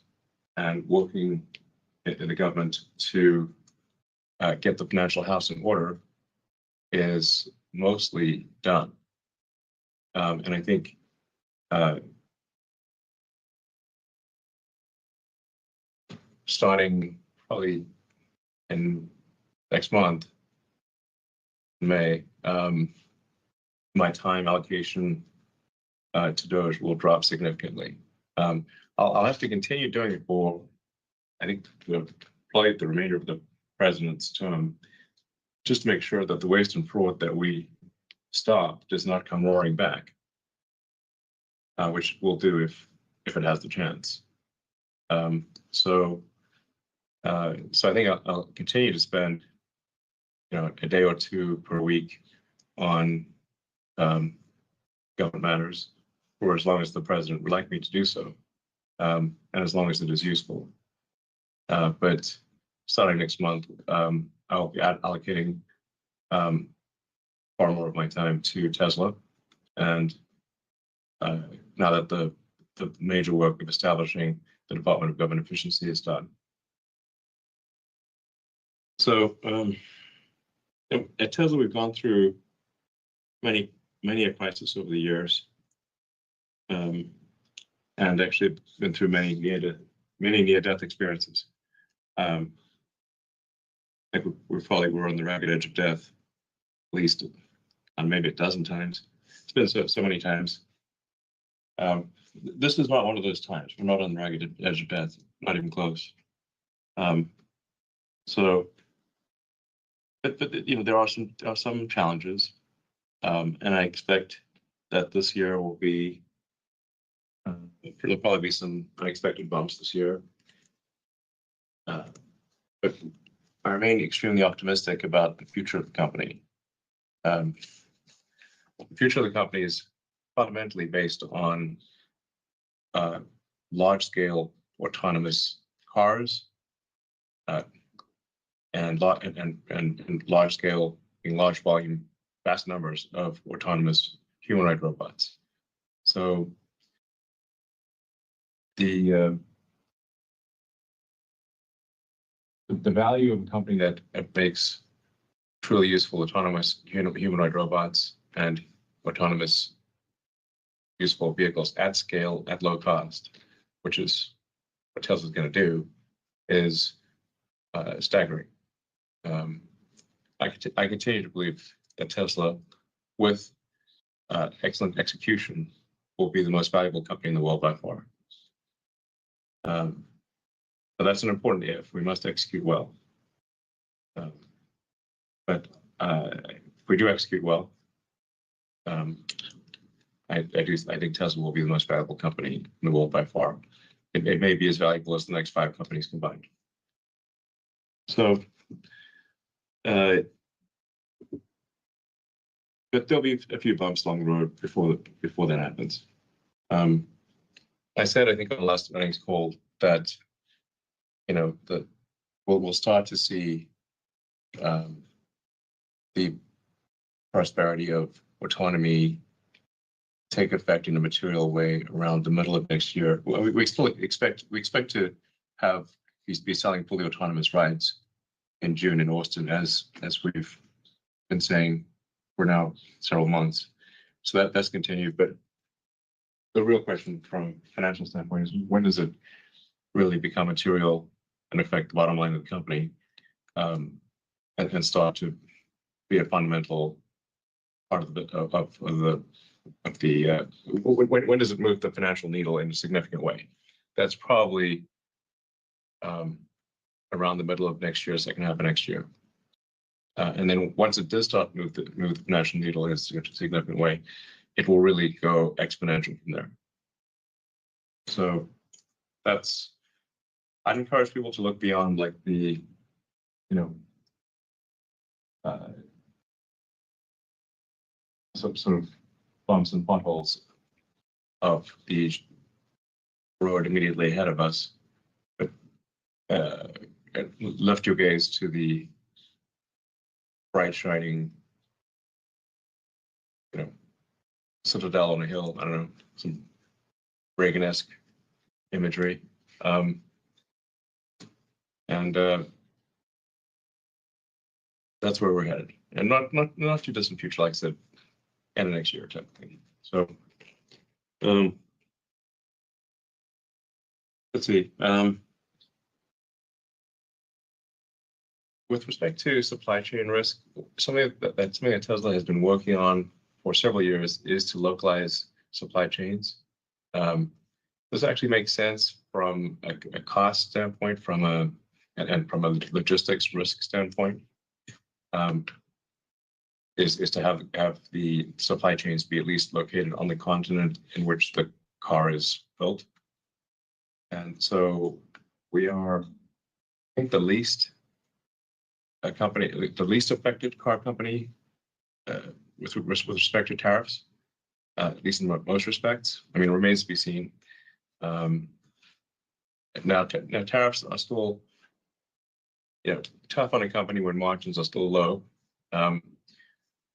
and working in the government to get the financial house in order is mostly done. And I think starting probably in next month, May, my time allocation to Doge will drop significantly. I'll have to continue doing it for, I think, probably the remainder of the president's term, just to make sure that the waste and fraud that we stop does not come roaring back, which we'll do if it has the chance. So I think I'll continue to spend, a day or two per week on government matters for as long as the president would like me to do so, and as long as it is useful. But starting next month, I'll be allocating far more of my time to Tesla, and now that the major work of establishing the Department of Government Efficiency is done. So at Tesla, we've gone through many a crisis over the years, and actually been through many near-death experiences. I think we probably were on the ragged edge of death, at least maybe a dozen times. It's been so many times. This is not one of those times. We're not on the ragged edge of death, not even close. But there are some challenges, and I expect that this year will be there'll probably be some unexpected bumps this year. But I remain extremely optimistic about the future of the company. The future of the company is fundamentally based on large-scale autonomous cars, and large-scale, in large volume, vast numbers of autonomous humanoid robots. So the value of a company that makes truly useful autonomous humanoid robots and autonomous useful vehicles at scale, at low cost, which is what Tesla's going to do, is staggering. I continue to believe that Tesla, with excellent execution, will be the most valuable company in the world by far. But that's an important if. We must execute well. But if we do execute well, I I think Tesla will be the most valuable company in the world by far. It may be as valuable as the next 5 companies combined. So, but there'll be a few bumps along the road before that happens. I said, I think on the last earnings call that, we'll start to see the prosperity of autonomy take effect in a material way around the middle of next year. Well, we still expect to be selling fully autonomous rides in June in Austin, as we've been saying for now several months. So that's continued. But the real question from a financial standpoint is, when does it really become material and affect the bottom line of the company, and start to be a fundamental part of when does it move the financial needle in a significant way? That's probably around the middle of next year, second half of next year. And then once it does start to move the financial needle in a significant way, it will really go exponential from there. So I'd encourage people to look beyond like the, some sort of bumps and potholes of the road immediately ahead of us, but lift your gaze to the bright, shining, citadel on a hill. I don't know, some Reagan-esque imagery, and that's where we're headed, and not too distant future, like I said, end of next year type of thing. So, let's see. With respect to supply chain risk, something that Tesla has been working on for several years is to localize supply chains. This actually makes sense from a cost standpoint, and from a logistics risk standpoint. Is to have the supply chains be at least located on the continent in which the car is built. And so we are, I think, the least affected car company with respect to tariffs, at least in most respects. I mean, it remains to be seen. Now tariffs are still, tough on a company when margins are still low.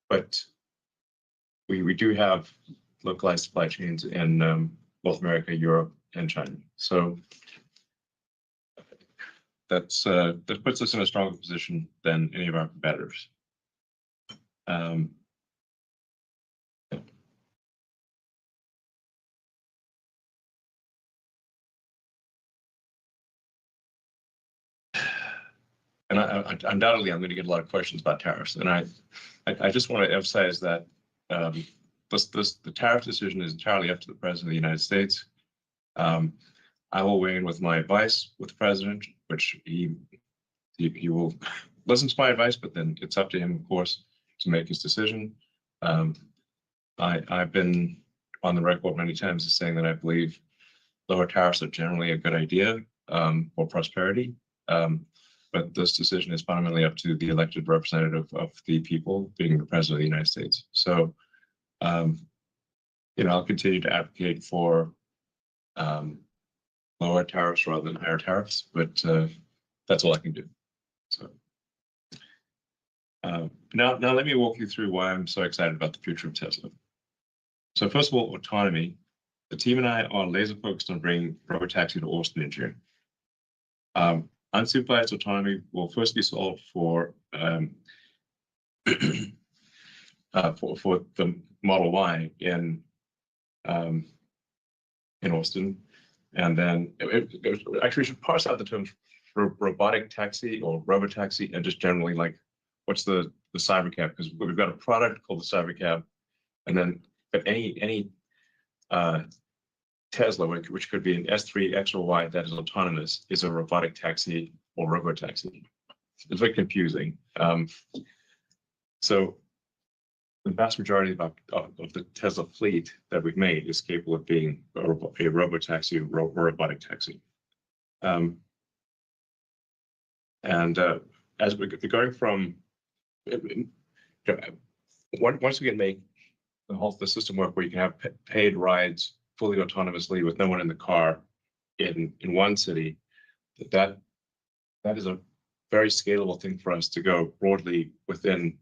But we do have localized supply chains in North America, Europe, and China. So that puts us in a stronger position than any of our competitors. And undoubtedly, I'm going to get a lot of questions about tariffs. And I just want to emphasize that the tariff decision is entirely up to the President of the United States. I will weigh in with my advice with the President, which he will listen to my advice, but then it's up to him, of course, to make his decision. I've been on the record many times as saying that I believe lower tariffs are generally a good idea for prosperity. But this decision is fundamentally up to the elected representative of the people, being the President of the United States. So, I'll continue to advocate for lower tariffs rather than higher tariffs, but that's all I can do. So, now let me walk you through why I'm so excited about the future of Tesla. So first of all, autonomy. The team and I are laser focused on bringing robotaxi to Austin in June. Unsupervised autonomy will first be solved for the Model Y in Austin, and then actually we should parse out the terms for robotic taxi or robotaxi, and just generally like what's the Cybercab, because we've got a product called the Cybercab, and then but any Tesla, which could be an S3, X, or Y that is autonomous, is a robotic taxi or robotaxi. It's very confusing. So the vast majority of the Tesla fleet that we've made is capable of being a robotaxi or robotic taxi. As we're going from, once we can make the system work where you can have paid rides fully autonomously with no one in the car in one city, that is a very scalable thing for us to go broadly within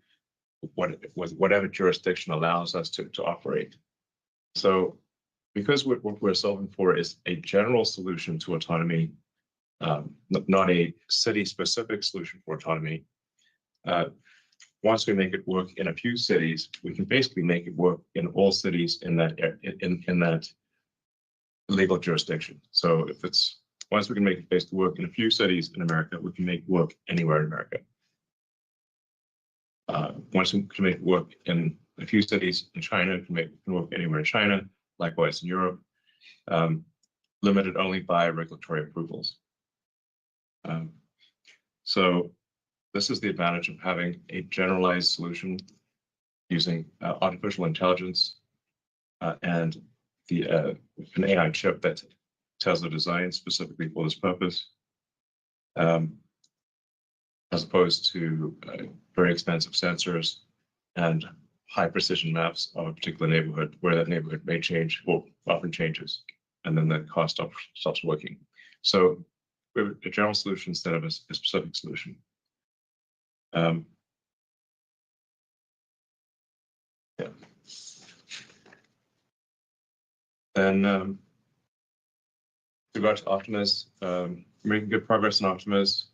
whatever jurisdiction allows us to operate. So because what we're solving for is a general solution to autonomy, not a city-specific solution for autonomy, once we make it work in a few cities, we can basically make it work in all cities in that legal jurisdiction. So once we can make it basically work in a few cities in America, we can make it work anywhere in America. Once we can make it work in a few cities in China, we can make it work anywhere in China, likewise in Europe, limited only by regulatory approvals. So this is the advantage of having a generalized solution using artificial intelligence and an AI chip that Tesla designed specifically for this purpose, as opposed to very expensive sensors and high precision maps of a particular neighborhood where that neighborhood may change or often changes, and then the cost stops working. So we have a general solution instead of a specific solution. Yeah. Then with regard to Optimus, making good progress in Optimus.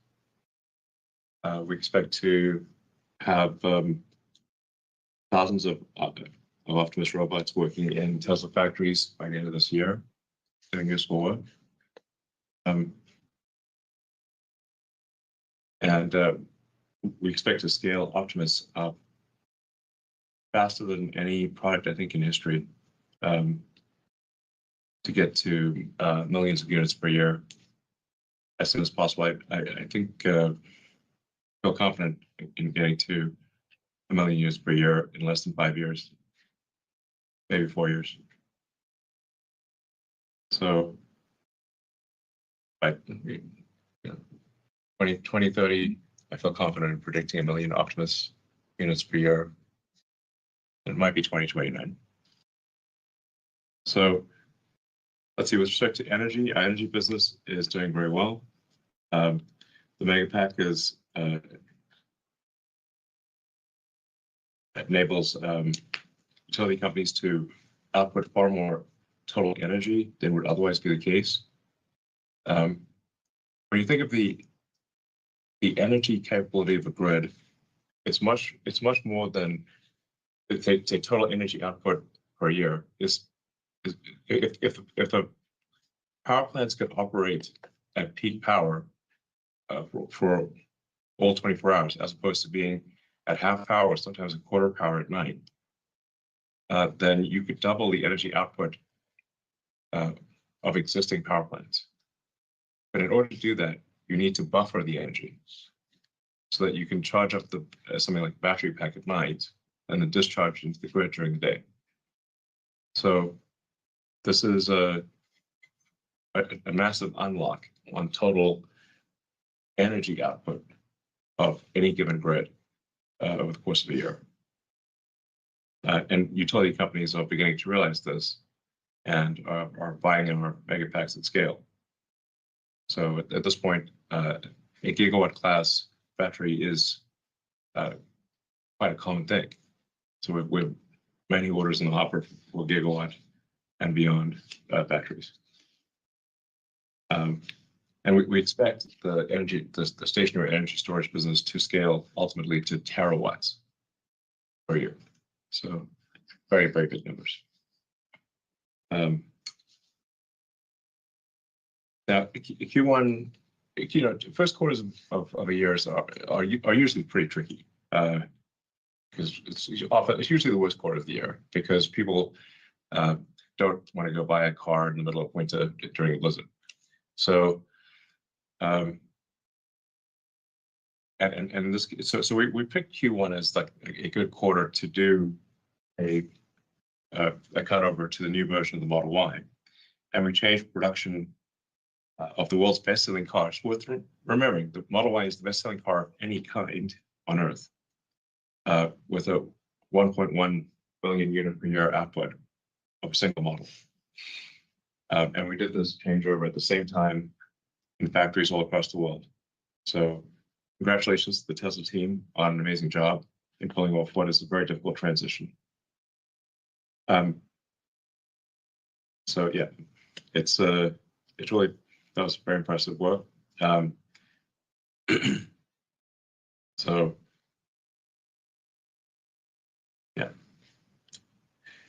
We expect to have thousands of Optimus robots working in Tesla factories by the end of this year, doing useful work. We expect to scale Optimus up faster than any product, I think, in history, to get to millions of units per year as soon as possible. I think feel confident in getting to 1 million units per year in less than 5 years, maybe 4 years. So by 2030, I feel confident in predicting 1 million Optimus units per year. It might be 2029. So let's see, with respect to energy, our energy business is doing very well. The Megapack enables utility companies to output far more total energy than would otherwise be the case. When you think of the energy capability of a grid, it's much more than say total energy output per year. If the power plants could operate at peak power for all 24 hours, as opposed to being at half power, or sometimes a quarter power at night, then you could double the energy output of existing power plants. But in order to do that, you need to buffer the energy so that you can charge up something like battery pack at night and then discharge into the grid during the day. So this is a massive unlock on total energy output of any given grid over the course of a year. And utility companies are beginning to realize this and are buying our megapacks at scale. So at this point, a gigawatt class battery is quite a common thing. So we have many orders in the hopper for gigawatt and beyond batteries. And we expect the stationary energy storage business to scale ultimately to terawatts per year. So very, very big numbers. Now, Q1, first quarters of a year are usually pretty tricky because it's usually the worst quarter of the year because people don't want to go buy a car in the middle of winter during a blizzard. So, we picked Q1 as like a good quarter to do a cut over to the new version of the Model Y, and we changed production of the world's best-selling car. It's worth remembering the Model Y is the best-selling car of any kind on Earth, with a 1.1 billion unit per year output of a single model. And we did this changeover at the same time in factories all across the world. So congratulations to the Tesla team on an amazing job in pulling off what is a very difficult transition. So yeah, it's really, that was very impressive work. So yeah.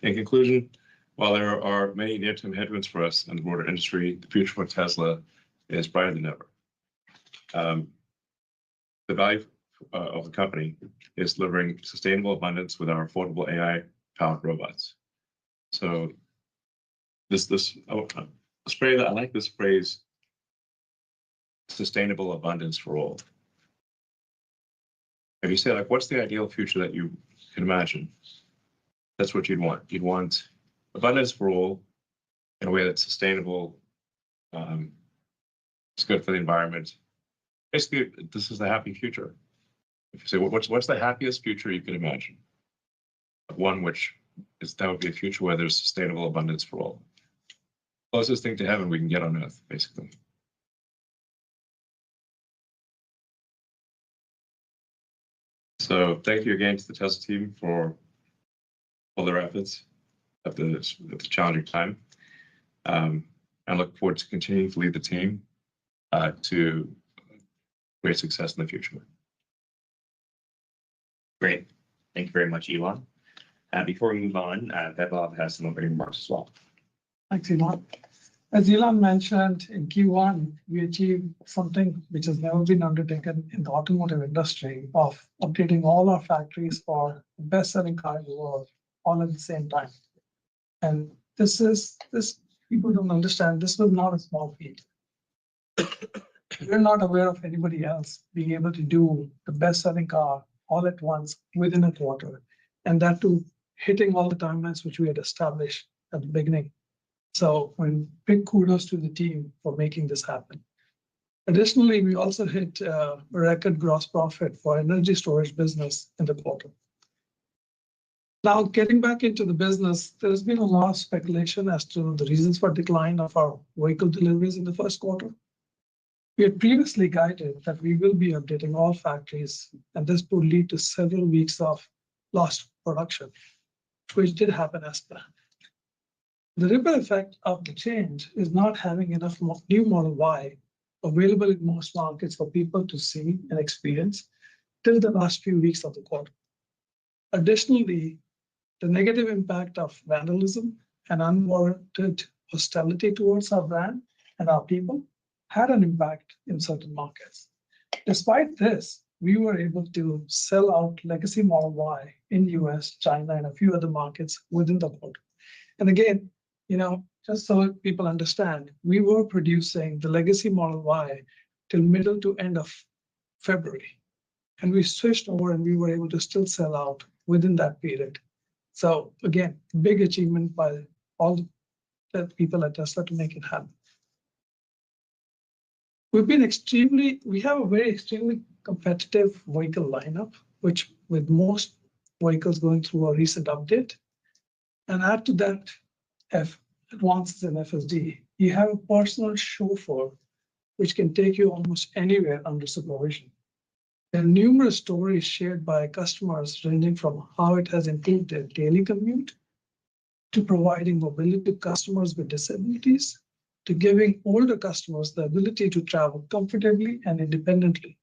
In conclusion, while there are many near-term headwinds for us and the broader industry, the future for Tesla is brighter than ever. The value of the company is delivering sustainable abundance with our affordable AI-powered robots. So this phrase, I like this phrase, sustainable abundance for all. If you say, like, what's the ideal future that you can imagine? That's what you'd want. You'd want abundance for all in a way that's sustainable. It's good for the environment. Basically, this is the happy future. If you say, well, what's the happiest future you can imagine? One which is, that would be a future where there's sustainable abundance for all. Closest thing to heaven we can get on Earth, basically. So thank you again to the Tesla team for all their efforts at this challenging time. I look forward to continuing to lead the team to great success in the future. Great. Thank you very much, Elon. Before we move on, Vaibhav has some opening remarks as well. Thanks, Elon. As Elon mentioned, in Q1, we achieved something which has never been undertaken in the automotive industry of updating all our factories for the best-selling car in the world all at the same time. And this people don't understand, this was not a small feat. We're not aware of anybody else being able to do the best-selling car all at once within a quarter, and that too hitting all the timelines which we had established at the beginning. So big kudos to the team for making this happen. Additionally, we also hit a record gross profit for energy storage business in the quarter. Now, getting back into the business, there's been a lot of speculation as to the reasons for decline of our vehicle deliveries in the first quarter. We had previously guided that we will be updating all factories, and this would lead to several weeks of lost production, which did happen as planned. The ripple effect of the change is not having enough new Model Y available in most markets for people to see and experience till the last few weeks of the quarter. Additionally, the negative impact of vandalism and unwarranted hostility towards our brand and our people had an impact in certain markets. Despite this, we were able to sell out legacy Model Y in US, China, and a few other markets within the quarter. And again, just so people understand, we were producing the legacy Model Y till middle to end of February. And we switched over and we were able to still sell out within that period. So again, big achievement by all the people at Tesla to make it happen. We have a very extremely competitive vehicle lineup, which with most vehicles going through a recent update. And add to that, advances in FSD, you have a personal chauffeur, which can take you almost anywhere under supervision. There are numerous stories shared by customers ranging from how it has improved their daily commute, to providing mobility to customers with disabilities, to giving older customers the ability to travel comfortably and independently.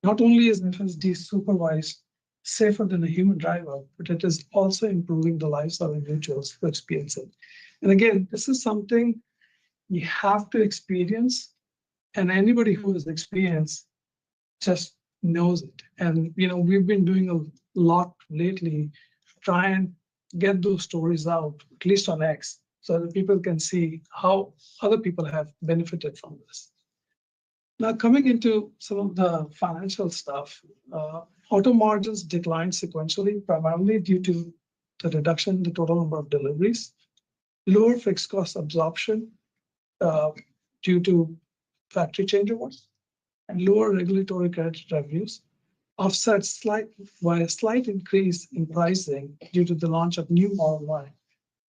Not only is FSD supervised safer than a human driver, but it is also improving the lives of individuals who experience it. And again, this is something you have to experience, and anybody who has experienced just knows it. And we've been doing a lot lately, try and get those stories out, at least on X, so that people can see how other people have benefited from this. Now, coming into some of the financial stuff, auto margins declined sequentially, primarily due to the reduction in the total number of deliveries, lower fixed cost absorption due to factory changeovers, and lower regulatory credit revenues, offset by a slight increase in pricing due to the launch of new Model Y,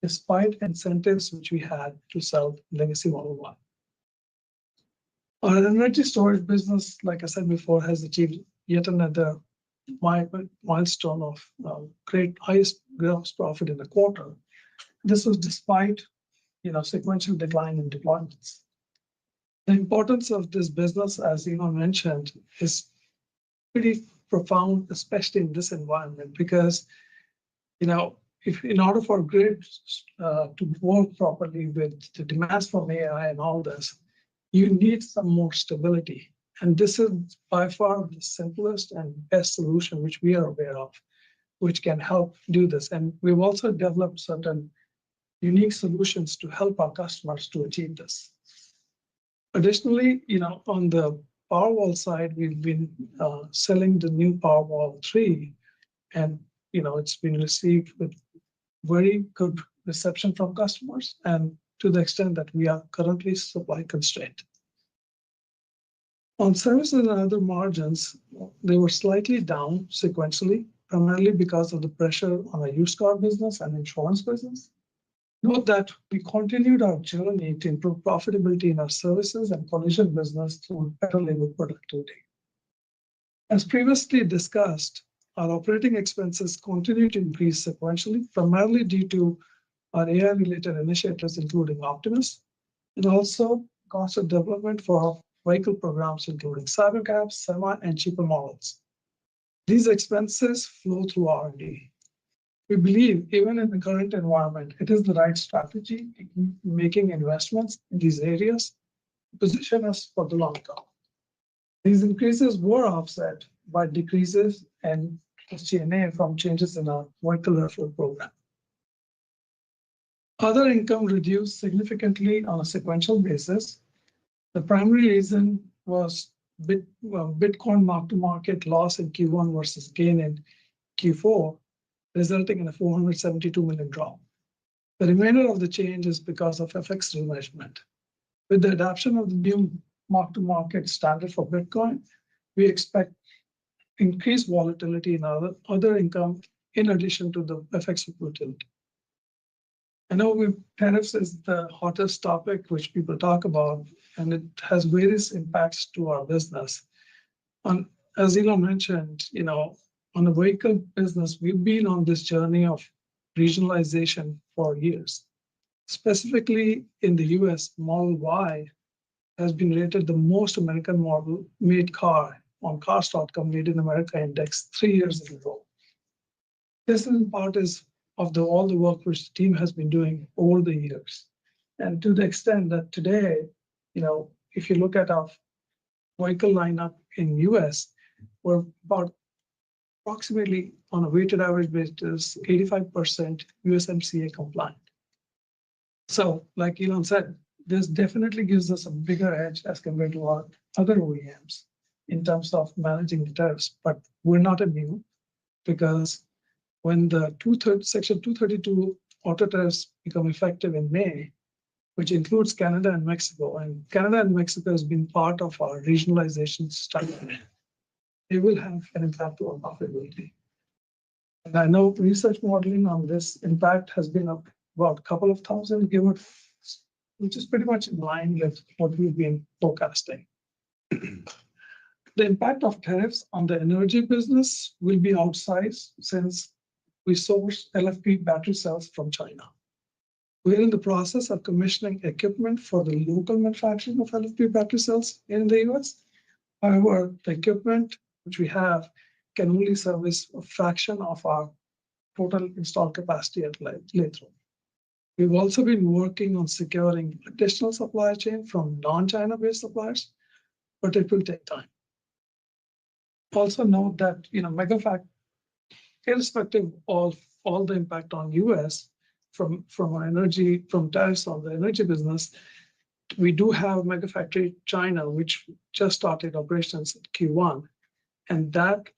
despite incentives which we had to sell legacy Model Y. Our energy storage business, like I said before, has achieved yet another milestone of great highest gross profit in the quarter. This was despite sequential decline in deployments. The importance of this business, as Elon mentioned, is pretty profound, especially in this environment, because if in order for grid to work properly with the demands from AI and all this, you need some more stability. And this is by far the simplest and best solution which we are aware of, which can help do this. And we've also developed certain unique solutions to help our customers to achieve this. Additionally, on the Powerwall side, we've been selling the new Powerwall 3, and it's been received with very good reception from customers, and to the extent that we are currently supply constrained. On services and other margins, they were slightly down sequentially, primarily because of the pressure on our used car business and insurance business. Note that we continued our journey to improve profitability in our services and collision business through better labor productivity. As previously discussed, our operating expenses continue to increase sequentially, primarily due to our AI-related initiatives, including Optimus, and also cost of development for our vehicle programs, including Cybercab, Semi, and cheaper models. These expenses flow through R&D. We believe, even in the current environment, it is the right strategy to keep making investments in these areas to position us for the long term. These increases were offset by decreases in SG&A from changes in our vehicle referral program. Other income reduced significantly on a sequential basis. The primary reason was Bitcoin mark-to-market loss in Q1 versus gain in Q4, resulting in a $472 million drop. The remainder of the change is because of FX remeasurement. With the adoption of the new mark-to-market standard for Bitcoin, we expect increased volatility in other income in addition to the FX volatility. I know tariffs is the hottest topic which people talk about, and it has various impacts to our business. As Elon mentioned, on the vehicle business, we've been on this journey of regionalization for years. Specifically in the US, Model Y has been rated the most American model made car on Cars.com Made in America Index 3 years in a row. This in part is of all the work which the team has been doing over the years. And to the extent that today, if you look at our vehicle lineup in US, we're about approximately on a weighted average basis, 85% USMCA compliant. So like Elon said, this definitely gives us a bigger edge as compared to our other OEMs in terms of managing the tariffs, but we're not immune, because when the Section 232 auto tariffs become effective in May, which includes Canada and Mexico, and Canada and Mexico has been part of our regionalization strategy, it will have an impact on profitability. And I know research modeling on this impact has been about a couple of thousand, which is pretty much in line with what we've been forecasting. The impact of tariffs on the energy business will be outsized since we source LFP battery cells from China. We're in the process of commissioning equipment for the local manufacturing of LFP battery cells in the US. However, the equipment which we have can only service a fraction of our total installed capacity at Lathrop. We've also been working on securing additional supply chain from non-China based suppliers, but it will take time. Also note that, irrespective of all the impact on US from tariffs on the energy business, we do have Megafactory China, which just started operations in Q1, and that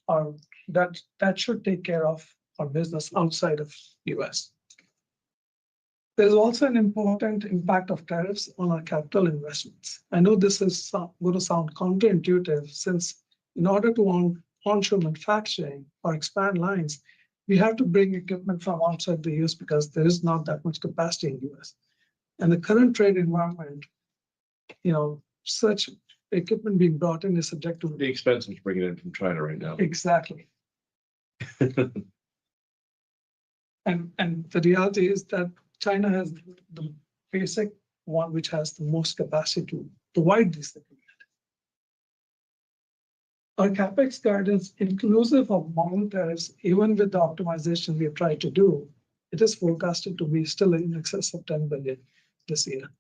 should take care of our business outside of US. There's also an important impact of tariffs on our capital investments. I know this is going to sound counterintuitive since in order to onshore manufacturing or expand lines, we have to bring equipment from outside the US because there is not that much capacity in US. And the current trade environment, such equipment being brought in is subject to the expense of bringing it in from China right now. Exactly. And the reality is that China has the basic one which has the most capacity to provide this equipment. Our capex guidance, inclusive of model tariffs, even with the optimization we have tried to do, it is forecasted to be still in excess of 10 billion this year.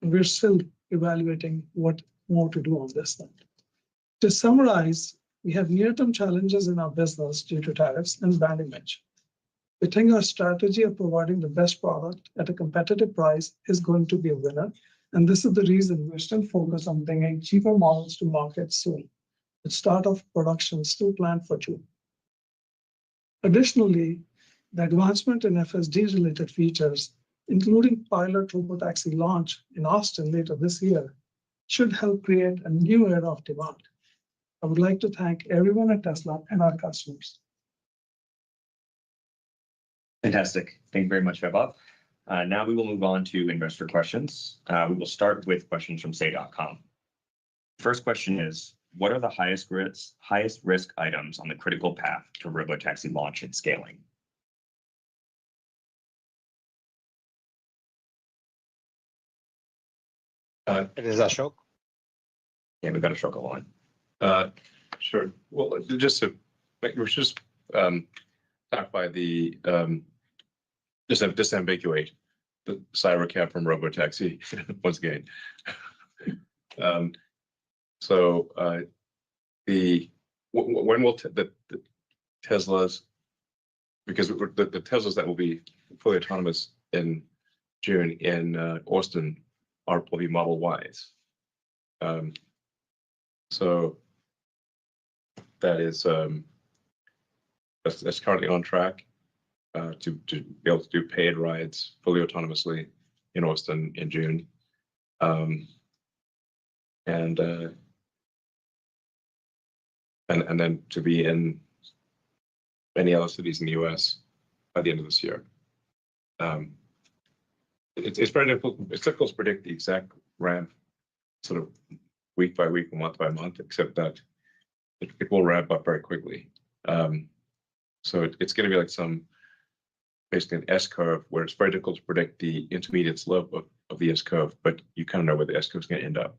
And we're still evaluating what more to do on this thing. To summarize, we have near-term challenges in our business due to tariffs and brand image. We think our strategy of providing the best product at a competitive price is going to be a winner. And this is the reason we're still focused on bringing cheaper models to market soon. The start of production is still planned for June. Additionally, the advancement in FSD-related features, including pilot robotaxi launch in Austin later this year, should help create a new era of demand. I would like to thank everyone at Tesla and our customers. Fantastic. Thank you very much, Vaibhav. Now we will move on to investor questions. We will start with questions from say.com. First question is, what are the highest risk items on the critical path to robotaxi launch and scaling? It is Ashok. Yeah, we've got Ashok on. Sure. Well, just to clarify the disambiguate the cybercab from robotaxi once again. When will the Teslas, because the Teslas that will be fully autonomous in June in Austin will be Model Ys. So that is that's currently on track to be able to do paid rides fully autonomously in Austin in June, and then to be in many other cities in the U.S. by the end of this year. It's very difficult. It's difficult to predict the exact ramp, sort of week by week, month by month, except that it will ramp up very quickly. So it's going to be like basically an S curve where it's very difficult to predict the intermediate slope of the S curve, but you kind of know where the S curve is going to end up,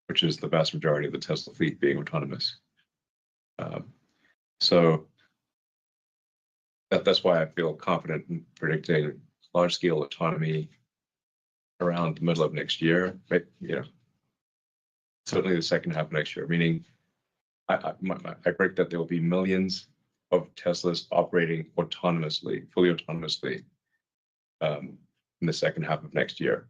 which is the vast majority of the Tesla fleet being autonomous. So that's why I feel confident in predicting large-scale autonomy around the middle of next year, but certainly the second half of next year. Meaning, I predict that there will be millions of Teslas operating autonomously, fully autonomously, in the second half of next year.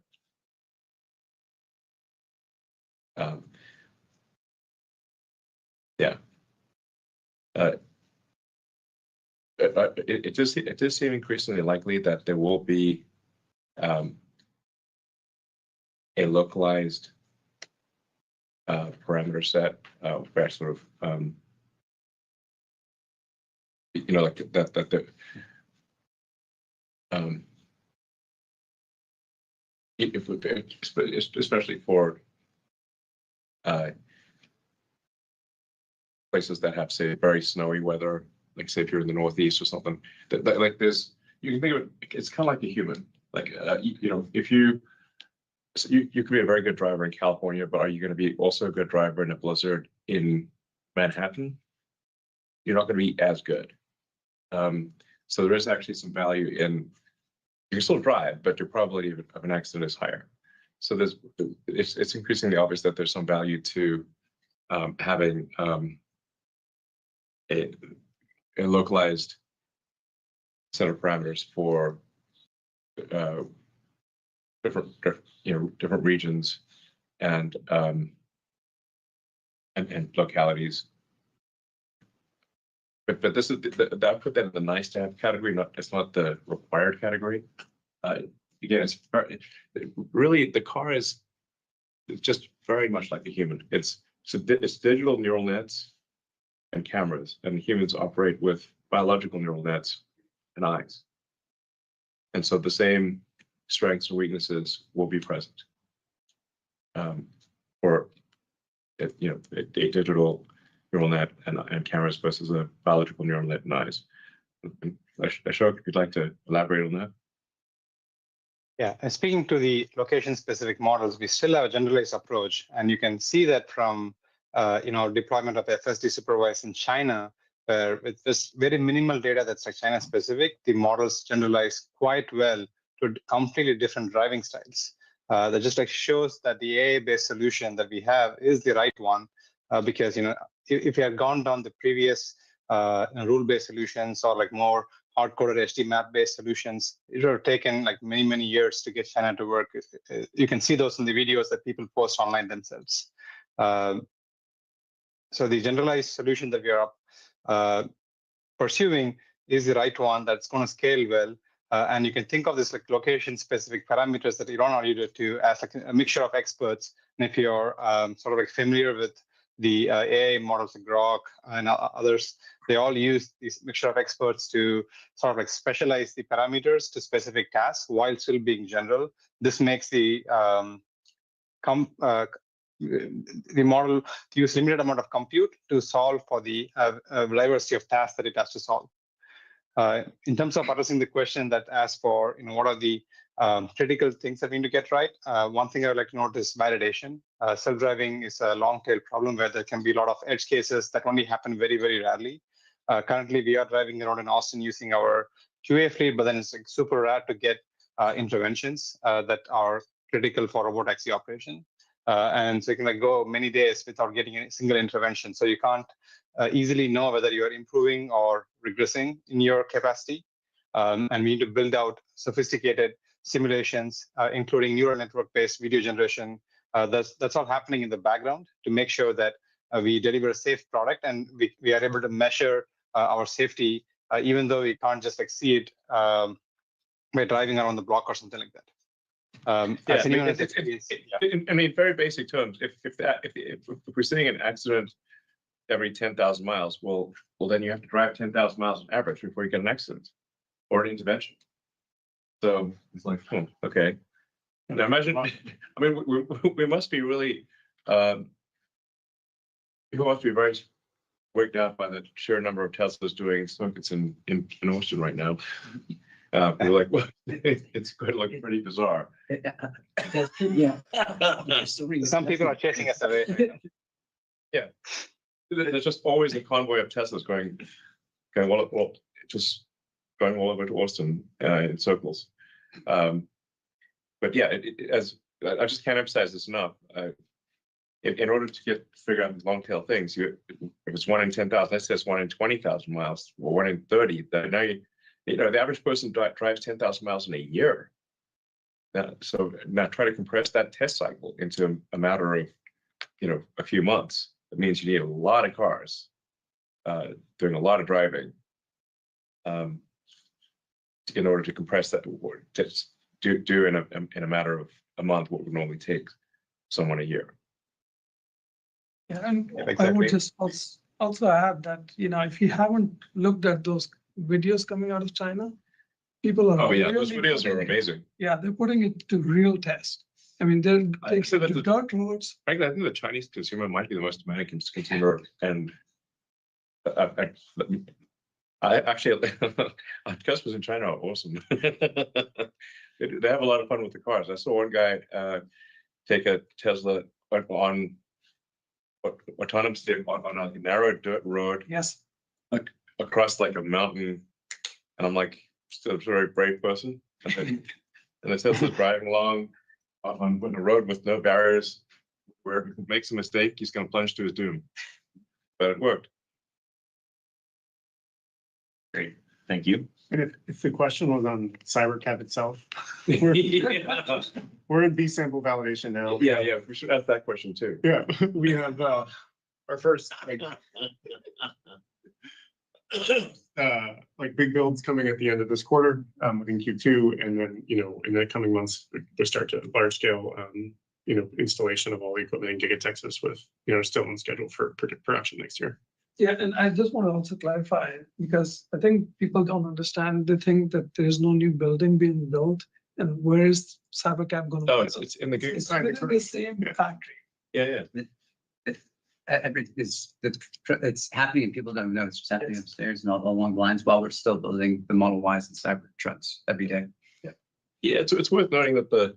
It does seem increasingly likely that there will be a localized parameter set where sort of like that if we, especially for places that have, say, very snowy weather, like say if you're in the Northeast or something, that like there's, you can think of it, it's kind of like a human. Like if you could be a very good driver in California, but are you going to be also a good driver in a blizzard in Manhattan? You're not going to be as good. So there is actually some value in, you can still drive, but your probability of an accident is higher. So it's increasingly obvious that there's some value to having a localized set of parameters for different regions and localities. But this is I put that in the nice to have category. It's not the required category. Again, really the car is just very much like a human. It's digital neural nets and cameras, and humans operate with biological neural nets and eyes. And so the same strengths and weaknesses will be present for a digital neural net and cameras versus a biological neural net and eyes. Ashok, if you'd like to elaborate on that. Yeah, and speaking to the location-specific models, we still have a generalized approach, and you can see that from deployment of FSD supervised in China, where with this very minimal data that's like China-specific, the models generalize quite well to completely different driving styles. That just like shows that the AI-based solution that we have is the right one, because if you had gone down the previous rule-based solutions or like more hard-coded HD map-based solutions, it would have taken like many years to get China to work. You can see those in the videos that people post online themselves. So the generalized solution that we are pursuing is the right one that's going to scale well. And you can think of this like location-specific parameters that Elon alluded to as like a mixture of experts. And if you're sort of like familiar with the AI models like Grok and others, they all use this mixture of experts to sort of like specialize the parameters to specific tasks while still being general. This makes the model use limited amount of compute to solve for the diversity of tasks that it has to solve. In terms of addressing the question that asks for, what are the critical things that we need to get right, one thing I would like to note is validation. Self-driving is a long-tail problem where there can be a lot of edge cases that only happen very rarely. Currently, we are driving around in Austin using our QA fleet, but then it's like super rare to get interventions that are critical for robotaxi operation. And so you can like go many days without getting a single intervention. So you can't easily know whether you're improving or regressing in your capacity. And we need to build out sophisticated simulations, including neural network-based video generation. That's all happening in the background to make sure that we deliver a safe product and we are able to measure our safety, even though we can't just like see it by driving around the block or something like that. In very basic terms, if we're seeing an accident every 10,000 miles, well, then you have to drive 10,000 miles on average before you get an accident or an intervention. So it's like, okay. Now imagine, I mean, we must be really, people must be very worked out by the sheer number of Teslas doing circuits in Austin right now. We're like, well, it's going to look pretty bizarre. Yeah. Some people are chasing us away. Yeah. There's just always a convoy of Teslas going just going all over to Austin in circles. But yeah, as I just can't emphasize this enough. In order to figure out the long tail things, if it's 1 in 10,000, let's say it's 1 in 20,000 miles or 1 in 30, then now the average person drives 10,000 miles in a year. So now try to compress that test cycle into a matter of a few months. It means you need a lot of cars doing a lot of driving in order to compress that, to do in a matter of a month what would normally take someone a year. Yeah, and exactly. I would just also add that if you haven't looked at those videos coming out of China, people are those videos are amazing. Yeah, they're putting it to real test. I mean, they're taking dirt roads. Frankly, I think the Chinese consumer might be the most demanding consumer, and I actually, our customers in China are awesome. They have a lot of fun with the cars. I saw one guy take a Tesla on autonomously on a narrow dirt road. Yes. Across like a mountain, and I'm like, still a very brave person. And the Tesla's driving along on a road with no barriers, where if he makes a mistake, he's going to plunge to his doom. But it worked. Great, thank you. And if the question was on CyberCab itself, we're in B sample validation now. Yeah, we should ask that question too. Yeah, we have our first like big builds coming at the end of this quarter, within Q2, and then in the coming months they start to large scale installation of all the equipment in Giga Texas with still on schedule for production next year. Yeah, and I just want to also clarify, because I think people don't understand. They think that there's no new building being built, and where is Cybercab going to? No, it's in the Giga. It's within the same factory. Yeah. It's happening and people don't know it's just happening upstairs and all along the lines while we're still building the Model Ys and Cybertrucks every day. Yeah, it's worth noting that the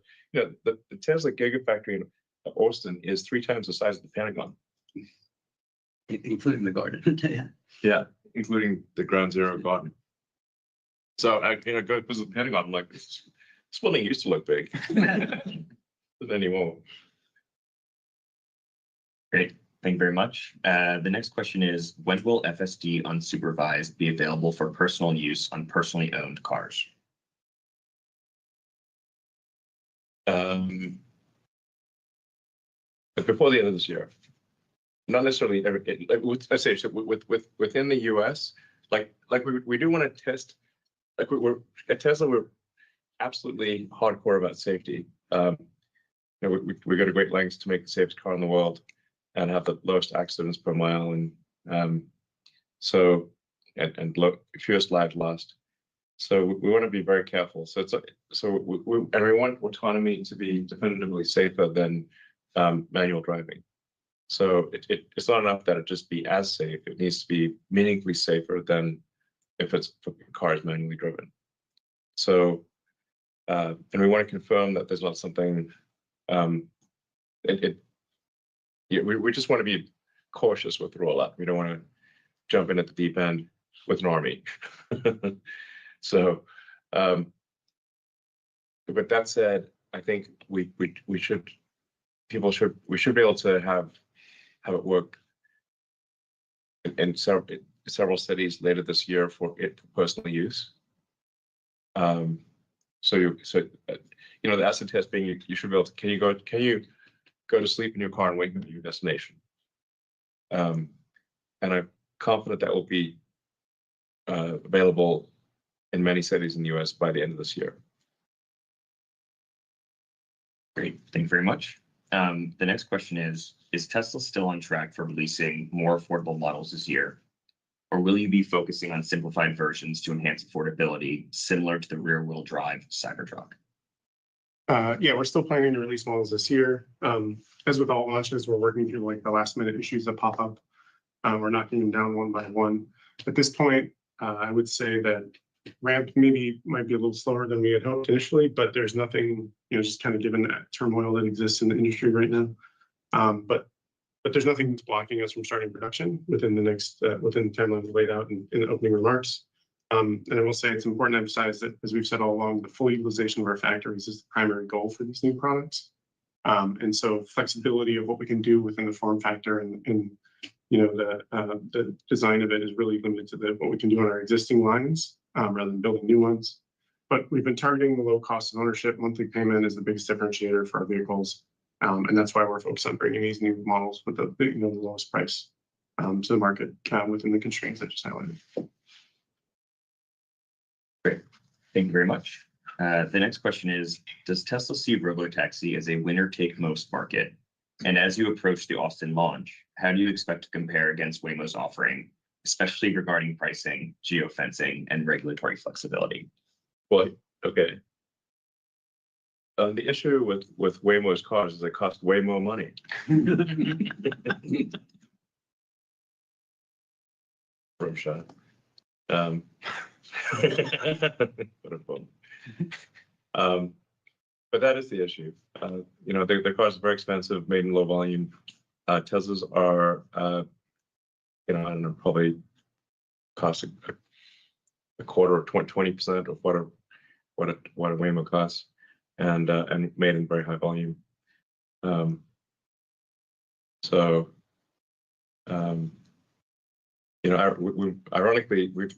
Tesla Gigafactory in Austin is 3 times the size of the Pentagon, including the garden. Yeah, including the Ground Zero garden. So I go visit the Pentagon. I'm like, this building used to look big, but anymore. Great. Thank you very much. The next question is, when will FSD unsupervised be available for personal use on personally owned cars? Before the end of this year. Not necessarily I say so within the US, like we do want to test, like we're at Tesla, we're absolutely hardcore about safety. We go to great lengths to make the safest car in the world and have the lowest accidents per mile, and fewest lives lost. So we want to be very careful. So we want autonomy to be definitively safer than manual driving. So it's not enough that it just be as safe. It needs to be meaningfully safer than if it's car is manually driven. So and we want to confirm that there's not something. We just want to be cautious with the rollout. We don't want to jump in at the deep end with an army. So, but that said, I think we should be able to have it work in several cities later this year for personal use. The acid test being you should be able to can you go to sleep in your car and wake up at your destination. And I'm confident that will be available in many cities in the US by the end of this year. Great, thank you very much. The next question is Tesla still on track for releasing more affordable models this year? Or will you be focusing on simplified versions to enhance affordability, similar to the rear-wheel drive Cybertruck? Yeah, we're still planning to release models this year. As with all launches, we're working through like the last minute issues that pop up. We're knocking them down one by one. At this point, I would say that ramp might be a little slower than we had hoped initially, but there's nothing, just kind of given that turmoil that exists in the industry right now. But there's nothing that's blocking us from starting production within the timeline laid out in the opening remarks. And I will say it's important to emphasize that, as we've said all along, the full utilization of our factories is the primary goal for these new products. And so flexibility of what we can do within the form factor and the design of it is really limited to what we can do on our existing lines rather than building new ones. But we've been targeting the low cost of ownership. Monthly payment is the biggest differentiator for our vehicles. And that's why we're focused on bringing these new models with the lowest price to the market within the constraints I just highlighted. Great, thank you very much. The next question is, does Tesla see robotaxi as a winner-take-most market? And as you approach the Austin launch, how do you expect to compare against Waymo's offering, especially regarding pricing, geofencing, and regulatory flexibility? Well, okay. The issue with Waymo's cars is they cost way more money. Room shot. But that is the issue. The cars are very expensive, made in low volume. Teslas are, I don't know, probably cost a quarter or 20% of what a Waymo costs, and made in very high volume. Ironically, we're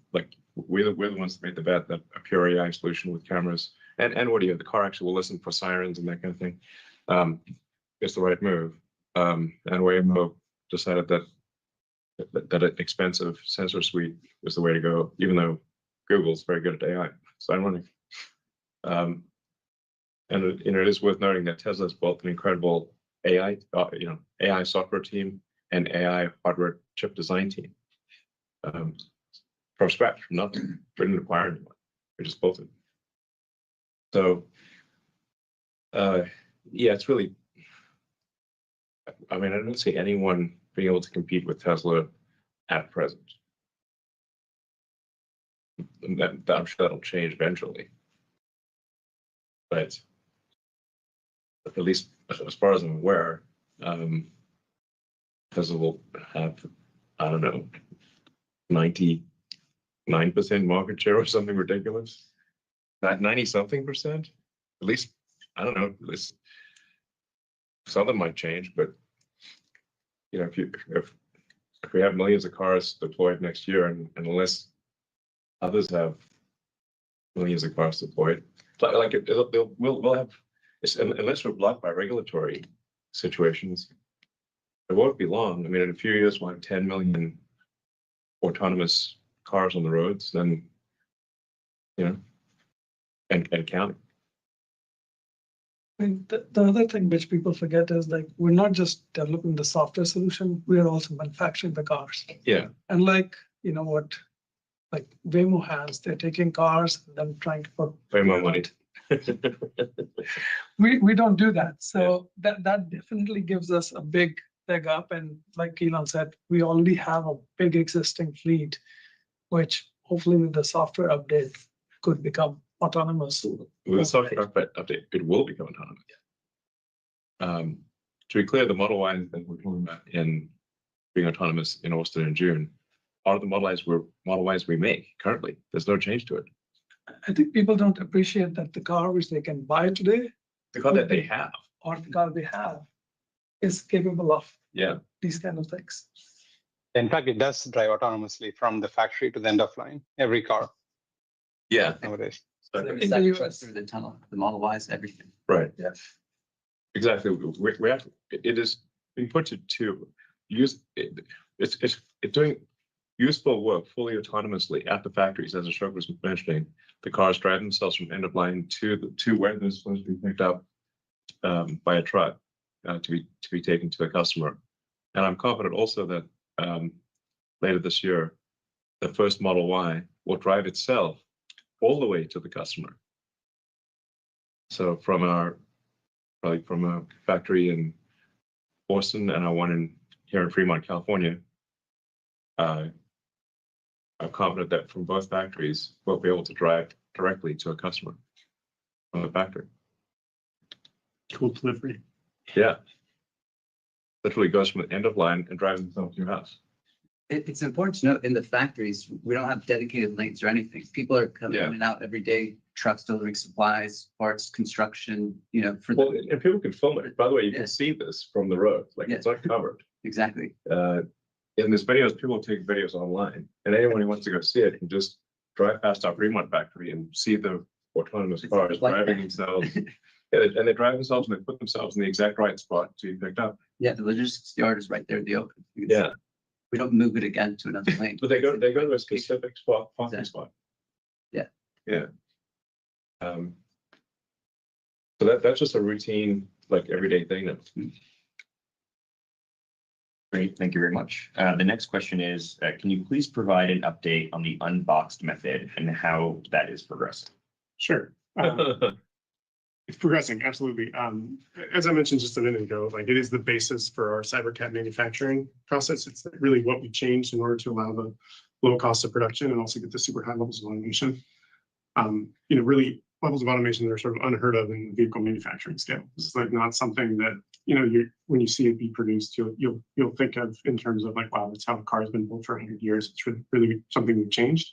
the ones that made the bet that a pure AI solution with cameras and audio, the car actually will listen for sirens and that kind of thing, is the right move. And Waymo decided that that an expensive sensor suite is the way to go, even though Google's very good at AI. It's ironic. And it is worth noting that Tesla's built an incredible AI, AI software team and AI hardware chip design team from scratch, from nothing. We didn't acquire anyone. We just built it. So, yeah, it's really. I mean, I don't see anyone being able to compete with Tesla at present. I'm sure that'll change eventually. But at least as far as I'm aware, Tesla will have, I don't know, 99% market share or something ridiculous. That 90-something%. At least, I don't know. At least some of them might change, but if we have millions of cars deployed next year, and unless others have millions of cars deployed, we'll have, unless we're blocked by regulatory situations, it won't be long. I mean, in a few years, we'll have 10 million autonomous cars on the roads, then, and counting. I mean, the other thing which people forget is like, we're not just developing the software solution, we are also manufacturing the cars. Yeah. And like, what like Waymo has, they're taking cars and then trying to put way more money. We don't do that. So that definitely gives us a big leg up. And like Elon said, we already have a big existing fleet, which hopefully with the software update could become autonomous. With the software update, it will become autonomous. To be clear, the Model Y that we're talking about in being autonomous in Austin in June are the Model Ys we make currently. There's no change to it. I think people don't appreciate that the car which they can buy today, the car that they have, or the car they have, is capable of these kind of things. In fact, it does drive autonomously from the factory to the end of line, every car. Yeah. Nowadays. So there's that trust through the tunnel, the Model Ys, everything. Right. Yeah. Exactly. We have. It is being put to use. It's doing useful work fully autonomously at the factories, as Ashok was mentioning. The cars drive themselves from end of line to where they're supposed to be picked up by a truck to be taken to a customer. And I'm confident also that later this year, the first Model Y will drive itself all the way to the customer. So from a factory in Boston and our one here in Fremont, California, I'm confident that from both factories, we'll be able to drive directly to a customer from the factory. Cool delivery. Yeah. Literally goes from the end of line and drives themselves to your house. It's important to note in the factories, we don't have dedicated lanes or anything. People are coming in and out every day, trucks delivering supplies, parts, construction, and people can film it. By the way, you can see this from the road. It's not covered. Exactly. In this videos, people take videos online, and anyone who wants to go see it can just drive past our Fremont factory and see the autonomous cars driving themselves. And they drive themselves and they put themselves in the exact right spot to be picked up. Yeah, the logistics yard is right there in the open. Yeah. We don't move it again to another lane. But they go to a specific spot, parking spot. Yeah. Yeah. So that's just a routine, everyday thing now. Great, thank you very much. The next question is, can you please provide an update on the unboxed method and how that is progressing? Sure. It's progressing, absolutely. As I mentioned just a minute ago, it is the basis for our CyberCab manufacturing process. It's really what we changed in order to allow the low cost of production and also get the super high levels of automation. Really levels of automation that are sort of unheard of in vehicle manufacturing scale. This is not something that when you see it be produced, you'll think of in terms of wow, that's how a car has been built for 100 years. It's really something we've changed.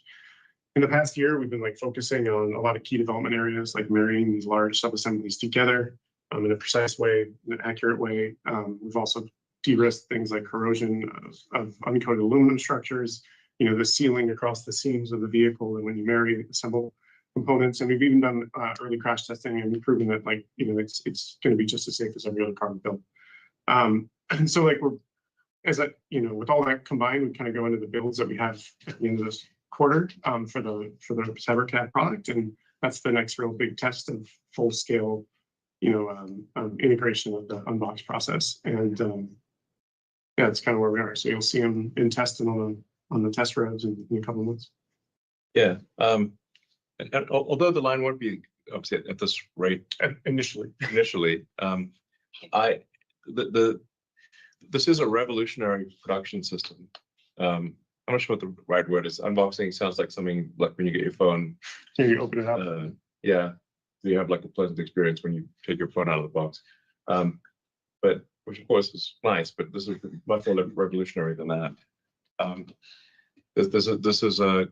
In the past year, we've been focusing on a lot of key development areas, like marrying these large sub-assemblies together in a precise way, in an accurate way. We've also de-risked things like corrosion of uncoated aluminum structures, the sealing across the seams of the vehicle, and when you marry assemble components. And we've even done early crash testing, and we've proven that it's going to be just as safe as every other car we built. And so we're as a, with all that combined, we kind of go into the builds that we have at the end of this quarter for the CyberCAD product, and that's the next real big test of full scale, integration of the unbox process. And yeah, that's kind of where we are. So you'll see them in test and on the test roads in a couple of months. Yeah. And although the line won't be obviously at this rate initially, this is a revolutionary production system. I'm not sure what the right word is. Unboxing sounds like something like when you get your phone. You open it up. Yeah, you have like a pleasant experience when you take your phone out of the box. But which of course is nice, but this is much more revolutionary than that. This is a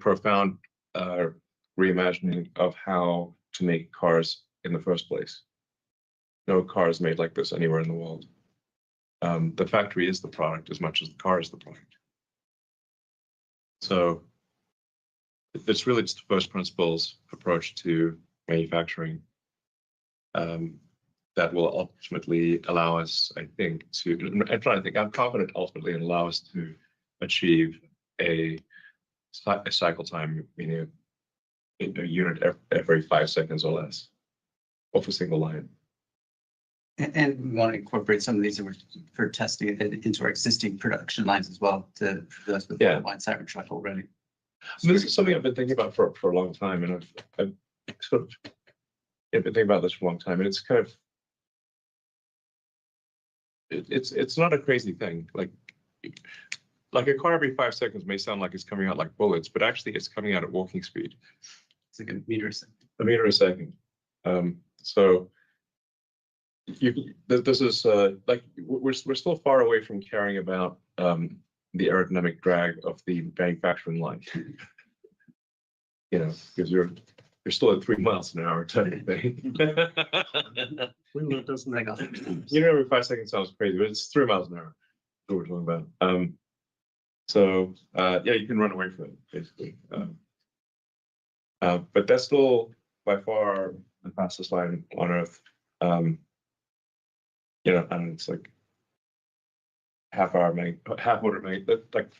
profound reimagining of how to make cars in the first place. No car is made like this anywhere in the world. The factory is the product as much as the car is the product. So it's really just a first principles approach to manufacturing that will ultimately allow us, I think, I'm confident ultimately it'll allow us to achieve a cycle time, meaning a unit every 5 seconds or less off a single line. And we want to incorporate some of these for testing it into our existing production lines as well to us with the line Cybertruck already. So this is something I've been thinking about for a long time, and I've sort of been thinking about this for a long time, and it's kind of it's not a crazy thing. Like a car every 5 seconds may sound like it's coming out like bullets, but actually it's coming out at walking speed. It's like a meter a second. A meter a second. So this is like we're still far away from caring about the aerodynamic drag of the manufacturing line. Because you're still at 3 miles an hour type of thing. Every 5 seconds sounds crazy, but it's 3 miles an hour. That's what we're talking about. So yeah, you can run away from it basically. But that's still by far the fastest line on Earth. And it's like half order like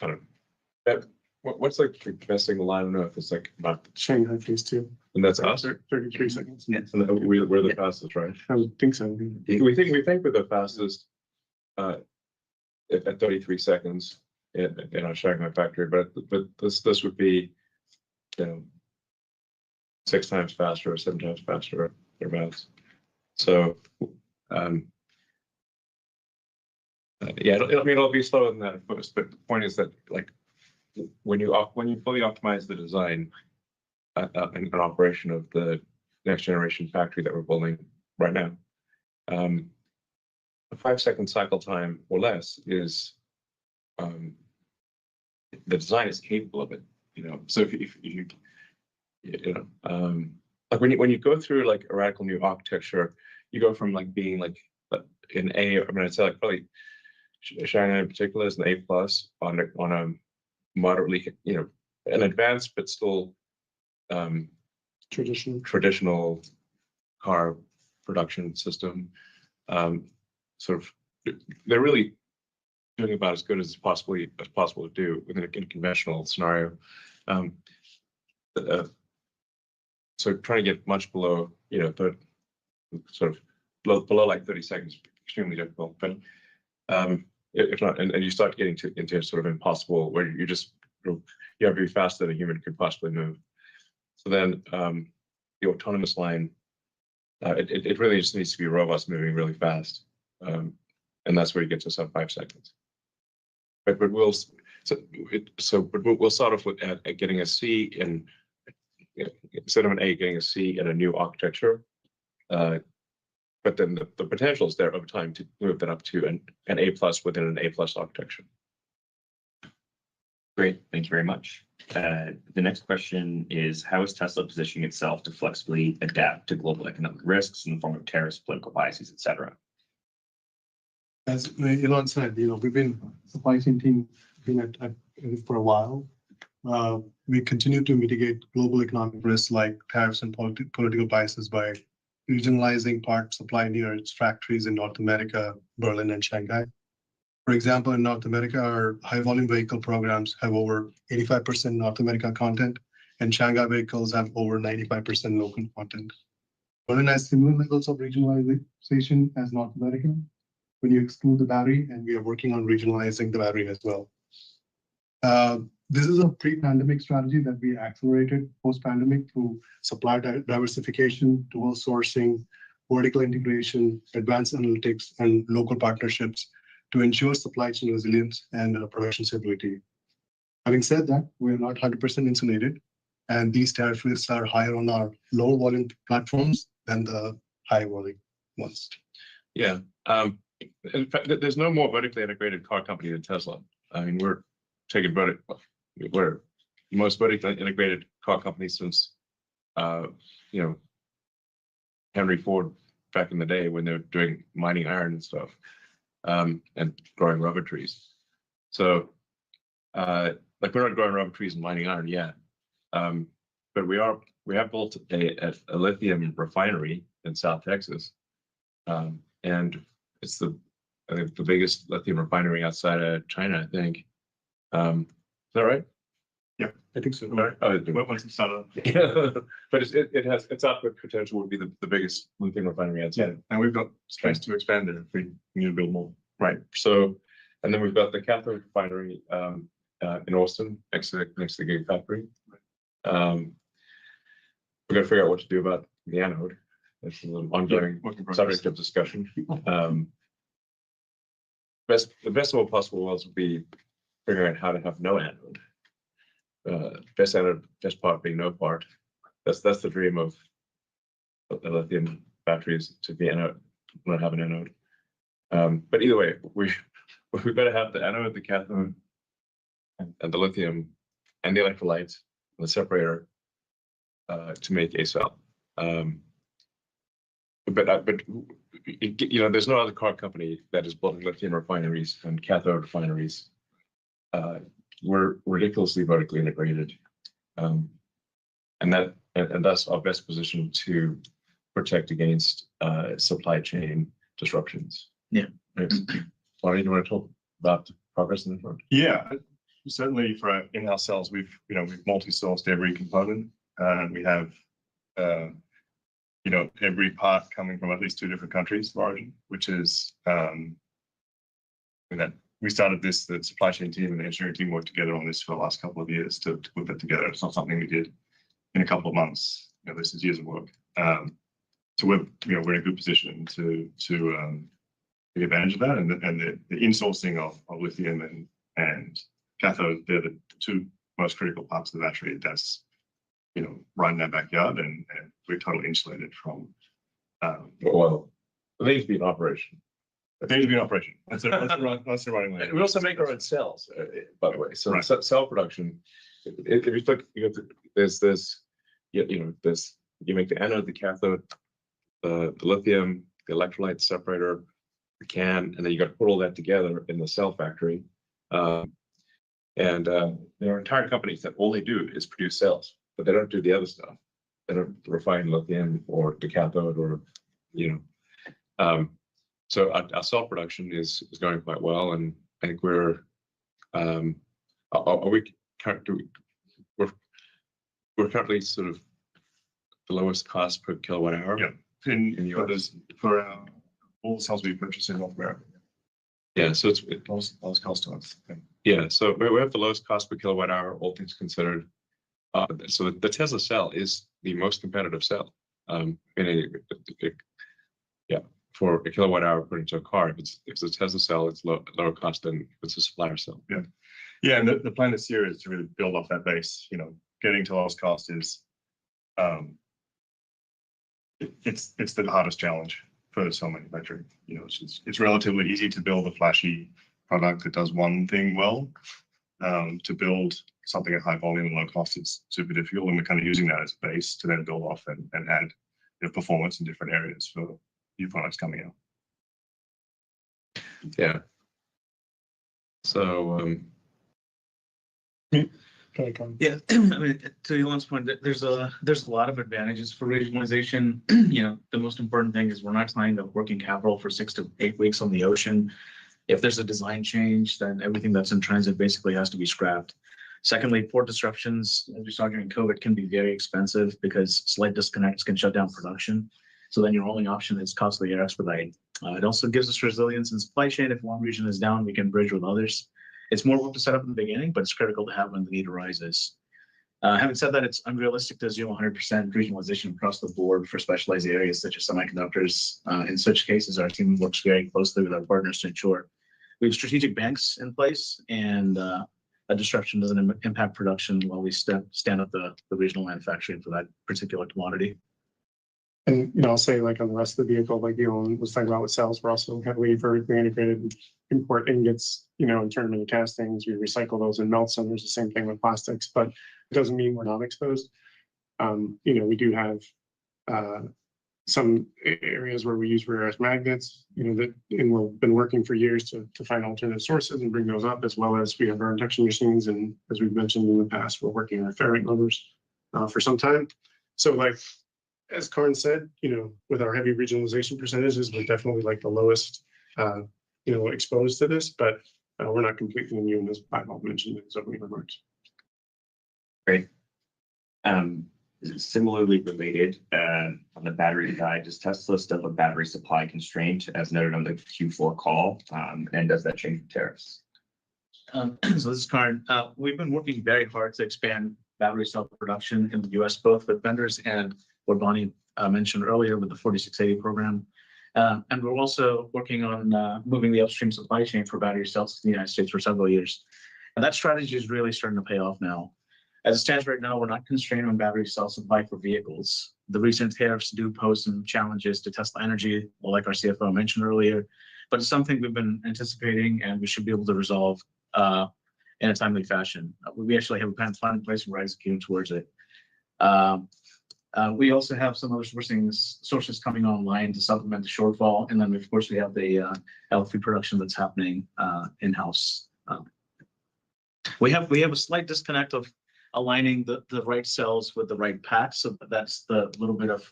I don't know. What's like the best single line on Earth? It's like about Shanghai phase 2. And that's us. 33 seconds. Yes. And we're the fastest, right? I would think so. We think we're the fastest at 33 seconds in our Shanghai factory, but this would be 6 times faster or 7 times faster thereabouts. So yeah, it'll be slower than that at first, but the point is that like when you fully optimize the design and operation of the next generation factory that we're building right now, a 5 second cycle time or less is the design is capable of it. So if you like when you go through like a radical new architecture, you go from like being like an A. I mean, I'd say like probably Shanghai in particular is an A+ on a moderately, an advanced but still traditional car production system. Sort of, they're really doing about as good as possible to do within a conventional scenario. So trying to get much below, sort of below like 30 seconds, extremely difficult. But if not, and you start getting into sort of impossible, where you have to be faster than a human could possibly move. So then the autonomous line, it really just needs to be robots moving really fast, and that's where you get to sub 5 seconds. But we'll start off with at getting a C in. Instead of an A, getting a C in a new architecture, but then the potential is there over time to move that up to an A+ within an A+ architecture. Great, thank you very much. The next question is, how is Tesla positioning itself to flexibly adapt to global economic risks in the form of tariffs, political biases, etc.? As Elon said, we've been supply chain team been at it for a while. We continue to mitigate global economic risks like tariffs and political biases by regionalizing part supply near its factories in North America, Berlin, and Shanghai. For example, in North America, our high volume vehicle programs have over 85% North America content, and Shanghai vehicles have over 95% local content. Berlin has similar levels of regionalization as North America when you exclude the battery, and we are working on regionalizing the battery as well. This is a pre-pandemic strategy that we accelerated post-pandemic through supply diversification, dual sourcing, vertical integration, advanced analytics, and local partnerships to ensure supply chain resilience and production stability. Having said that, we're not 100% insulated, and these tariff risks are higher on our low volume platforms than the high volume ones. Yeah. In fact, there's no more vertically integrated car company than Tesla. I mean, we're the most vertically integrated car company since, Henry Ford back in the day when they were doing mining iron and stuff, and growing rubber trees. So, we're not growing rubber trees and mining iron yet, but we have built a lithium refinery in South Texas, and it's the biggest lithium refinery outside of China, I think. Is that right? Yeah, I think so. Once it's started, yeah. But its output potential would be the biggest lithium refinery outside. Yeah, and we've got space to expand it if we need to build more. Right. So, and then we've got the cathode refinery in Austin next to the Gigafactory. We're going to figure out what to do about the anode. That's an ongoing subject of discussion. The best of all possible worlds would be figuring out how to have no anode. Best anode, best part being no part. That's the dream of the lithium batteries, to be anode, not have an anode. But either way, we've got to have the anode, the cathode, and the lithium, and the electrolytes, and the separator to make a cell. But there's no other car company that is building lithium refineries and cathode refineries. We're ridiculously vertically integrated, and thus our best position to protect against supply chain disruptions. Yeah. Lonnie, do you want to talk about progress in the front? Yeah, certainly for our in-house cells, we've multi-sourced every component. We have every part coming from at least 2 different countries of origin, which is we started the supply chain team and the engineering team worked together on this for the last couple of years to put that together. It's not something we did in a couple of months. This is years of work. So we're in a good position to take advantage of that, and the insourcing of lithium and cathode, they're the 2 most critical parts of the battery. That's right in our backyard, and we're totally insulated from. Well, it needs to be in operation. It needs to be in operation. That's the running lane. We also make our own cells, by the way. So right. Cell production. If you look, there's you make the anode, the cathode, the lithium, the electrolyte separator, the can, and then you got to put all that together in the cell factory. And there are entire companies that all they do is produce cells, but they don't do the other stuff. They don't refine lithium or the cathode or so our cell production is going quite well, and I think we're currently sort of the lowest cost per kilowatt hour. Yeah, in the US for all the cells we purchase in North America. Yeah, so it's lowest cost to us. Yeah, so we have the lowest cost per kilowatt hour, all things considered. So the Tesla cell is the most competitive cell. For a kilowatt hour put into a car, if it's a Tesla cell, it's lower cost than if it's a supplier cell. Yeah, and the plan this year is to really build off that base. Getting to lowest cost is it's the hardest challenge for cell manufacturing. It's relatively easy to build a flashy product that does one thing well. To build something at high volume and low cost is super difficult, and we're kind of using that as a base to then build off and add performance in different areas for new products coming out. Yeah. So yeah, I mean, to Elon's point, there's a lot of advantages for regionalization. The most important thing is we're not tying up working capital for 6 to 8 weeks on the ocean. If there's a design change, then everything that's in transit basically has to be scrapped. Secondly, port disruptions, as we saw during COVID, can be very expensive because slight disconnects can shut down production. So then your only option is costly air expedite. It also gives us resilience in supply chain. If one region is down, we can bridge with others. It's more work to set up in the beginning, but it's critical to have when the need arises. Having said that, it's unrealistic to assume 100% regionalization across the board for specialized areas such as semiconductors. In such cases, our team works very closely with our partners to ensure we have strategic banks in place and a disruption doesn't impact production while we stand up the regional manufacturing for that particular commodity. And, I'll say like on the rest of the vehicle, like Elon was talking about with cells, we're also heavily vertically integrated. We import ingots, in terms of castings, we recycle those and melt some. There's the same thing with plastics, but it doesn't mean we're not exposed. We do have some areas where we use rare earth magnets, and we've been working for years to find alternative sources and bring those up, as well as we have our induction machines. And as we've mentioned in the past, we're working on ferrite motors for some time. So like, as Karn said, with our heavy regionalization percentages, we're definitely like the lowest, exposed to this, but we're not completely immune, as Bob mentioned in his opening remarks. Great. Similarly related, on the battery side, does Tesla still have a battery supply constraint, as noted on the Q4 call, and does that change with tariffs? So this is Karn. We've been working very hard to expand battery cell production in the U.S., both with vendors and what Bonnie mentioned earlier with the 4680 program. And we're also working on moving the upstream supply chain for battery cells to the United States for several years. And that strategy is really starting to pay off now. As it stands right now, we're not constrained on battery cell supply for vehicles. The recent tariffs do pose some challenges to Tesla Energy, like our CFO mentioned earlier, but it's something we've been anticipating and we should be able to resolve in a timely fashion. We actually have a plan in place and we're executing towards it. We also have some other sources coming online to supplement the shortfall. And then, of course, we have the L3 production that's happening in-house. We have a slight disconnect of aligning the right cells with the right packs. So that's the little bit of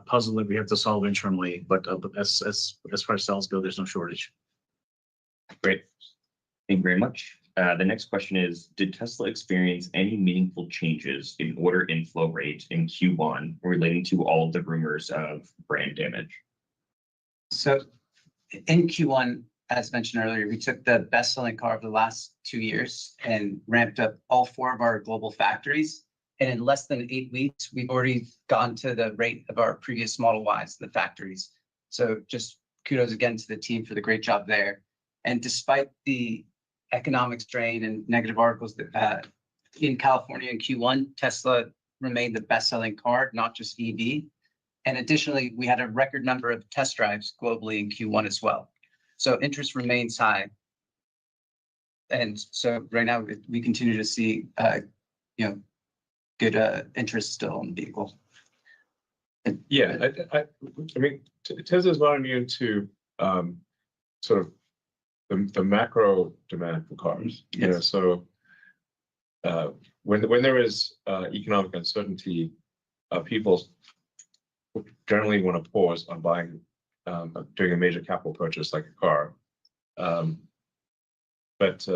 puzzle that we have to solve internally. But as far as cells go, there's no shortage. Great. Thank you very much. The next question is, did Tesla experience any meaningful changes in order inflow rate in Q1 relating to all of the rumors of brand damage? So in Q1, as mentioned earlier, we took the best-selling car of the last 2 years and ramped up all 4 of our global factories. And in less than 8 weeks, we've already gone to the rate of our previous Model Ys in the factories. So just kudos again to the team for the great job there. And despite the economic strain and negative articles that in California in Q1, Tesla remained the best-selling car, not just EV. And additionally, we had a record number of test drives globally in Q1 as well. So interest remains high. And so right now we continue to see, good interest still in the vehicle. Yeah, I mean, Tesla's not immune to sort of the macro demand for cars. Yes. So when there is economic uncertainty, people generally want to pause on buying, doing a major capital purchase like a car. But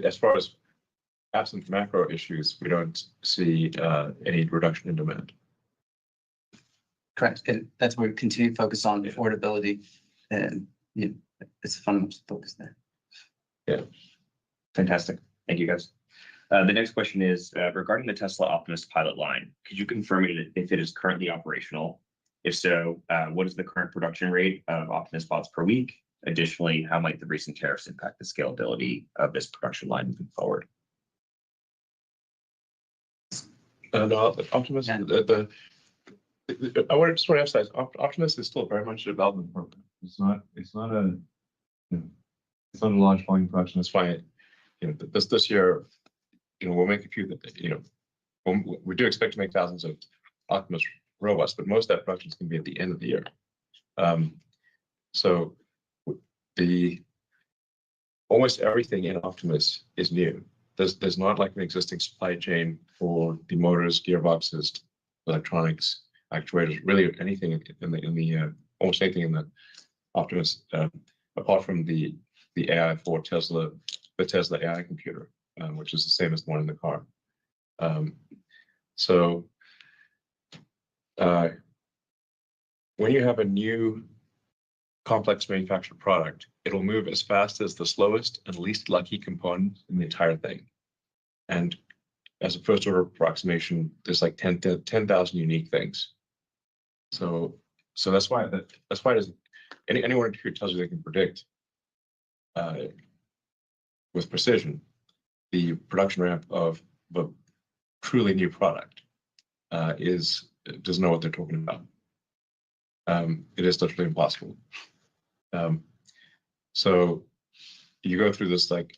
as far as absent macro issues, we don't see any reduction in demand. Correct. And that's where we continue to focus on affordability, and it's a fundamental focus there. Yeah. Fantastic. Thank you, guys. The next question is regarding the Tesla Optimus pilot line. Could you confirm if it is currently operational? If so, what is the current production rate of Optimus bots per week? Additionally, how might the recent tariffs impact the scalability of this production line moving forward? No, Optimus, I just want to emphasize, Optimus is still very much a development program. It's not a large volume production. It's fine. This year, we'll make a few that, we do expect to make thousands of Optimus robots, but most of that production is going to be at the end of the year. So almost everything in Optimus is new. There's not like an existing supply chain for the motors, gearboxes, electronics, actuators, really anything in the almost anything in the Optimus apart from the AI for Tesla, the Tesla AI computer, which is the same as the one in the car. So when you have a new complex manufactured product, it'll move as fast as the slowest and least lucky component in the entire thing. And as a first order approximation, there's like 10,000 unique things. So that's why does anyone who tells you they can predict with precision the production ramp of a truly new product doesn't know what they're talking about. It is literally impossible. So you go through this like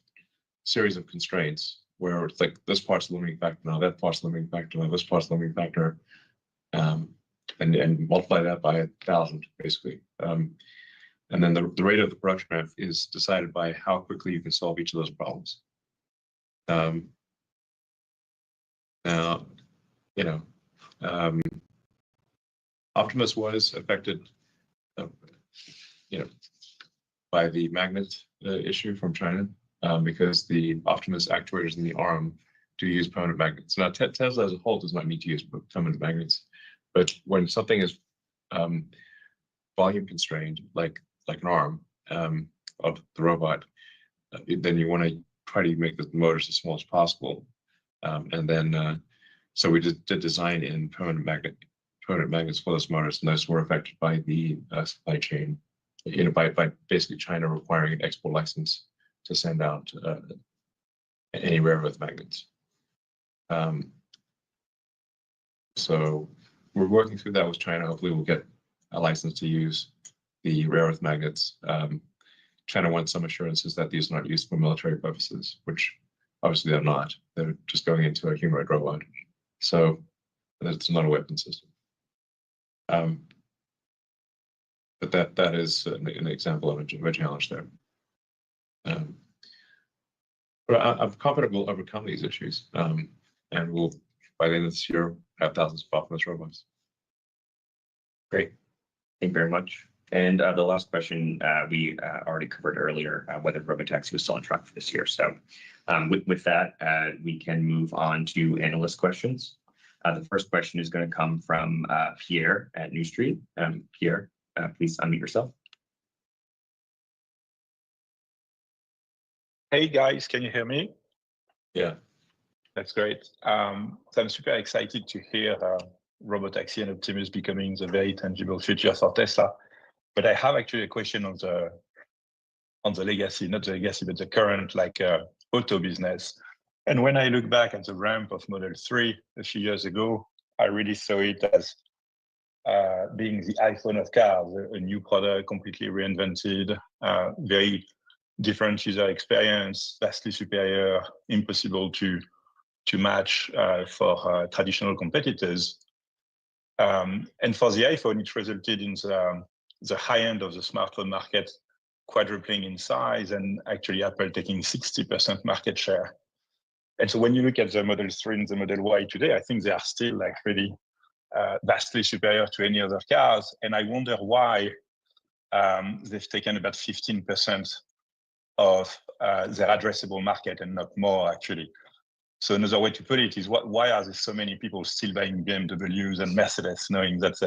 series of constraints where it's like this part's the limiting factor now, that part's the limiting factor now, this part's the limiting factor, and multiply that by 1,000 basically. And then the rate of the production ramp is decided by how quickly you can solve each of those problems. Now, Optimus was affected, by the magnet issue from China, because the Optimus actuators in the ARM do use permanent magnets. Now, Tesla as a whole does not need to use permanent magnets, but when something is volume constrained, like an ARM of the robot, then you want to try to make the motors as small as possible. And then, so we did design in permanent magnets for those motors, and those were affected by the supply chain, by basically China requiring an export license to send out any rare earth magnets. So we're working through that with China. Hopefully we'll get a license to use the rare earth magnets. China wants some assurances that these are not used for military purposes, which obviously they're not. They're just going into a humanoid robot. So it's not a weapon system. But that is an example of a challenge there. But I'm confident we'll overcome these issues, and we'll, by the end of this year, have thousands of Optimus robots. Great. Thank you very much. And the last question we already covered earlier, whether robotaxi was still on track for this year. So with that, we can move on to analyst questions. The first question is going to come from Pierre at New Street. Pierre, please unmute yourself. Hey guys, can you hear me? Yeah. That's great. So I'm super excited to hear robotaxi and Optimus becoming the very tangible future for Tesla. But I have actually a question on the legacy, not the legacy, but the current auto business. And when I look back at the ramp of Model 3 a few years ago, I really saw it as being the iPhone of cars, a new product, completely reinvented, very different user experience, vastly superior, impossible to match for traditional competitors. And for the iPhone, it resulted in the high end of the smartphone market quadrupling in size, and actually Apple taking 60% market share. And so when you look at the Model 3 and the Model Y today, I think they are still really vastly superior to any other cars. And I wonder why they've taken about 15% of their addressable market and not more, actually. So another way to put it is, why are there so many people still buying BMWs and Mercedes, knowing that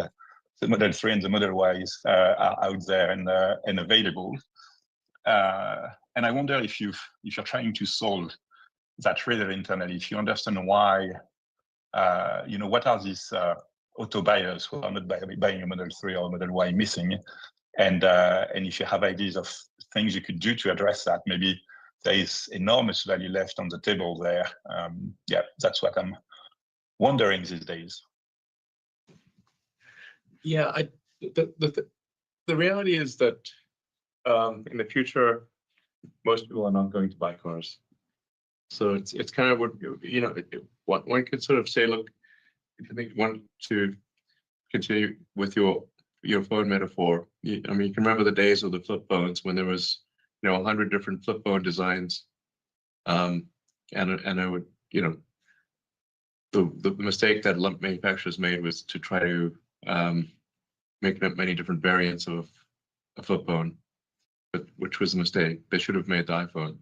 the Model 3 and the Model Ys are out there and available? And I wonder if you're trying to solve that riddle internally, if you understand why, what are these auto buyers who are not buying a Model 3 or a Model Y missing? And if you have ideas of things you could do to address that, maybe there is enormous value left on the table there. Yeah, that's what I'm wondering these days. Yeah, the reality is that in the future, most people are not going to buy cars. So it's kind of what one could sort of say, look, if you think you want to continue with your phone metaphor, you can remember the days of the flip phones when there was 100 different flip phone designs, and I would the mistake that manufacturers made was to try to make many different variants of a flip phone. but which was a mistake. They should have made the iPhone.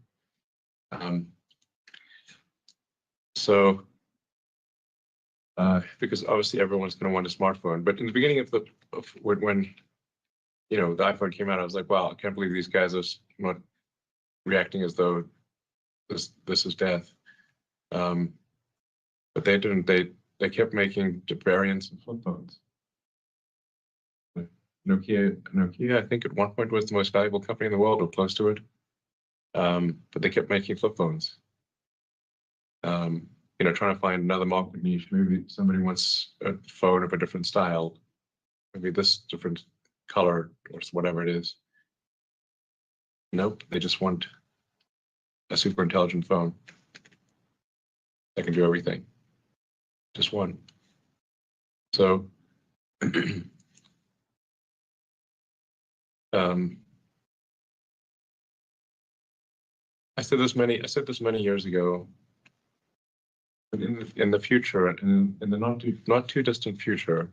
So because obviously everyone's going to want a smartphone, but in the beginning of when the iPhone came out, I was like, wow, I can't believe these guys are not reacting as though this is death. But they didn't. They kept making variants of flip phones. Nokia, I think at one point was the most valuable company in the world, or close to it. But they kept making flip phones. Trying to find another market niche. Maybe somebody wants a phone of a different style, maybe this different color or whatever it is. Nope, they just want a super intelligent phone that can do everything. Just one. So I said this many years ago. In the future, in the not too distant future,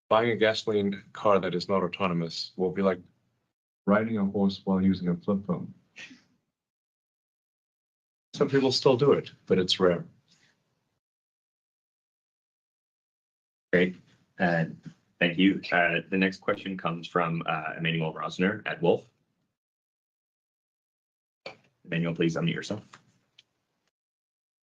buying a gasoline car that is not autonomous will be like riding a horse while using a flip phone. Some people still do it, but it's rare. Great. Thank you. The next question comes from Emmanuel Rosner at Wolf. Emmanuel, please unmute yourself.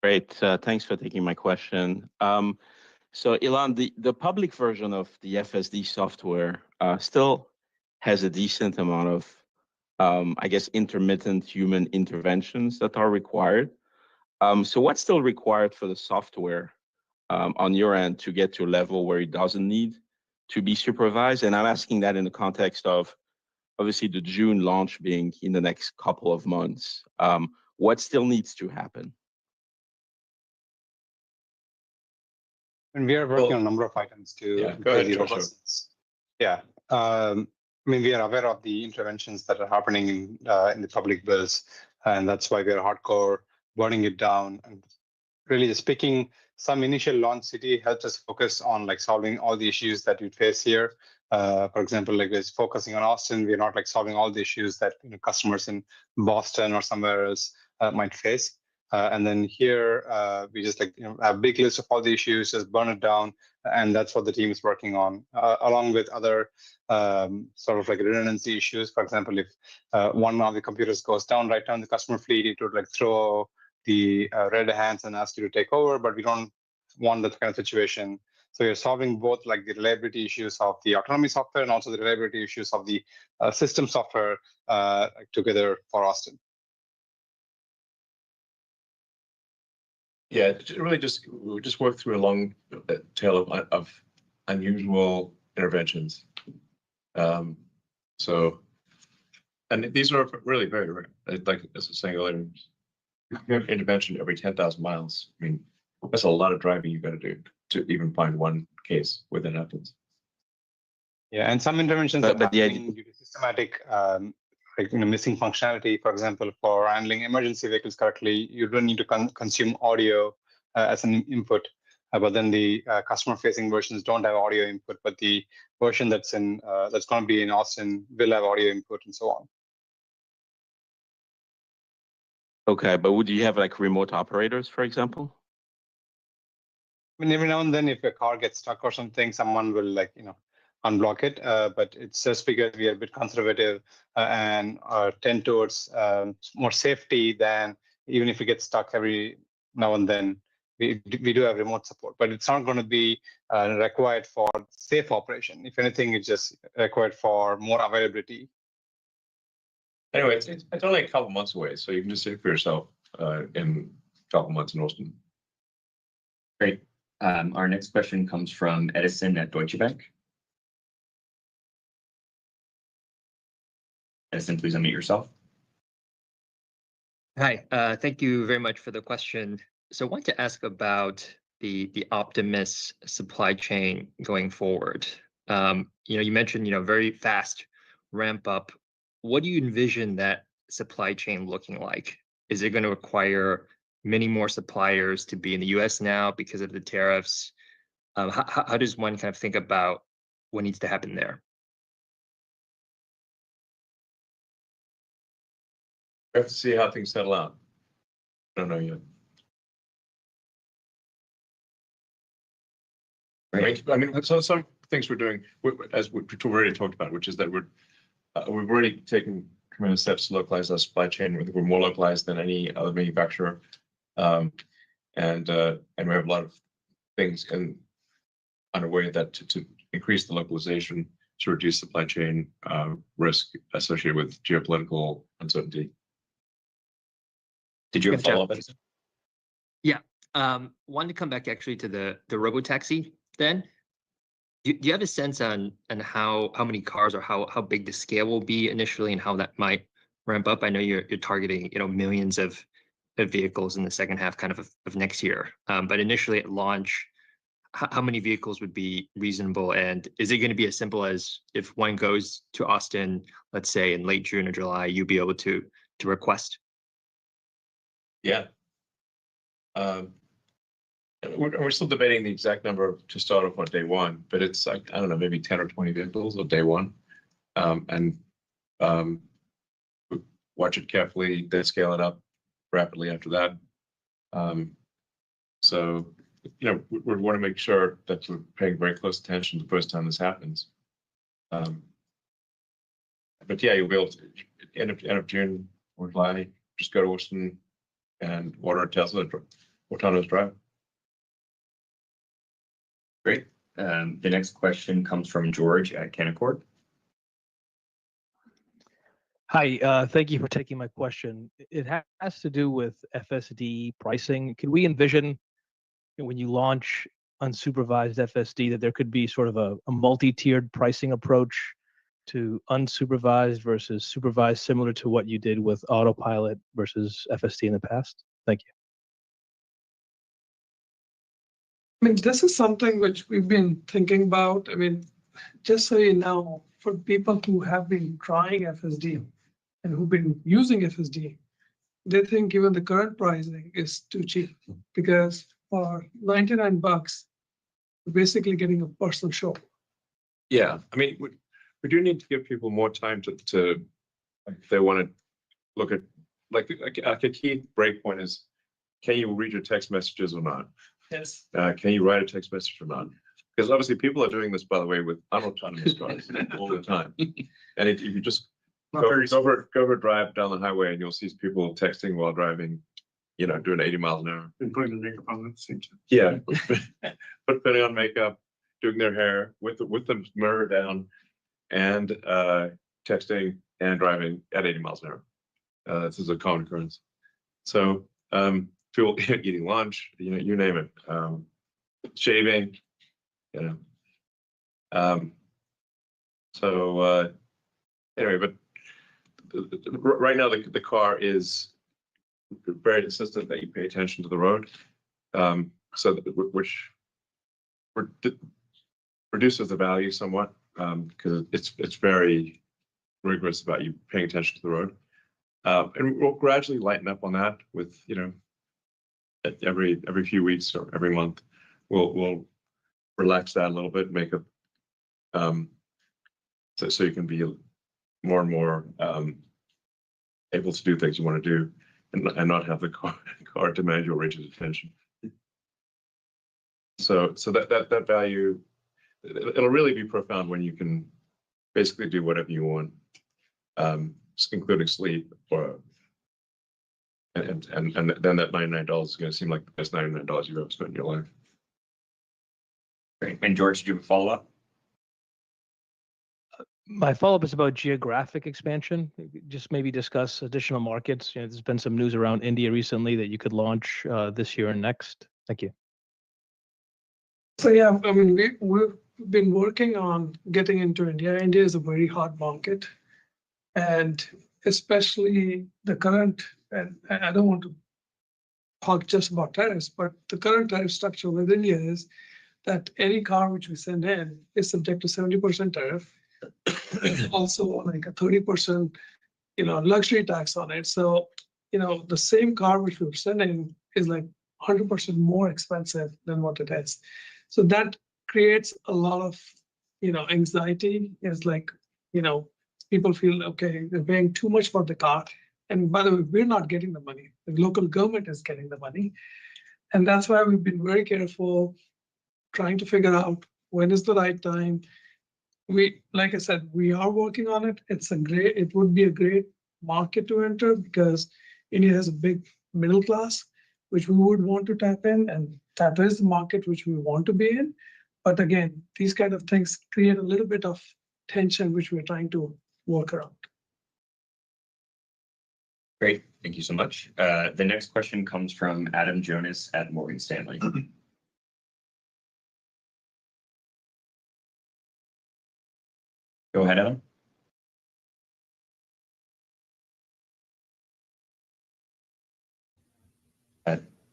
Great. Thanks for taking my question. So Elon, the public version of the FSD software still has a decent amount of, I guess, intermittent human interventions that are required. So what's still required for the software on your end to get to a level where it doesn't need to be supervised? And I'm asking that in the context of, obviously, the June launch being in the next couple of months. What still needs to happen? And we are working on a number of items to improve the robustness. Yeah. We are aware of the interventions that are happening in the public builds, and that's why we are hardcore burning it down. And really just picking some initial launch city helps us focus on solving all the issues that we face here. For example, is focusing on Austin, we're not solving all the issues that customers in Boston or somewhere else might face. And then here we just have a big list of all the issues, just burn it down, and that's what the team is working on, along with other sort of redundancy issues. For example, if one of the computers goes down right now in the customer fleet, it would throw the red hands and ask you to take over, but we don't want that kind of situation. So you're solving both the reliability issues of the autonomy software and also the reliability issues of the system software together for Austin. Yeah, we just worked through a long tail of unusual interventions. And these are really very rare. Like as I was saying earlier, you have intervention every 10,000 miles. I mean, that's a lot of driving you got to do to even find one case where that happens. Yeah, and some interventions are happening due to systematic missing functionality. For example, for handling emergency vehicles correctly, you don't need to consume audio as an input. But then the customer-facing versions don't have audio input, but the version that's going to be in Austin will have audio input and so on. Okay, but would you have remote operators, for example? I mean, every now and then, if a car gets stuck or something, someone will unblock it. But it's just because we are a bit conservative and tend towards more safety than even if we get stuck every now and then. We do have remote support, but it's not going to be required for safe operation. If anything, it's just required for more availability. Anyway, it's only a couple months away, so you can just see it for yourself in a couple months in Austin. Great. Our next question comes from Edison at Deutsche Bank. Edison, please unmute yourself. Hi, thank you very much for the question. So I want to ask about the Optimus supply chain going forward. You mentioned very fast ramp up. What do you envision that supply chain looking like? Is it going to require many more suppliers to be in the U.S. now because of the tariffs? How does one kind of think about what needs to happen there? We have to see how things settle out. I don't know yet. I mean, so some things we're doing, as we've already talked about, which is that we've already taken tremendous steps to localize our supply chain. We're more localized than any other manufacturer, and we have a lot of things underway that to increase the localization to reduce supply chain risk associated with geopolitical uncertainty. Did you have a follow-up? Yeah. Wanted to come back actually to the robotaxi then. Do you have a sense on how many cars or how big the scale will be initially and how that might ramp up? I know you're targeting, millions of vehicles in the second half kind of next year. But initially at launch, how many vehicles would be reasonable? And is it going to be as simple as if one goes to Austin, let's say in late June or July, you'll be able to request? Yeah. We're still debating the exact number to start off on day one, but it's like, I don't know, maybe 10 or 20 vehicles on day one. Watch it carefully, then scale it up rapidly after that. So, we want to make sure that we're paying very close attention the first time this happens. But yeah, you'll be able to, end of June or July, just go to Austin and order a Tesla autonomous drive. Great. The next question comes from George at Canaccord. Hi, thank you for taking my question. It has to do with FSD pricing. Could we envision when you launch unsupervised FSD that there could be sort of a multi-tiered pricing approach to unsupervised versus supervised, similar to what you did with autopilot versus FSD in the past? Thank you. I mean, this is something which we've been thinking about. I mean, just so you know, for people who have been trying FSD and who've been using FSD, they think even the current pricing is too cheap because for $99, you're basically getting a personal show. Yeah, I mean, we do need to give people more time to if they want to look at, like a key breakpoint is, can you read your text messages or not? Yes. Can you write a text message or not? Because obviously people are doing this, by the way, with unautonomous cars all the time. And if you just go for a drive down the highway and you'll see people texting while driving, doing 80 miles an hour. And putting the makeup on at the same time. Yeah, putting on makeup, doing their hair with the mirror down, and texting and driving at 80 miles an hour. This is a common occurrence. So people eating lunch, you name it, shaving, So anyway, but right now the car is very insistent that you pay attention to the road, which reduces the value somewhat because it's very rigorous about you paying attention to the road, and we'll gradually lighten up on that with every few weeks or every month we'll relax that a little bit, make it so you can be more and more able to do things you want to do and not have the car demand your rigid attention. So that value, it'll really be profound when you can basically do whatever you want, including sleep, and then that $99 is going to seem like the best $99 you've ever spent in your life. Great. And George, do you have a follow-up? My follow-up is about geographic expansion. Just maybe discuss additional markets. There's been some news around India recently that you could launch this year and next. Thank you. So yeah, I mean, we've been working on getting into India. India is a very hot market, and especially the current, and I don't want to talk just about tariffs, but the current tariff structure with India is that any car which we send in is subject to 70% tariff, also like a 30%, luxury tax on it. So, the same car which we're sending is like 100% more expensive than what it is. So that creates a lot of, anxiety. It's like, people feel, okay, they're paying too much for the car. And by the way, we're not getting the money. The local government is getting the money. And that's why we've been very careful trying to figure out when is the right time. Like I said, we are working on it. It would be a great market to enter because India has a big middle class, which we would want to tap in, and that is the market which we want to be in. But again, these kind of things create a little bit of tension, which we're trying to work around. Great, thank you so much. The next question comes from Adam Jonas at Morgan Stanley. Go ahead, Adam.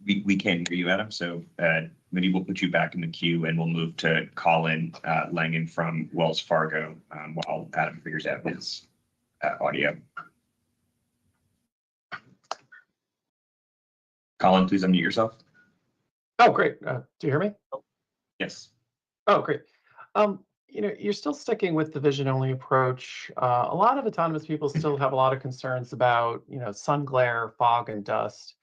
We can't hear you, Adam, so maybe we'll put you back in the queue and we'll move to Colin Langan from Wells Fargo while Adam figures out his audio. Colin, please unmute yourself. Oh, great. Do you hear me? Yes. Oh, great. You're still sticking with the vision-only approach. A lot of autonomous people still have a lot of concerns about, sun glare, fog, and dust.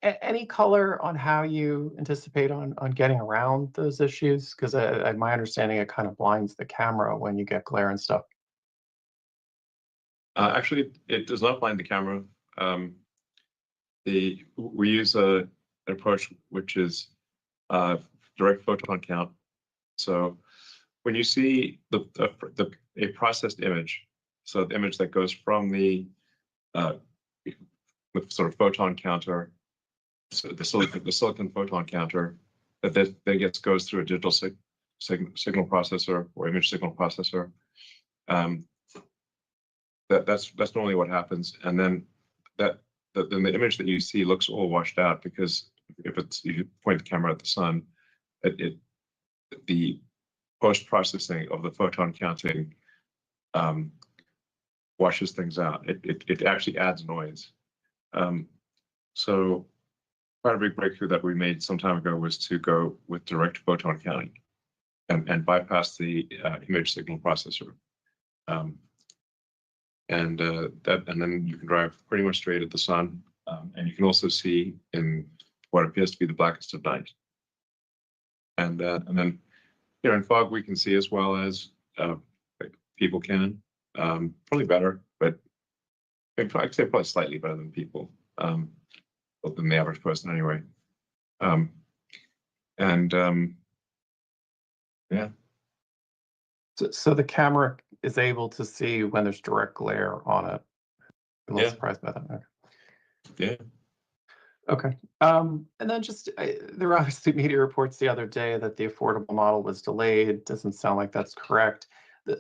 Any color on how you anticipate on getting around those issues? Because my understanding, it kind of blinds the camera when you get glare and stuff. Actually, it does not blind the camera. We use an approach which is direct photon count. So when you see a processed image, so the image that goes from the sort of photon counter, so the silicon photon counter, that goes through a digital signal processor or image signal processor. That's normally what happens, and then then the image that you see looks all washed out because if you point the camera at the sun, the post-processing of the photon counting washes things out. It actually adds noise. So quite a big breakthrough that we made some time ago was to go with direct photon counting and bypass the image signal processor. And then you can drive pretty much straight at the sun, and you can also see in what appears to be the blackest of night. And then, in fog we can see as well as people can, probably better, but I'd say probably slightly better than people, than the average person anyway. Yeah. So the camera is able to see when there's direct glare on it. I'm not surprised by that. Okay. Yeah. Okay. And then just there were obviously media reports the other day that the affordable model was delayed. Doesn't sound like that's correct.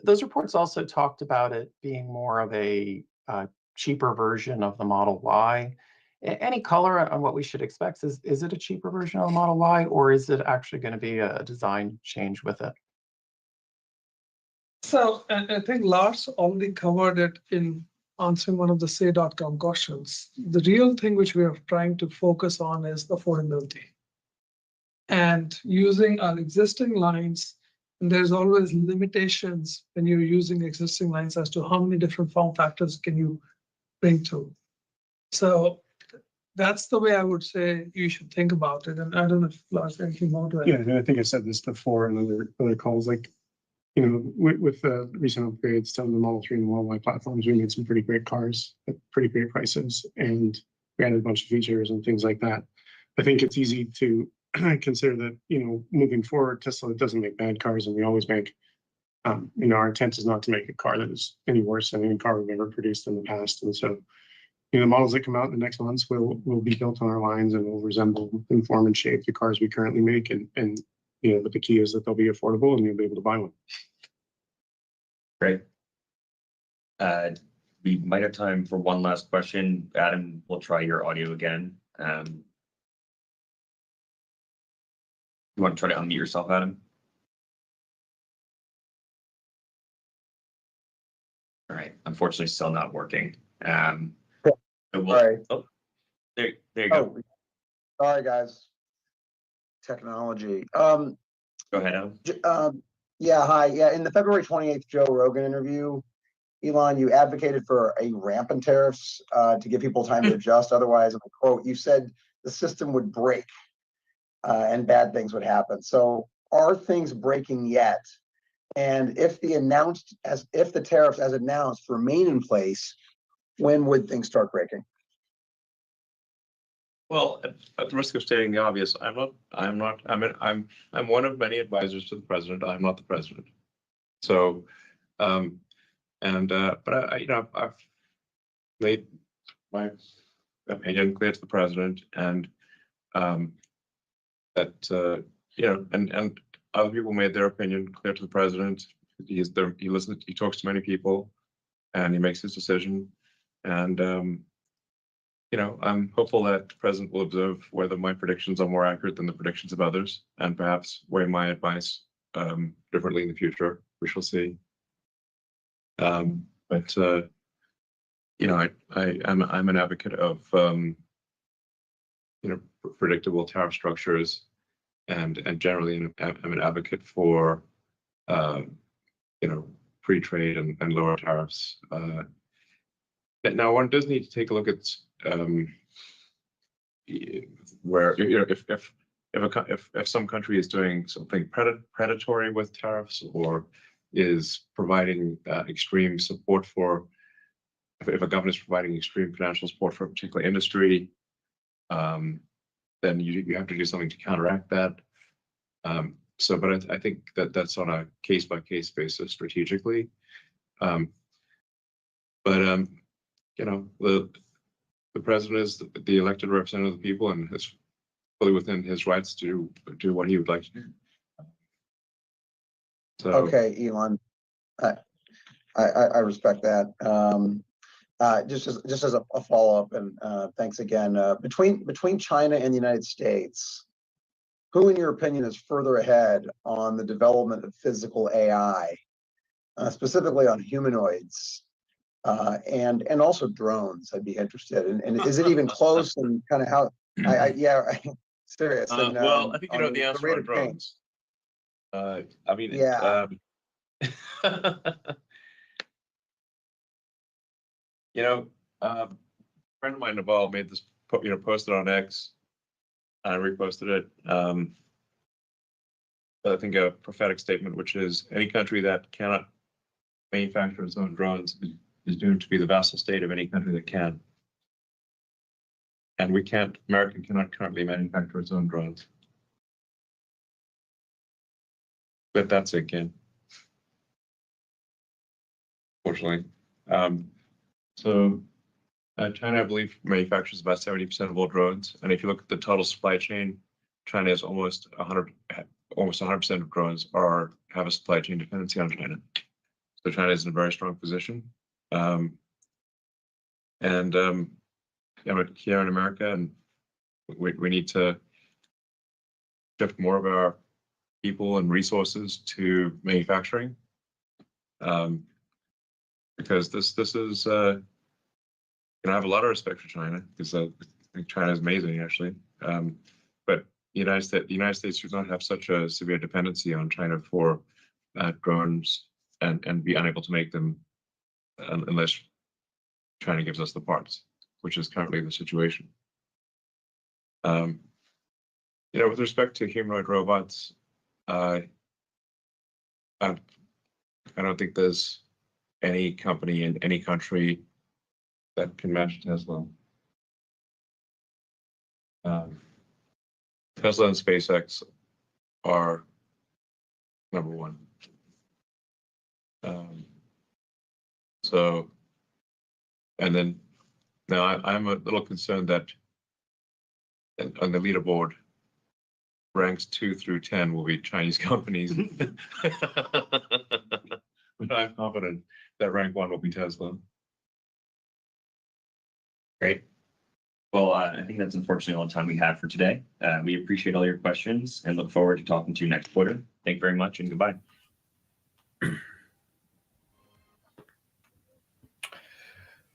Those reports also talked about it being more of a cheaper version of the Model Y. Any color on what we should expect? Is it a cheaper version of the Model Y, or is it actually going to be a design change with it? So I think Lars already covered it in answering one of the say.com questions. The real thing which we are trying to focus on is affordability. And using our existing lines, and there's always limitations when you're using existing lines as to how many different form factors can you bring to. So that's the way I would say you should think about it. And I don't know if Lars anything more to add. Yeah, and I think I said this before in other calls, like, with the recent upgrades to the Model 3 and the Model Y platforms, we made some pretty great cars at pretty great prices, and we added a bunch of features and things like that. I think it's easy to consider that, moving forward, Tesla doesn't make bad cars, and we always make, our intent is not to make a car that is any worse than any car we've ever produced in the past. And so, the models that come out in the next months will be built on our lines and will resemble in form and shape the cars we currently make. And but the key is that they'll be affordable and you'll be able to buy one. Great. We might have time for one last question. Adam, we'll try your audio again. You want to try to unmute yourself, Adam? All right. Unfortunately, still not working. So Sorry. Oh, there you go. Sorry, guys. Technology. Go ahead, Adam. Yeah, hi. Yeah, in the February 28th Joe Rogan interview, Elon, you advocated for a ramp in tariffs to give people time to adjust. Otherwise, in a quote, you said the system would break and bad things would happen. So are things breaking yet? And if the tariffs as announced remain in place, when would things start breaking? Well, at the risk of stating the obvious, I'm one of many advisors to the president. I'm not the president. So, but I've made my opinion clear to the president, and that and other people made their opinion clear to the president. He listens, he talks to many people, and he makes his decision. And I'm hopeful that the president will observe whether my predictions are more accurate than the predictions of others, and perhaps weigh my advice differently in the future. We shall see. I'm an advocate of predictable tariff structures, and generally I'm an advocate for free trade and lower tariffs. But now one does need to take a look at where if some country is doing something predatory with tariffs, or is providing extreme support for, if a government is providing extreme financial support for a particular industry, then you have to do something to counteract that. But I think that's on a case-by-case basis strategically. The president is the elected representative of the people, and is fully within his rights to do what he would like to do. So, okay, Elon, I respect that. Just as a follow-up, and thanks again. Between China and the United States, who, in your opinion, is further ahead on the development of physical AI, specifically on humanoids, and also drones? I'd be interested. And is it even close? And kind of how? Serious. And, well, I think you know the answer on drones. Yeah. A friend of mine, Naval, made this, posted on X. I reposted it. I think a prophetic statement, which is any country that cannot manufacture its own drones is doomed to be the vassal state of any country that can. And America cannot currently manufacture its own drones. But that's it, again. Fortunately. China, I believe, manufactures about 70% of all drones. And if you look at the total supply chain, China is almost 100% of drones have a supply chain dependency on China. So China is in a very strong position. Here in America, and we need to shift more of our people and resources to manufacturing, because this is I have a lot of respect for China, because I think China is amazing, actually. But the United States does not have such a severe dependency on China for drones, and be unable to make them unless China gives us the parts, which is currently the situation. With respect to humanoid robots, I don't think there's any company in any country that can match Tesla. Tesla and SpaceX are number one. And then now I'm a little concerned that on the leaderboard, ranks 2 through 10 will be Chinese companies. But I'm confident that rank 1 will be Tesla. Great. Well, I think that's unfortunately all the time we have for today. We appreciate all your questions and look forward to talking to you next quarter. Thank you very much, and goodbye.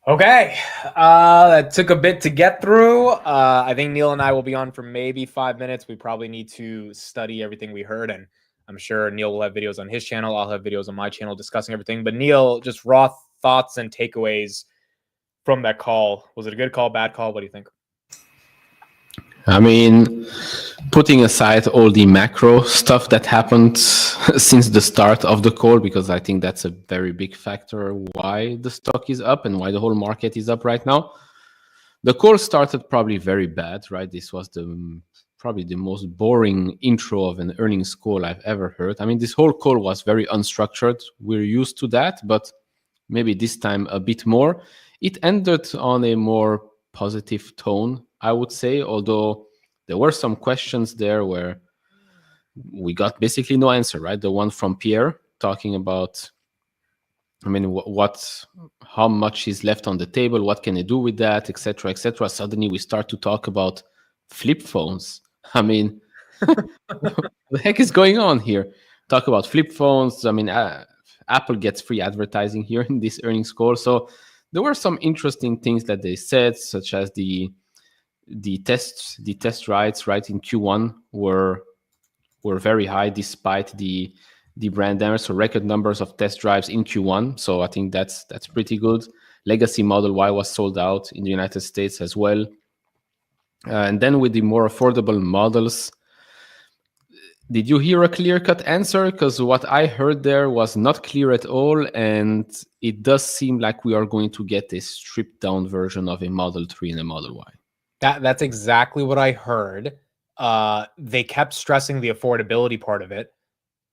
Okay, that took a bit to get through. I think Neil and I will be on for maybe 5 minutes. We probably need to study everything we heard, and I'm sure Neil will have videos on his channel. I'll have videos on my channel discussing everything. But Neil, just raw thoughts and takeaways from that call. Was it a good call, bad call? What do you think? I mean, putting aside all the macro stuff that happened since the start of the call, because I think that's a very big factor why the stock is up and why the whole market is up right now. The call started probably very bad, right? This was probably the most boring intro of an earnings call I've ever heard. I mean, this whole call was very unstructured. We're used to that, but maybe this time a bit more. It ended on a more positive tone, I would say, although there were some questions there where we got basically no answer, right? The one from Pierre talking about, I mean, how much is left on the table, what can I do with that, etc., etc. Suddenly we start to talk about flip phones. I mean, what the heck is going on here? Talk about flip phones. I mean, Apple gets free advertising here in this earnings call. So there were some interesting things that they said, such as the test rights right in Q1 were very high despite the brand damage. So record numbers of test drives in Q1. So I think that's pretty good. Legacy Model Y was sold out in the United States as well. And then with the more affordable models, did you hear a clear-cut answer? Because what I heard there was not clear at all, and it does seem like we are going to get a stripped-down version of a Model 3 and a Model Y. That's exactly what I heard. They kept stressing the affordability part of it,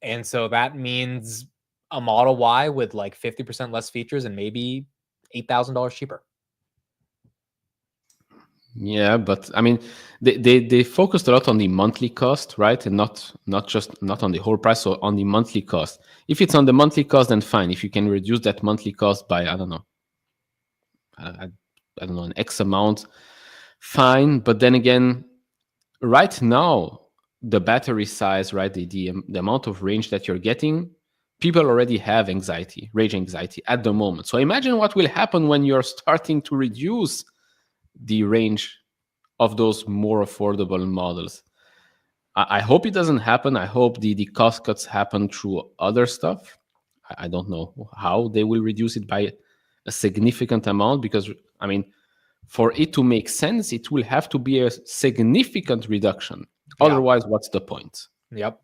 and so that means a Model Y with like 50% less features and maybe $8,000 cheaper. Yeah, but I mean, they focused a lot on the monthly cost, right, and not on the whole price, so on the monthly cost. If it's on the monthly cost, then fine. If you can reduce that monthly cost by I don't know, an X amount, fine. But then again, right now the battery size, right, the amount of range that you're getting, people already have range anxiety at the moment. So imagine what will happen when you're starting to reduce the range of those more affordable models. I hope it doesn't happen. I hope the cost cuts happen through other stuff. I don't know how they will reduce it by a significant amount, because I mean, for it to make sense, it will have to be a significant reduction. Yeah. Otherwise, what's the point? Yep.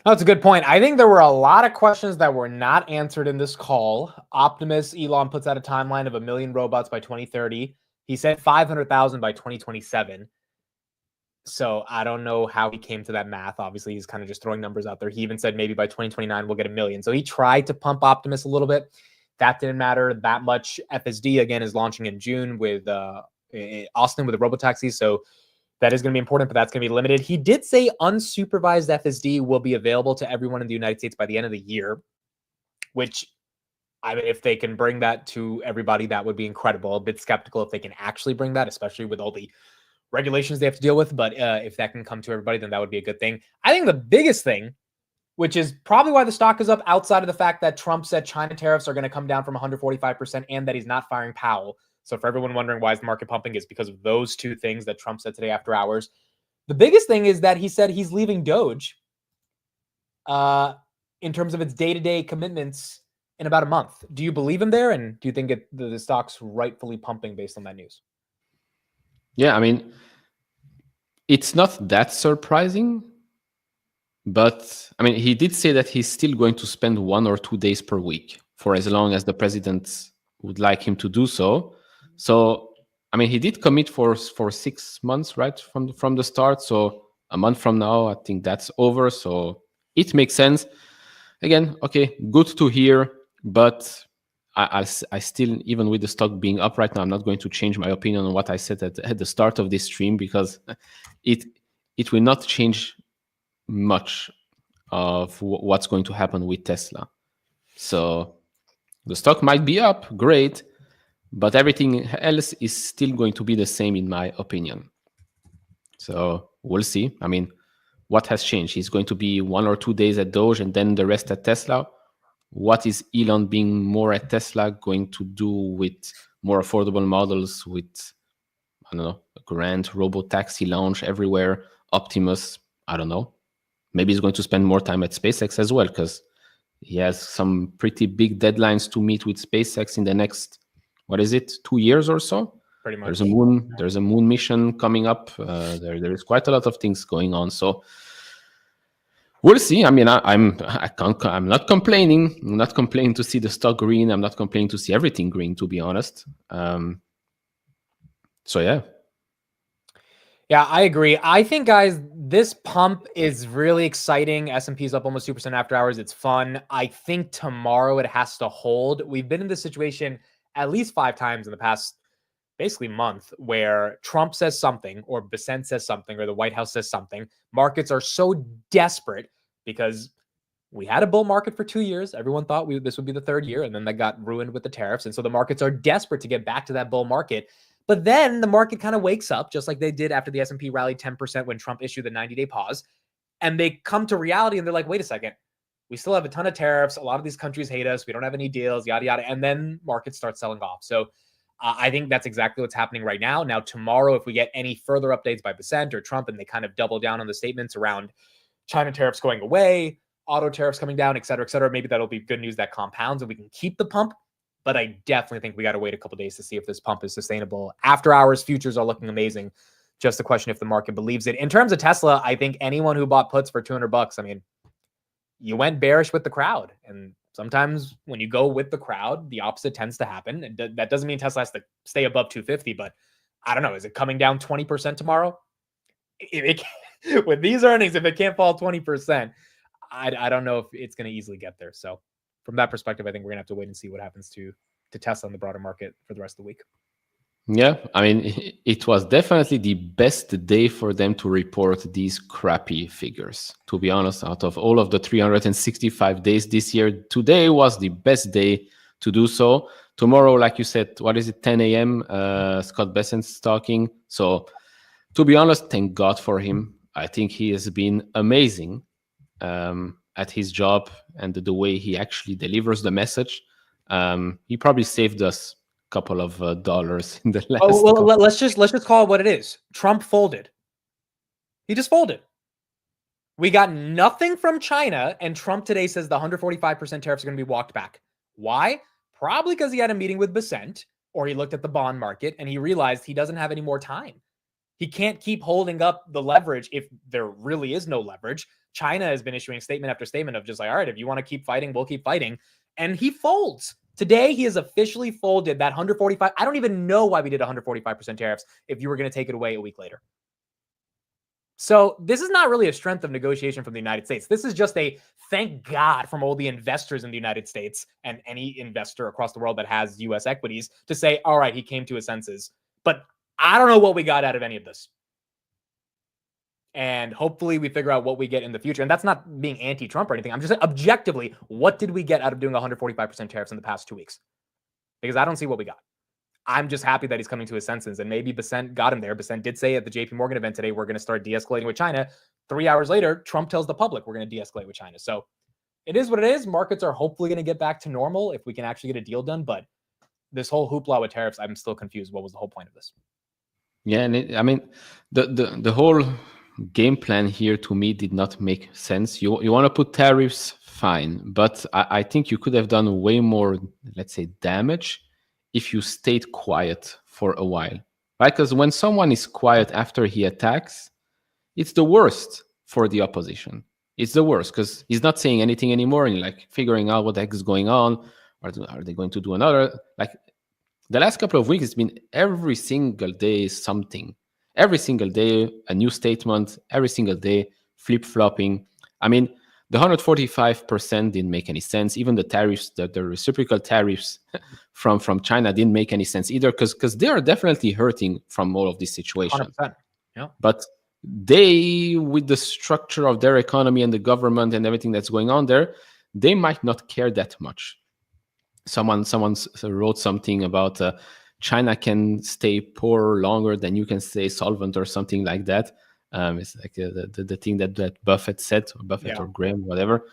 That's a good point. I think there were a lot of questions that were not answered in this call. Optimus, Elon puts out a timeline of 1 million robots by 2030. He said 500,000 by 2027. So I don't know how he came to that math. Obviously, he's kind of just throwing numbers out there. He even said maybe by 2029 we'll get 1 million. So he tried to pump Optimus a little bit. That didn't matter that much. FSD, again, is launching in June with Austin with the robotaxi. So that is going to be important, but that's going to be limited. He did say unsupervised FSD will be available to everyone in the United States by the end of the year, which, I mean, if they can bring that to everybody, that would be incredible. A bit skeptical if they can actually bring that, especially with all the regulations they have to deal with. But if that can come to everybody, then that would be a good thing. I think the biggest thing, which is probably why the stock is up outside of the fact that Trump said China tariffs are going to come down from 145% and that he's not firing Powell. So for everyone wondering why is the market pumping, is because of those two things that Trump said today after hours. The biggest thing is that he said he's leaving Doge in terms of its day-to-day commitments in about a month. Do you believe him there? And do you think the stock's rightfully pumping based on that news? Yeah, I mean, it's not that surprising. But I mean, he did say that he's still going to spend 1 or 2 days per week for as long as the president would like him to do so. So, I mean, he did commit for 6 months, right, from the start. So a month from now, I think that's over. So it makes sense. Again, okay, good to hear. But I still, even with the stock being up right now, I'm not going to change my opinion on what I said at the start of this stream, because it will not change much of what's going to happen with Tesla. So the stock might be up, great, but everything else is still going to be the same, in my opinion. So we'll see. I mean, what has changed? He's going to be 1 or 2 days at Doge and then the rest at Tesla. What is Elon being more at Tesla going to do with more affordable models, with, I don't know, a grand robo-taxi launch everywhere, Optimus, I don't know. Maybe he's going to spend more time at SpaceX as well, because he has some pretty big deadlines to meet with SpaceX in the next, 2 years or so. Pretty much. There's a moon mission coming up. There is quite a lot of things going on. So we'll see. I mean, I'm not complaining. I'm not complaining to see the stock green. I'm not complaining to see everything green, to be honest. So yeah. Yeah, I agree. I think, guys, this pump is really exciting. S&P's up almost 2% after hours. It's fun. I think tomorrow it has to hold. We've been in this situation at least 5 times in the past basically month where Trump says something or Besant says something or the White House says something. Markets are so desperate because we had a bull market for 2 years. Everyone thought this would be the 3rd year, and then that got ruined with the tariffs. And so the markets are desperate to get back to that bull market. But then the market kind of wakes up, just like they did after the S&P rallied 10% when Trump issued the 90-day pause. And they come to reality and they're like, wait a second, we still have a ton of tariffs. A lot of these countries hate us. We don't have any deals, yada, yada. And then markets start selling off. So I think that's exactly what's happening right now. Now, tomorrow, if we get any further updates by Besant or Trump and they kind of double down on the statements around China tariffs going away, auto tariffs coming down, et cetera, maybe that'll be good news that compounds and we can keep the pump. But I definitely think we got to wait a couple days to see if this pump is sustainable. After hours, futures are looking amazing. Just the question if the market believes it. In terms of Tesla, I think anyone who bought puts for $200, I mean, you went bearish with the crowd. And sometimes when you go with the crowd, the opposite tends to happen. And that doesn't mean Tesla has to stay above 250, but I don't know. Is it coming down 20% tomorrow? With these earnings, if it can't fall 20%, I don't know if it's going to easily get there. So from that perspective, I think we're going to have to wait and see what happens to Tesla in the broader market for the rest of the week. Yeah, I mean, it was definitely the best day for them to report these crappy figures. To be honest, out of all of the 365 days this year, today was the best day to do so. Tomorrow, like you said, 10 a.m., Scott Bessent's talking. So to be honest, thank God for him. I think he has been amazing at his job and the way he actually delivers the message. He probably saved us a couple of dollars in the last. Oh, well, let's just call it what it is. Trump folded. He just folded. We got nothing from China, and Trump today says the 145% tariffs are going to be walked back. Why? Probably because he had a meeting with Besant, or he looked at the bond market and he realized he doesn't have any more time. He can't keep holding up the leverage if there really is no leverage. China has been issuing statement after statement of just like, all right, if you want to keep fighting, we'll keep fighting. And he folds. Today, he has officially folded that 145. I don't even know why we did 145% tariffs if you were going to take it away a week later. So this is not really a strength of negotiation from the United States. This is just a thank God from all the investors in the United States and any investor across the world that has U.S. equities to say, all right, he came to his senses. But I don't know what we got out of any of this. And hopefully we figure out what we get in the future. And that's not being anti-Trump or anything. I'm just saying objectively, what did we get out of doing 145% tariffs in the past 2 weeks? Because I don't see what we got. I'm just happy that he's coming to his senses. And maybe Besant got him there. Besant did say at the JP Morgan event today, we're going to start de-escalating with China. 3 hours later, Trump tells the public we're going to de-escalate with China. So it is what it is. Markets are hopefully going to get back to normal if we can actually get a deal done. But this whole hoopla with tariffs, I'm still confused. What was the whole point of this? Yeah, and I mean, the whole game plan here to me did not make sense. You want to put tariffs, fine, but I think you could have done way more, let's say, damage if you stayed quiet for a while, right? Because when someone is quiet after he attacks, it's the worst for the opposition. It's the worst because he's not saying anything anymore and like figuring out what the heck is going on. Are they going to do another? Like the last couple of weeks, it's been every single day something. Every single day, a new statement, every single day, flip-flopping. I mean, the 145% didn't make any sense. Even the tariffs, the reciprocal tariffs from China didn't make any sense either because they are definitely hurting from all of this situation. 100%. Yeah. But they, with the structure of their economy and the government and everything that's going on there, they might not care that much. Someone wrote something about China can stay poor longer than you can stay solvent or something like that. It's like the thing that Buffett said, or Buffett or Graham, whatever.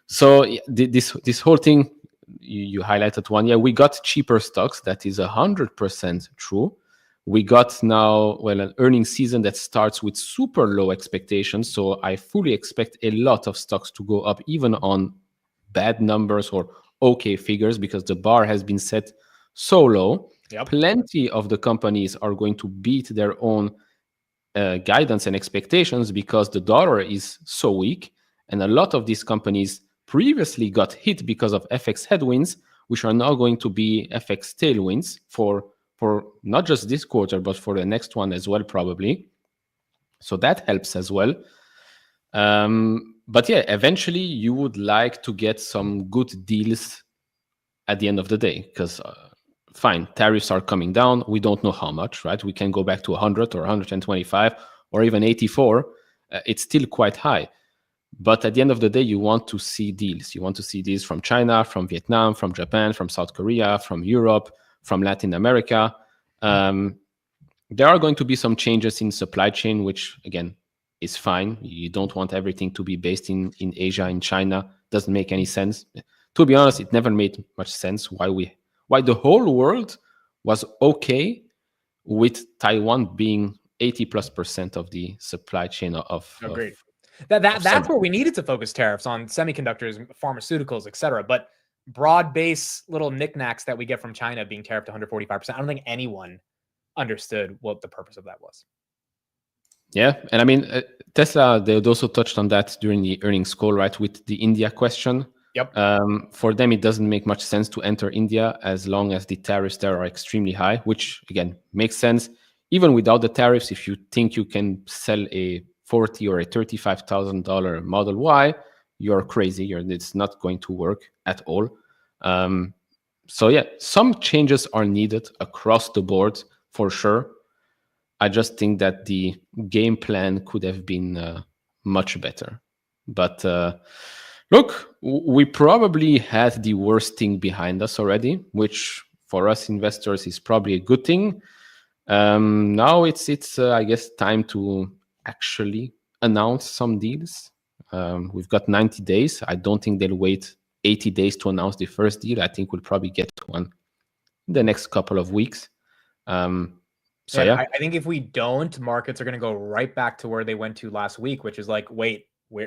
So this whole thing, you highlighted one. Yeah, we got cheaper stocks. That is 100% true. We got now, an earnings season that starts with super low expectations. So I fully expect a lot of stocks to go up, even on bad numbers or okay figures because the bar has been set so low. Yep. Plenty of the companies are going to beat their own guidance and expectations because the dollar is so weak. And a lot of these companies previously got hit because of FX headwinds, which are now going to be FX tailwinds for not just this quarter, but for the next one as well, probably. So that helps as well. But yeah, eventually you would like to get some good deals at the end of the day because fine, tariffs are coming down. We don't know how much, right? We can go back to 100 or 125 or even 84. It's still quite high. But at the end of the day, you want to see deals. You want to see deals from China, from Vietnam, from Japan, from South Korea, from Europe, from Latin America. There are going to be some changes in supply chain, which again is fine. You don't want everything to be based in Asia, in China. Doesn't make any sense. To be honest, it never made much sense why the whole world was okay with Taiwan being 80+% of the supply chain of Agreed. That's where we needed to focus tariffs on semiconductors, pharmaceuticals, etc. But broad base little knickknacks that we get from China being tariffed 145%, I don't think anyone understood what the purpose of that was. Yeah, and I mean, Tesla, they also touched on that during the earnings call, right, with the India question. Yep. For them, it doesn't make much sense to enter India as long as the tariffs there are extremely high, which again makes sense. Even without the tariffs, if you think you can sell a $40,000 or a $35,000 Model Y, you're crazy. It's not going to work at all. So yeah, some changes are needed across the board for sure. I just think that the game plan could have been much better. But look, we probably had the worst thing behind us already, which for us investors is probably a good thing. Now it's I guess time to actually announce some deals. We've got 90 days. I don't think they'll wait 80 days to announce the first deal. I think we'll probably get one in the next couple of weeks. So yeah, I think if we don't, markets are going to go right back to where they went to last week, which is like, wait,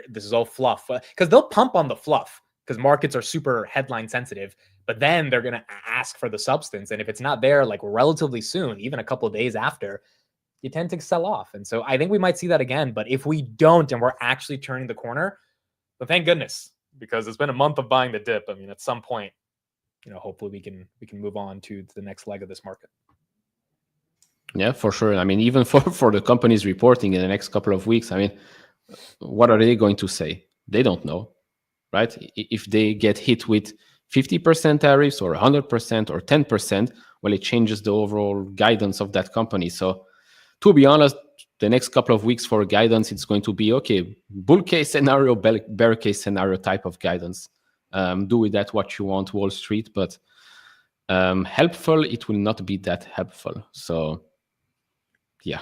this is all fluff, because they'll pump on the fluff because markets are super headline sensitive, but then they're going to ask for the substance. And if it's not there, like relatively soon, even a couple of days after, you tend to sell off. And so I think we might see that again, but if we don't, and we're actually turning the corner, well, thank goodness, because it's been a month of buying the dip. I mean, at some point, hopefully we can move on to the next leg of this market. Yeah, for sure. I mean, even for the companies reporting in the next couple of weeks, I mean, what are they going to say? They don't know, right? If they get hit with 50% tariffs or 100% or 10%, well, it changes the overall guidance of that company. So to be honest, the next couple of weeks for guidance, it's going to be, okay, bull case scenario, bear case scenario type of guidance. Do with that what you want, Wall Street, but helpful, it will not be that helpful. So yeah,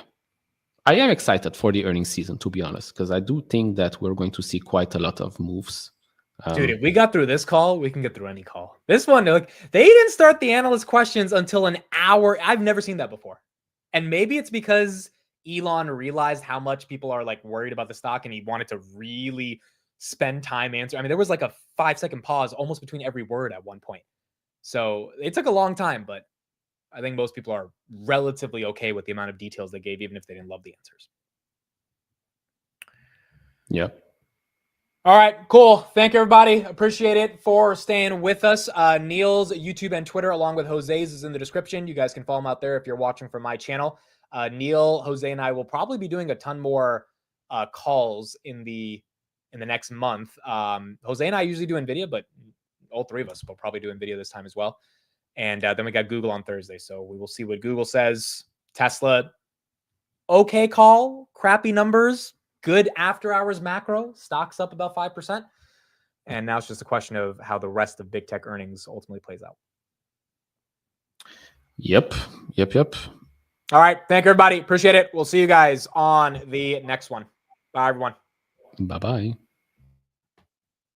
I am excited for the earnings season, to be honest, because I do think that we're going to see quite a lot of moves. Dude, if we got through this call, we can get through any call. This one, look, they didn't start the analyst questions until an hour. I've never seen that before. And maybe it's because Elon realized how much people are like worried about the stock and he wanted to really spend time answering. I mean, there was like a 5-second pause almost between every word at one point. So it took a long time, but I think most people are relatively okay with the amount of details they gave, even if they didn't love the answers. Yeah. All right, cool. Thank you, everybody. Appreciate it for staying with us. Neil's YouTube and Twitter, along with Jose's, is in the description. You guys can follow him out there if you're watching from my channel. Neil, Jose, and I will probably be doing a ton more calls in the next month. Jose and I usually do NVIDIA, but all three of us will probably do NVIDIA this time as well. And then we got Google on Thursday. So we will see what Google says. Tesla, okay call, crappy numbers, good after hours macro, stocks up about 5%. And now it's just a question of how the rest of big tech earnings ultimately plays out. Yep. All right. Thank you, everybody. Appreciate it. We'll see you guys on the next one. Bye, everyone. Bye-bye.